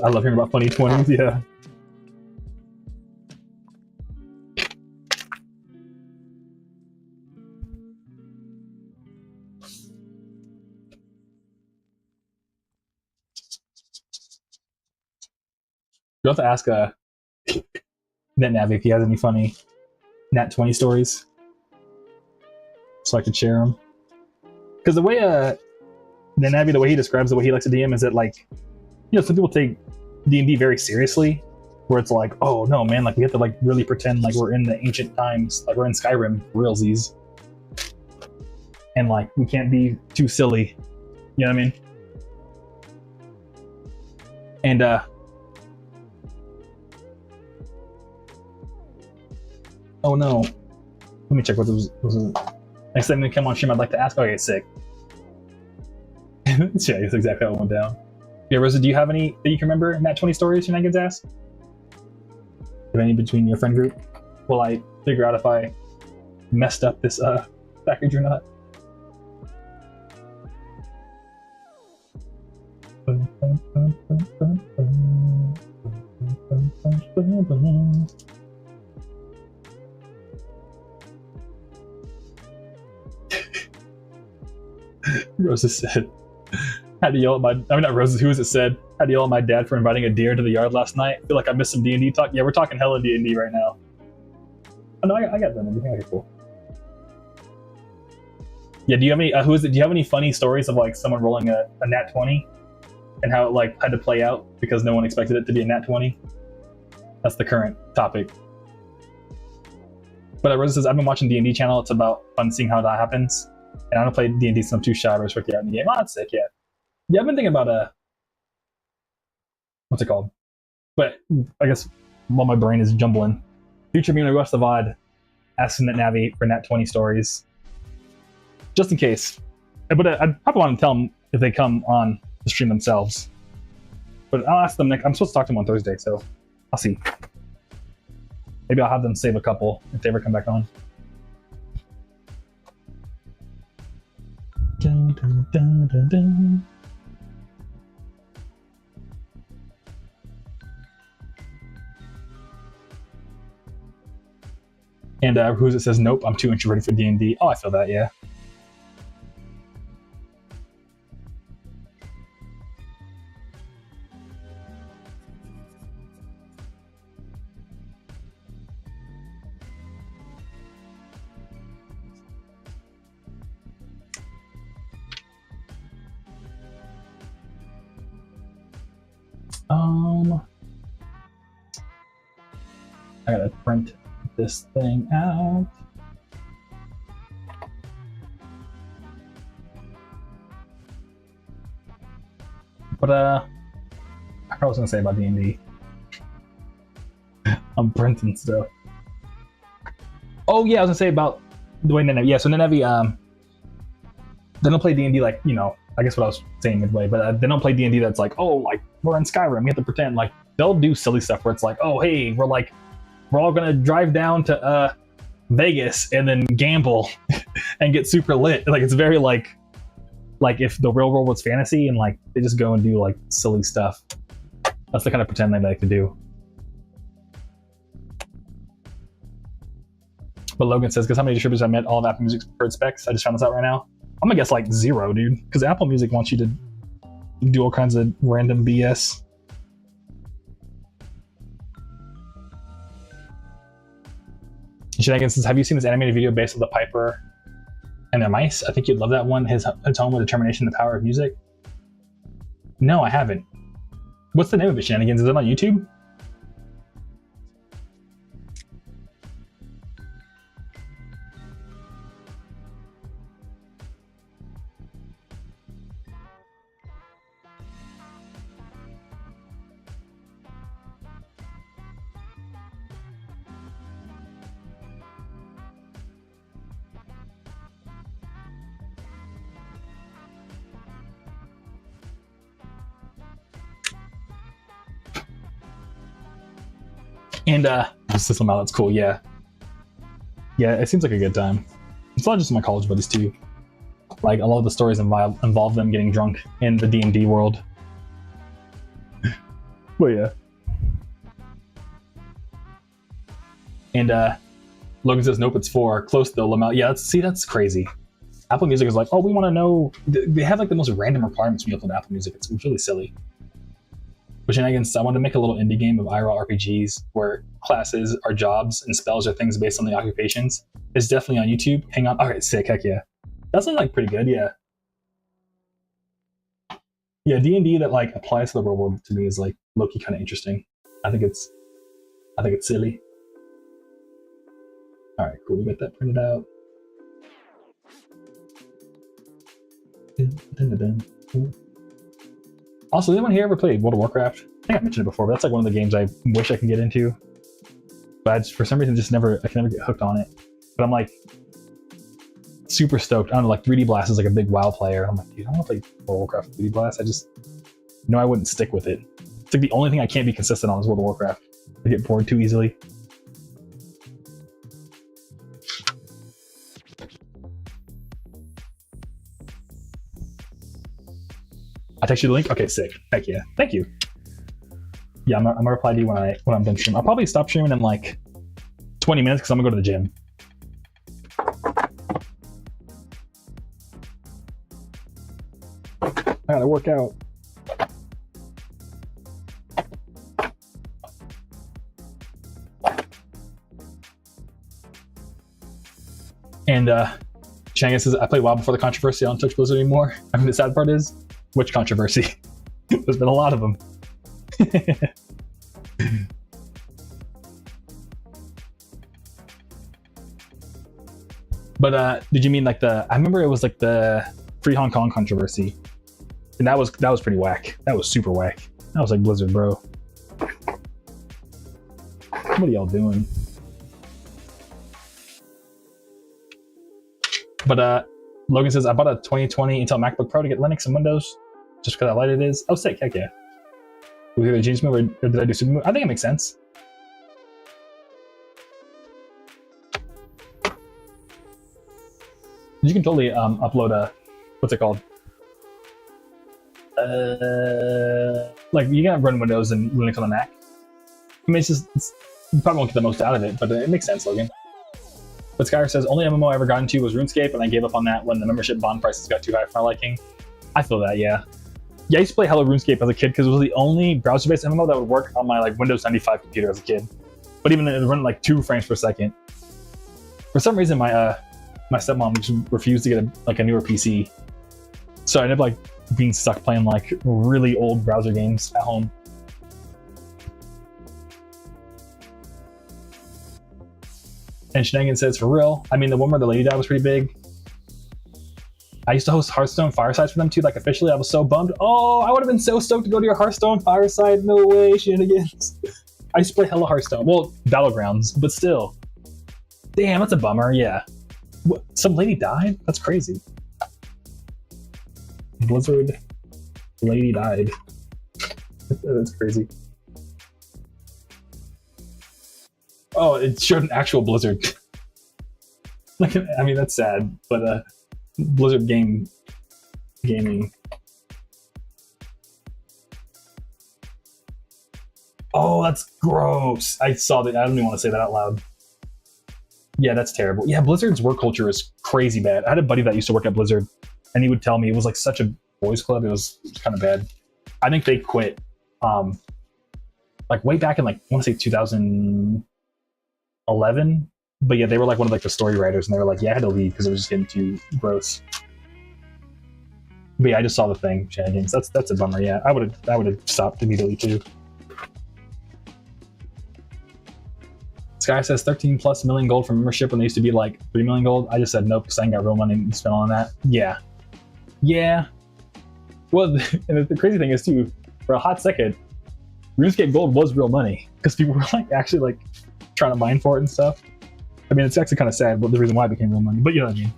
A: I love hearing about funny 20s, yeah. You'll have to ask NetNavi if he has any funny Nat 20 stories, so I could share them. Because the way NetNavi, the way he describes the way he likes to DM is that, like, you know, some people take D&D very seriously, where it's like, oh no man, like we have to like really pretend like we're in the ancient times, like we're in Skyrim realsies, and like we can't be too silly, you know what I mean? And oh no, let me check what was next time they come on stream. I'd like to ask. Okay, sick. Yeah, that's exactly how it went down. Yeah, Rosa, do you have any that you can remember Nat 20 stories your Shenanigans asked? Have any between your friend group? Will I figure out if I messed up this package or not? Rosa said, had to yell at my, I mean not Rosa, who was it said? Had to yell at my dad for inviting a deer to the yard last night. I feel like I missed some D&D talk. Yeah, we're talking hella D&D right now. Oh no, I got them. Okay, cool. Yeah, do you have any, do you have any funny stories of like someone rolling a nat 20 and how it like had to play out because no one expected it to be a nat 20? That's the current topic. But Rosa says, I've been watching D&D channel. It's about fun seeing how that happens. And I don't play D&D since I'm too shy, but it's working out in the game. Oh, that's sick, yeah. Yeah, I've been thinking about what's it called? But I guess while my brain is jumbling, future me when I watch the VOD, asking NetNavi for Nat 20 stories, just in case. But I'd probably want to tell them if they come on the stream themselves. But I'll ask them next. I'm supposed to talk to them on Thursday, so I'll see. Maybe I'll have them save a couple if they ever come back on. Dun, dun, dun, dun, dun. And who's it says, nope, I'm too introverted for D&D. Oh, I feel that, yeah. I gotta print this thing out. But I was gonna say about D&D. I'm printing stuff. Oh yeah, I was gonna say about the way NetNavi. Yeah, so NetNavi, they don't play D&D like, you know, I guess what I was saying midway, but they don't play D&D that's like, oh, like we're in Skyrim, we have to pretend. Like they'll do silly stuff where it's like, oh hey, we're all gonna drive down to Vegas and then gamble and get super lit. Like it's very like if the real world was fantasy and like they just go and do like silly stuff. That's the kind of pretend they like to do. But Logan says, guess how many distributors I met all of Apple Music's preferred specs? I just found this out right now. I'm gonna guess like 0, dude, because Apple Music wants you to do all kinds of random BS. Shenanigans says, have you seen this animated video based on the Piper and the mice? I think you'd love that one. His home with determination, the power of music. No, I haven't. What's the name of it, Shenanigans? Is it on YouTube? And System Out, that's cool, yeah. Yeah, it seems like a good time. It's not just my college buddies too. Like a lot of the stories involve them getting drunk in the D&D world. But yeah. And Logan says, nope, it's 4. Close though, Lamel. Yeah, that's crazy. Apple Music is like, oh, we want to know. They have like the most random requirements when you upload Apple Music. It's really silly. But shenanigans, I want to make a little indie game of IRL RPGs where classes are jobs and spells are things based on the occupations. It's definitely on YouTube. Hang on. All right, sick. Heck yeah. That sounds like pretty good. Yeah. Yeah, D&D that like applies to the real world to me is like low-key kind of interesting. I think it's silly. All right, cool. We got that printed out. Cool. Also, anyone here ever played World of Warcraft? I think I mentioned it before, but that's like one of the games I wish I could get into. But I just, for some reason, I can never get hooked on it. But I'm like super stoked. I don't know, like 3D Blast is like a big WoW player. I'm like, dude, I want to play World of Warcraft 3D Blast. I just know I wouldn't stick with it. It's like the only thing I can't be consistent on is World of Warcraft. I get bored too easily. I text you the link. Okay, sick. Heck yeah. Thank you. Yeah, I'm gonna reply to you when I'm done streaming. I'll probably stop streaming in like 20 minutes because I'm gonna go to the gym. I gotta work out. And Shangus says, I played WoW before the controversy on Touch Blizzard anymore. I mean, the sad part is, which controversy? There's been a lot of them. But did you mean like I remember it was like the Free Hong Kong controversy. And that was pretty whack. That was super whack. That was like Blizzard, bro. What are y'all doing? But Logan says, I bought a 2020 Intel MacBook Pro to get Linux and Windows just because how light it is. Oh, sick. Heck yeah. Was it a genius move or did I do super move? I think it makes sense. You can totally upload a, what's it called? Like you can run Windows and Linux on the Mac. I mean, you probably won't get the most out of it, but it makes sense, Logan. But Skyr says, only MMO I ever got into was RuneScape, and I gave up on that when the membership bond prices got too high for my liking. I feel that, yeah. Yeah, I used to play Hello RuneScape as a kid because it was the only browser-based MMO that would work on my like Windows 95 computer as a kid. But even it run like 2 frames per second. For some reason, my stepmom just refused to get a newer PC, so I ended up like being stuck playing like really old browser games at home. And Shenanigans says, for real, I mean, the one where the lady died was pretty big. I used to host Hearthstone firesides for them too, like officially. I was so bummed. Oh, I would have been so stoked to go to your Hearthstone fireside. No way, Shenanigans. I used to play hella Hearthstone. Well, Battlegrounds, but still. Damn, that's a bummer, yeah. What, some lady died? That's crazy. Blizzard lady died. That's crazy. Oh, it showed an actual Blizzard. Like, I mean, that's sad, but Blizzard gaming. Oh, that's gross. I saw that. I don't even want to say that out loud. Yeah, that's terrible. Yeah, Blizzard's work culture is crazy bad. I had a buddy that used to work at Blizzard, and he would tell me it was like such a boys club. It was kind of bad. I think they quit like way back in like, I want to say 2011. But yeah, they were like one of like the story writers, and they were like, yeah, I had to leave because it was just getting too gross. But yeah, I just saw the thing, Shenanigans. That's a bummer. Yeah, I would have stopped immediately too. Sky says 13+ million gold for membership when they used to be like 3 million gold. I just said nope because I ain't got real money to spend on that. Yeah. Well, and the crazy thing is too, for a hot second, RuneScape Gold was real money because people were like actually like trying to mine for it and stuff. I mean, it's actually kind of sad, but the reason why it became real money. But you know what I mean.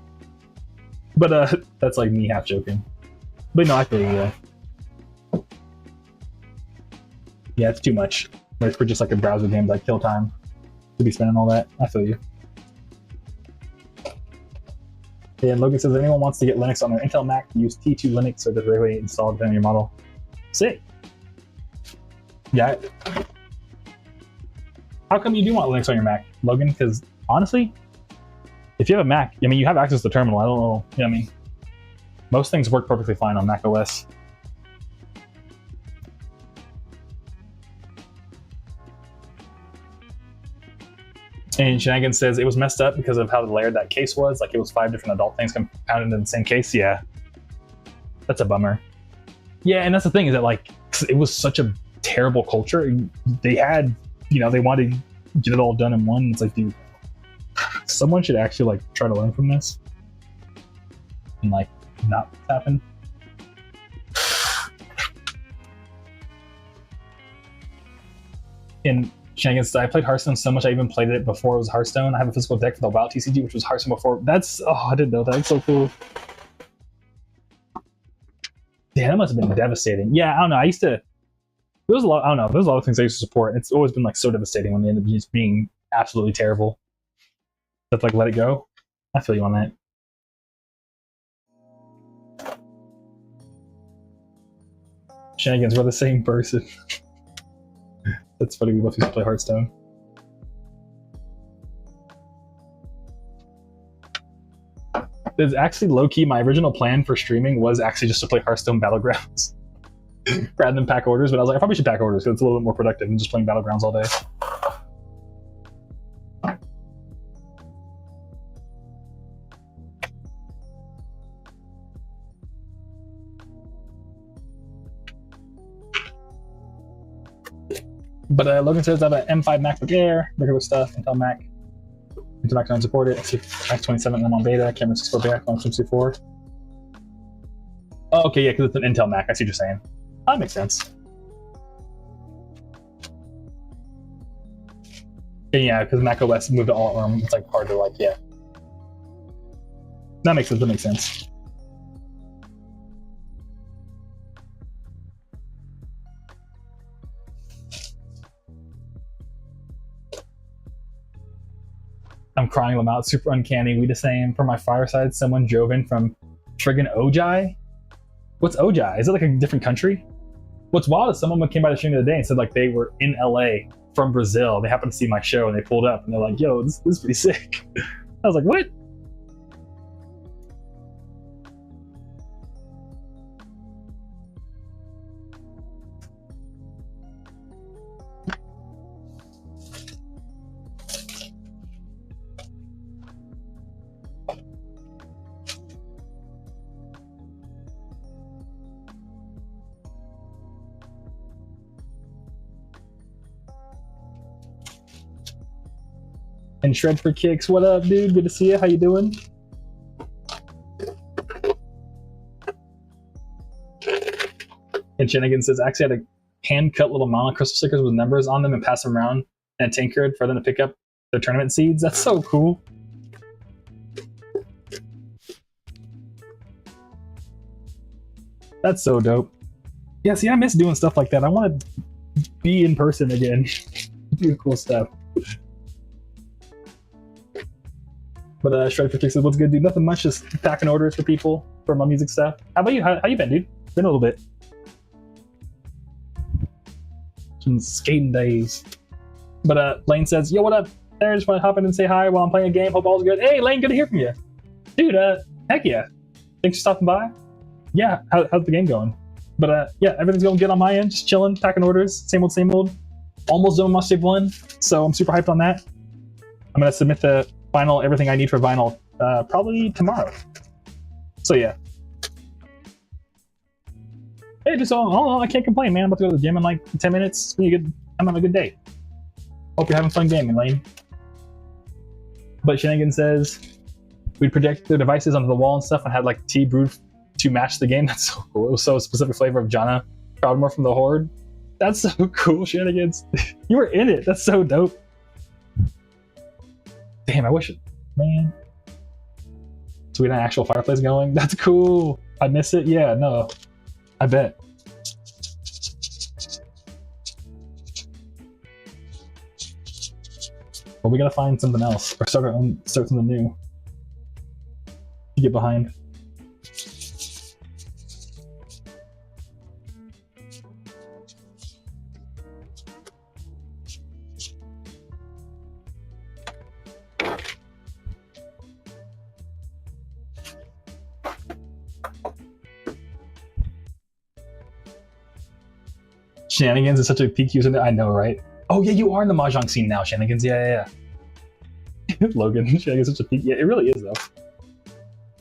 A: But that's like me half joking. But no, I feel you. Yeah, it's too much. Wait for just like a browser game like kill time to be spending all that. I feel you. Yeah, and Logan says, if anyone wants to get Linux on their Intel Mac, use T2 Linux or the regularly installed depending on your model. Sick. Yeah. How come you do want Linux on your Mac, Logan? Because honestly, if you have a Mac, I mean, you have access to the terminal. I don't know. You know what I mean? Most things work perfectly fine on Mac OS. And Shenanigans says it was messed up because of how layered that case was. Like it was 5 different adult things compounded in the same case. Yeah, that's a bummer. Yeah, and that's the thing is that like it was such a terrible culture. They had, you know, they wanted to get it all done in one. It's like, dude, someone should actually like try to learn from this and like not happen. And Shenanigans, I played Hearthstone so much I even played it before it was Hearthstone. I have a physical deck for the WoW TCG, which was Hearthstone before. That's, oh, I didn't know that. It's so cool. Yeah, that must have been devastating. Yeah, I don't know. I used to, there was a lot, I don't know, there's a lot of things I used to support. It's always been like so devastating when they end up just being absolutely terrible. But like, let it go. I feel you on that. Shenanigans, we're the same person. That's funny, we both used to play Hearthstone. There's actually low-key, my original plan for streaming was actually just to play Hearthstone Battlegrounds rather than pack orders, but I was like, I probably should pack orders because it's a little bit more productive than just playing Battlegrounds all day. But Logan says I have an M5 MacBook Air, regular stuff, Intel Mac. Intel Mac don't support it. X27 I'm on beta, camera 64 back on 64. Oh, okay, yeah, because it's an Intel Mac. I see what you're saying. That makes sense. Yeah, because Mac OS moved to all ARM. It's like hard to like, yeah. That makes sense. That makes sense. I'm crying them out. Super uncanny. We the same. For my fireside, someone drove in from friggin' Ojai. What's Ojai? Is it like a different country? What's wild is someone came by the stream the other day and said like they were in LA from Brazil. They happened to see my show and they pulled up and they're like, yo, this is pretty sick. I was like, what? And Shred for Kicks, what up, dude? Good to see you. How you doing? And Shenanigan says, I actually had a hand-cut little mono crystal stickers with numbers on them and pass them around in a tankard for them to pick up their tournament seeds. That's so cool. That's so dope. Yeah, see, I miss doing stuff like that. I want to be in person again. Do cool stuff. But Shred for Kicks says, what's good, dude? Nothing much, just packing orders for people for my music stuff. How about you? How you been, dude? Been a little bit. Some skating days. But Lane says, yo, what up? There, just want to hop in and say hi while I'm playing a game. Hope all's good. Hey, Lane, good to hear from you. Dude, heck yeah. Thanks for stopping by. Yeah, how's the game going? But yeah, everything's going good on my end. Just chilling, packing orders. Same old, same old. Almost done with my Save 1, so I'm super hyped on that. I'm going to submit the final everything I need for vinyl probably tomorrow. So yeah. Hey, just I can't complain, man. I'm about to go to the gym in like 10 minutes. It's pretty good. I'm having a good day. Hope you're having fun gaming, Lane. But Shenanigan says we'd project their devices onto the wall and stuff and had like tea brewed to match the game. That's so cool. It was so specific flavor of Jana Proudmore from the Horde. That's so cool, Shenanigans. You were in it. That's so dope. Damn, I wish it, man. So we had an actual fireplace going. That's cool. I miss it. Yeah, no, I bet. But we gotta find something else or start something new. To get behind. Shenanigans is such a peak user. I know, right? Oh yeah, you are in the mahjong scene now, Shenanigans. Yeah. Logan, Shenanigans is such a peak. Yeah, it really is though.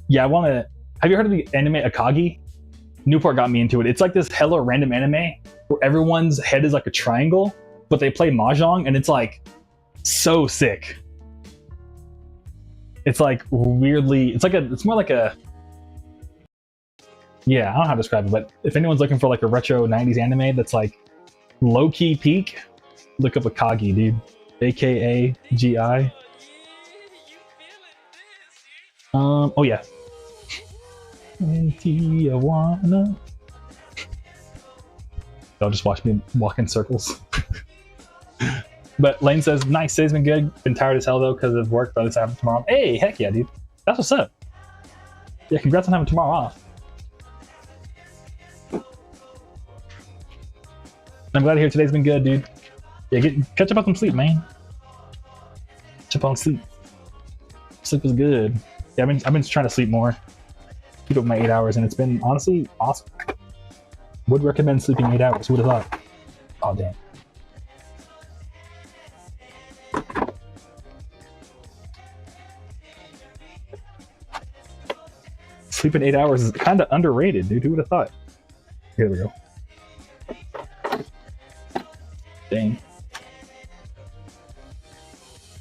A: Yeah, I want to. Have you heard of the anime Akagi? Newport got me into it. It's like this hella random anime where everyone's head is like a triangle, but they play mahjong, and it's like so sick. It's like weirdly. It's more like a. Yeah, I don't know how to describe it, but if anyone's looking for like a retro 90s anime that's like low-key peak, look up Akagi, dude. AKAGI. Oh yeah. Tijuana. They'll just watch me walk in circles. But Lane says, nice, today's been good. Been tired as hell though because of work, but it's happening tomorrow. Hey, heck yeah, dude. That's what's up. Yeah, congrats on having tomorrow off. I'm glad to hear today's been good, dude. Yeah, catch up on some sleep, man. Catch up on sleep. Sleep was good. Yeah, I've been trying to sleep more. Keep up my 8 hours, and it's been honestly awesome. Would recommend sleeping 8 hours. Who would have thought? Oh damn. Sleeping 8 hours is kind of underrated, dude. Who would have thought? Here we go.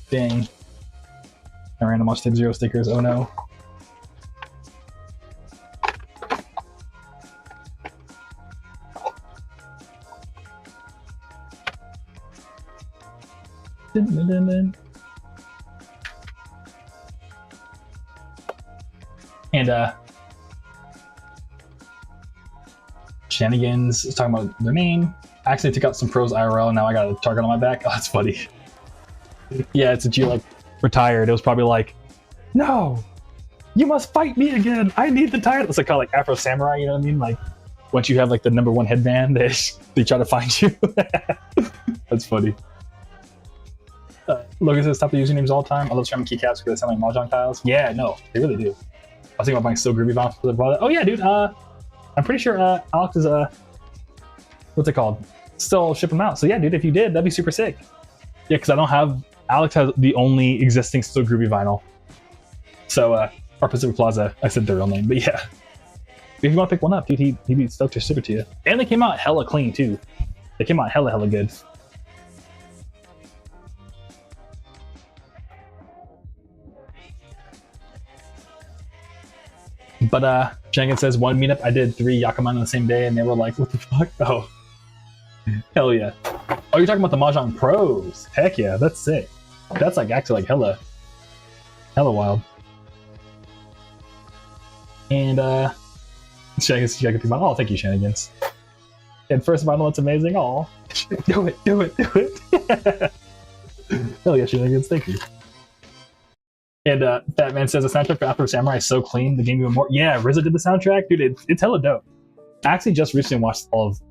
A: Dang. I random watched Zero stickers. Oh no. And Shenanigans is talking about their name. I actually took out some pros IRL and now I got a target on my back. Oh, that's funny. Yeah, it's a G like retired. It was probably like, no, you must fight me again. I need the title. It's like called like Afro Samurai, you know what I mean? Like once you have like the #1 headband, they try to find you. That's funny. Logan says stop the usernames all the time. I love sharing keycaps because they sound like mahjong tiles. Yeah, no, they really do. I was thinking about buying Still Groovy Bounce for the brother. Oh yeah, dude. I'm pretty sure Alex is what's it called? Still ship them out. So yeah, dude, if you did, that'd be super sick. Yeah, because I don't have. Alex has the only existing Still Groovy vinyl. So or Pacific Plaza. I said their real name, but yeah. If you want to pick one up, dude, he'd be stoked to ship it to you. And they came out hella clean too. They came out hella good. But Shengen says one meetup I did 3 Yakuman on the same day and they were like, what the fuck? Oh. Hell yeah. Oh, you're talking about the Mahjong Pros. Heck yeah, that's sick. That's like actually like hella wild. And Shenanigans, oh thank you, Shenanigans. And first vinyl, it's amazing. Oh, do it. Hell yeah, Shenanigans, thank you. And Batman says the soundtrack for Afro Samurai is so clean, the game even more. Yeah, RZA did the soundtrack, dude. It's hella dope. I actually just recently watched all of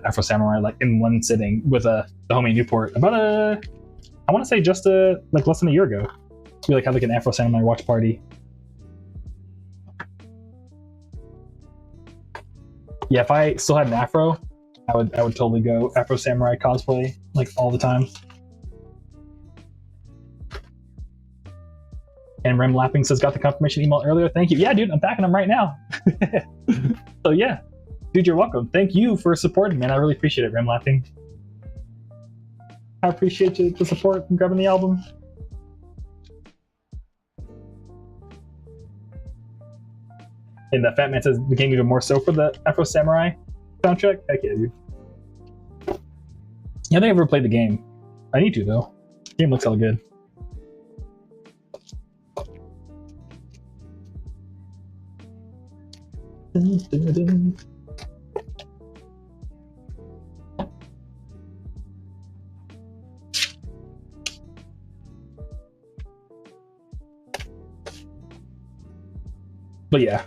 A: Afro Samurai like in one sitting with the homie Newport about I want to say just like less than a year ago. We like had like an Afro Samurai watch party. Yeah, if I still had an afro, I would totally go Afro Samurai cosplay like all the time. And Rem Lapping says, got the confirmation email earlier. Thank you. Yeah, dude, I'm packing them right now. So yeah, dude, you're welcome. Thank you for supporting, man. I really appreciate it, Rem Lapping. I appreciate you the support and grabbing the album. And the Fat Man says the game even more so for the Afro Samurai soundtrack. Heck yeah, dude. Yeah, I think I've ever played the game. I need to though. The game looks hella good. But yeah.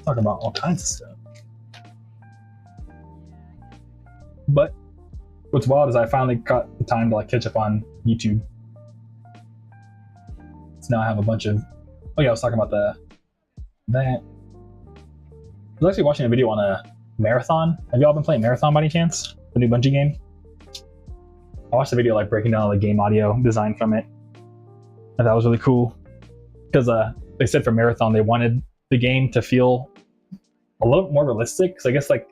A: Talk about all kinds of stuff. But what's wild is I finally got the time to like catch up on YouTube. So now I have a bunch of. Oh yeah, I was talking about that. I was actually watching a video on a Marathon. Have y'all been playing Marathon by any chance? The new Bungie game. I watched the video like breaking down all the game audio design from it, and that was really cool because they said for Marathon they wanted the game to feel a little more realistic. Because I guess like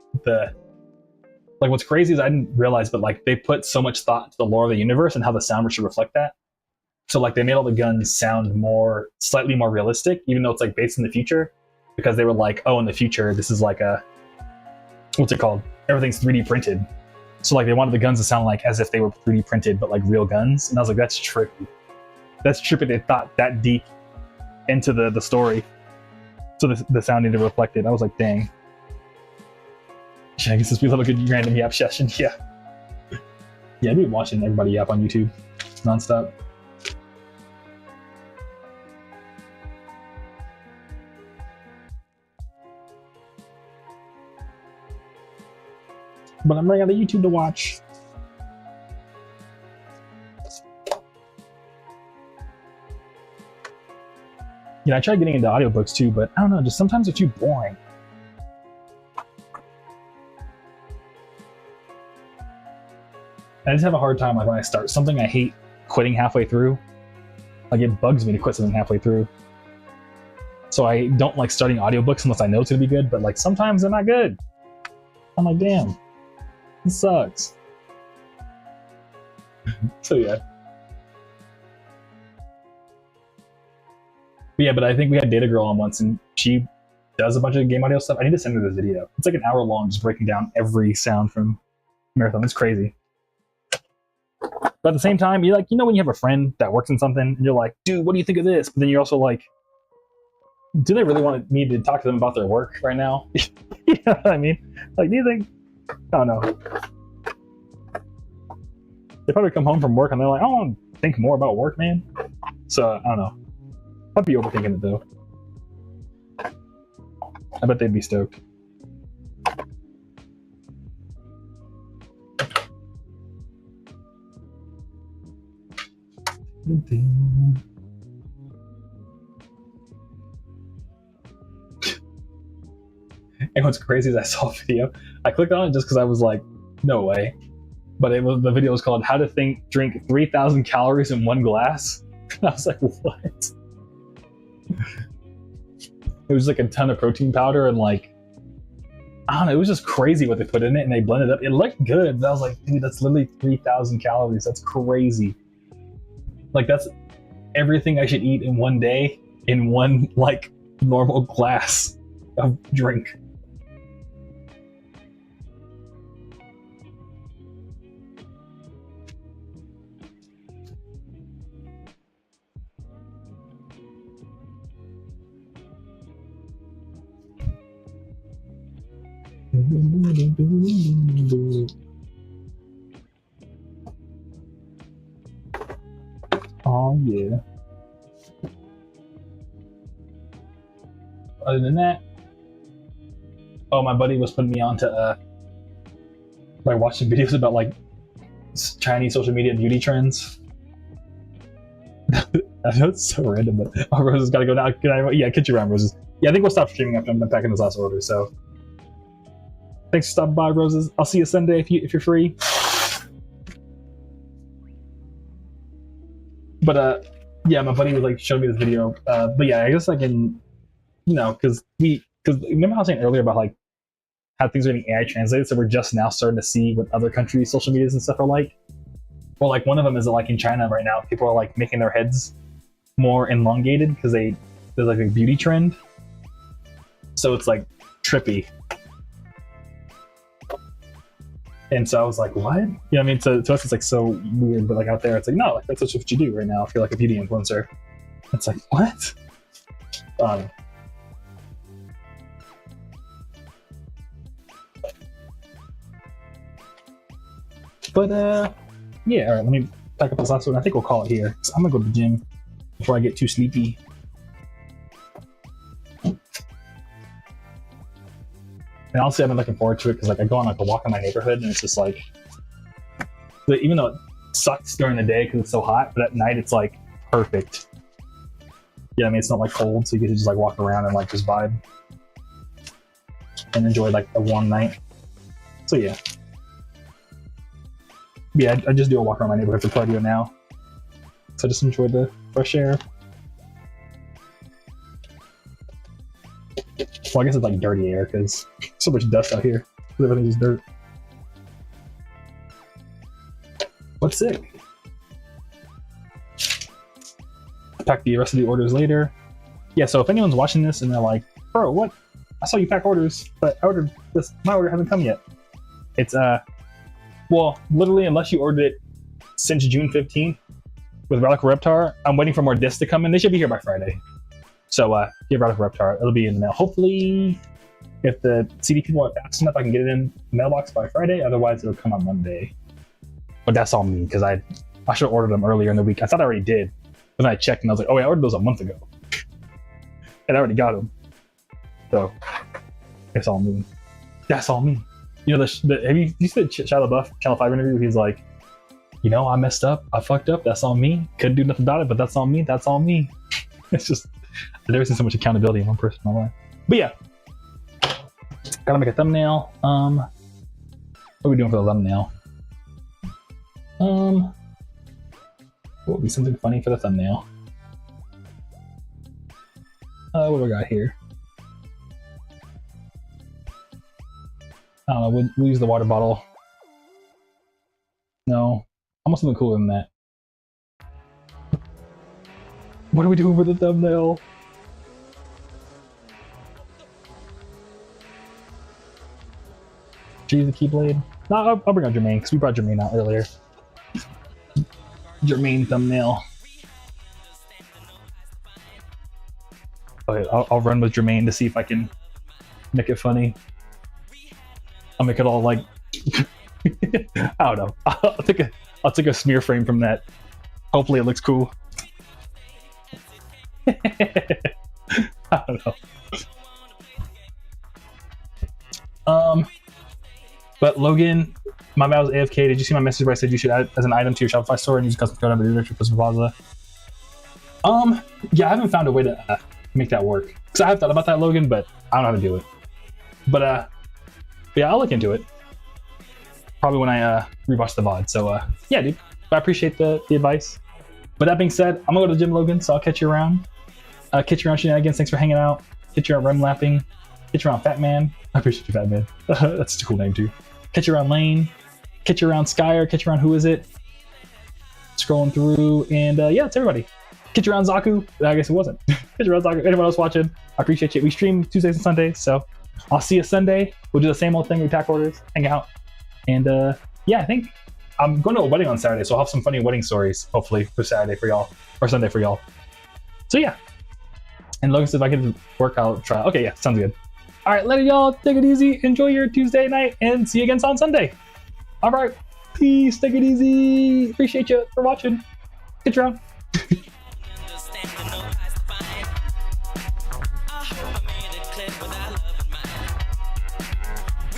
A: what's crazy is I didn't realize, but like they put so much thought to the lore of the universe and how the sound should reflect that. So like they made all the guns sound slightly more realistic, even though it's like based in the future, because they were like, oh, in the future this is like what's it called? Everything's 3D printed. So like they wanted the guns to sound like as if they were 3D printed, but like real guns. And I was like, that's trippy. That's trippy. They thought that deep into the story, so the sound needed to reflect it. I was like, dang. Yeah, I guess this be a little good random yap session. Yeah. Yeah, I've been watching everybody yap on YouTube nonstop. But I'm running out of YouTube to watch. You know, I tried getting into audiobooks too, but I don't know, just sometimes they're too boring. I just have a hard time like when I start something I hate quitting halfway through. Like it bugs me to quit something halfway through. So I don't like starting audiobooks unless I know it's gonna be good, but like sometimes they're not good. I'm like, damn, this sucks. So yeah. But yeah, but I think we had Data Girl on once and she does a bunch of game audio stuff. I need to send her this video. It's like an hour long, just breaking down every sound from Marathon. It's crazy. But at the same time, you're like, you know, when you have a friend that works in something and you're like, dude, what do you think of this? But then you're also like, do they really want me to talk to them about their work right now? You know what I mean? Like, do you think? I don't know. They probably come home from work and they're like, I don't want to think more about work, man. So, I don't know. I'd be overthinking it though. I bet they'd be stoked. And what's crazy is I saw a video. I clicked on it just because I was like, no way. But the video was called "How to Drink 3,000 Calories in One Glass." And I was like, what? It was like a ton of protein powder and like, I don't know, it was just crazy what they put in it and they blended it up. It looked good, but I was like, dude, that's literally 3,000 calories. That's crazy. Like that's everything I should eat in one day in one like normal glass of drink. Oh yeah. Other than that, oh, my buddy was putting me on to like watching videos about like Chinese social media beauty trends. I know it's so random, but oh, Roses gotta go now. Yeah, catch you around, Roses. Yeah, I think we'll stop streaming after I'm back in this last order. So thanks for stopping by, Roses. I'll see you Sunday if you're free. But yeah, my buddy was like showing me this video. But yeah, I guess I can, you know, because remember how I was saying earlier about like how things are getting AI translated, so we're just now starting to see what other countries' social medias and stuff are like. Well, like one of them is like in China right now, people are like making their heads more elongated because there's like a beauty trend. So it's like trippy. And so I was like, what? You know what I mean? To us, it's like so weird, but like out there, it's like, no, like that's just what you do right now if you're like a beauty influencer. It's like, what? But yeah, all right, let me pack up this last one. I think we'll call it here. So I'm gonna go to the gym before I get too sleepy. And honestly, I've been looking forward to it because like I go on like a walk in my neighborhood and it's just like, even though it sucks during the day because it's so hot, but at night it's like perfect. Yeah, I mean it's not like cold, so you can just like walk around and like just vibe and enjoy like a warm night. So yeah. Yeah, I just do a walk around my neighborhood for cardio now. So I just enjoy the fresh air. Well, I guess it's like dirty air because so much dust out here. Everything's just dirt. What's sick? Pack the rest of the orders later. Yeah, so if anyone's watching this and they're like, bro, what? I saw you pack orders, but I ordered this. My order hasn't come yet. It's, well, literally, unless you ordered it since June 15th with Radical Reptar, I'm waiting for more discs to come in. They should be here by Friday. So, give Radical Reptar. It'll be in the mail. Hopefully, if the CD people are fast enough, I can get it in the mailbox by Friday. Otherwise, it'll come on Monday. But that's all me, because I should have ordered them earlier in the week. I thought I already did. But then I checked, and I was like, oh, wait, I ordered those a month ago. And I already got them. So, it's all me. That's all me. You know, have you seen the Shia LaBeouf Channel 5 interview? He's like, you know, I messed up. I fucked up. That's on me. Couldn't do nothing about it, but that's on me. That's on me. It's just, I've never seen so much accountability in one person in my life. But yeah. Gotta make a thumbnail. What are we doing for the thumbnail? What would be something funny for the thumbnail? What do we got here? I don't know, we'll use the water bottle. No, almost something cooler than that. What are we doing for the thumbnail? Choose the Keyblade? No, I'll bring out Jermaine, because we brought Jermaine out earlier. Jermaine thumbnail. Okay, I'll run with Jermaine to see if I can make it funny. I'll make it all like I don't know. I'll take a smear frame from that. Hopefully it looks cool. I don't know. But Logan, my bad, was AFK. Did you see my message where I said you should add as an item to your Shopify store and use custom code on the directory for Plaza? Yeah, I haven't found a way to make that work. Because I have thought about that, Logan, but I don't know how to do it. But yeah, I'll look into it. Probably when I rewatch the VOD. So yeah, dude. I appreciate the advice. But that being said, I'm gonna go to the gym, Logan, so I'll catch you around. Catch you around Shenanigans. Thanks for hanging out. Catch you around Rem Lapping. Catch you around Fat Man. I appreciate you, Fat Man. That's such a cool name too. Catch you around Lane. Catch you around Skyer. Catch you around Who Is It? Scrolling through, and yeah, it's everybody. Catch you around Zaku. I guess it wasn't. Catch you around Zaku. Anyone else watching? I appreciate you. We stream Tuesdays and Sundays, so I'll see you Sunday. We'll do the same old thing. We pack orders, hang out, and yeah, I think I'm going to a wedding on Saturday, so I'll have some funny wedding stories, hopefully, for Saturday for y'all, or Sunday for y'all. So yeah. And Logan says if I can work, I'll try. Okay, yeah, sounds good. All right, later, y'all. Take it easy. Enjoy your Tuesday night, and see you again on Sunday. All right, peace. Take it easy. Appreciate you for watching. Get you around.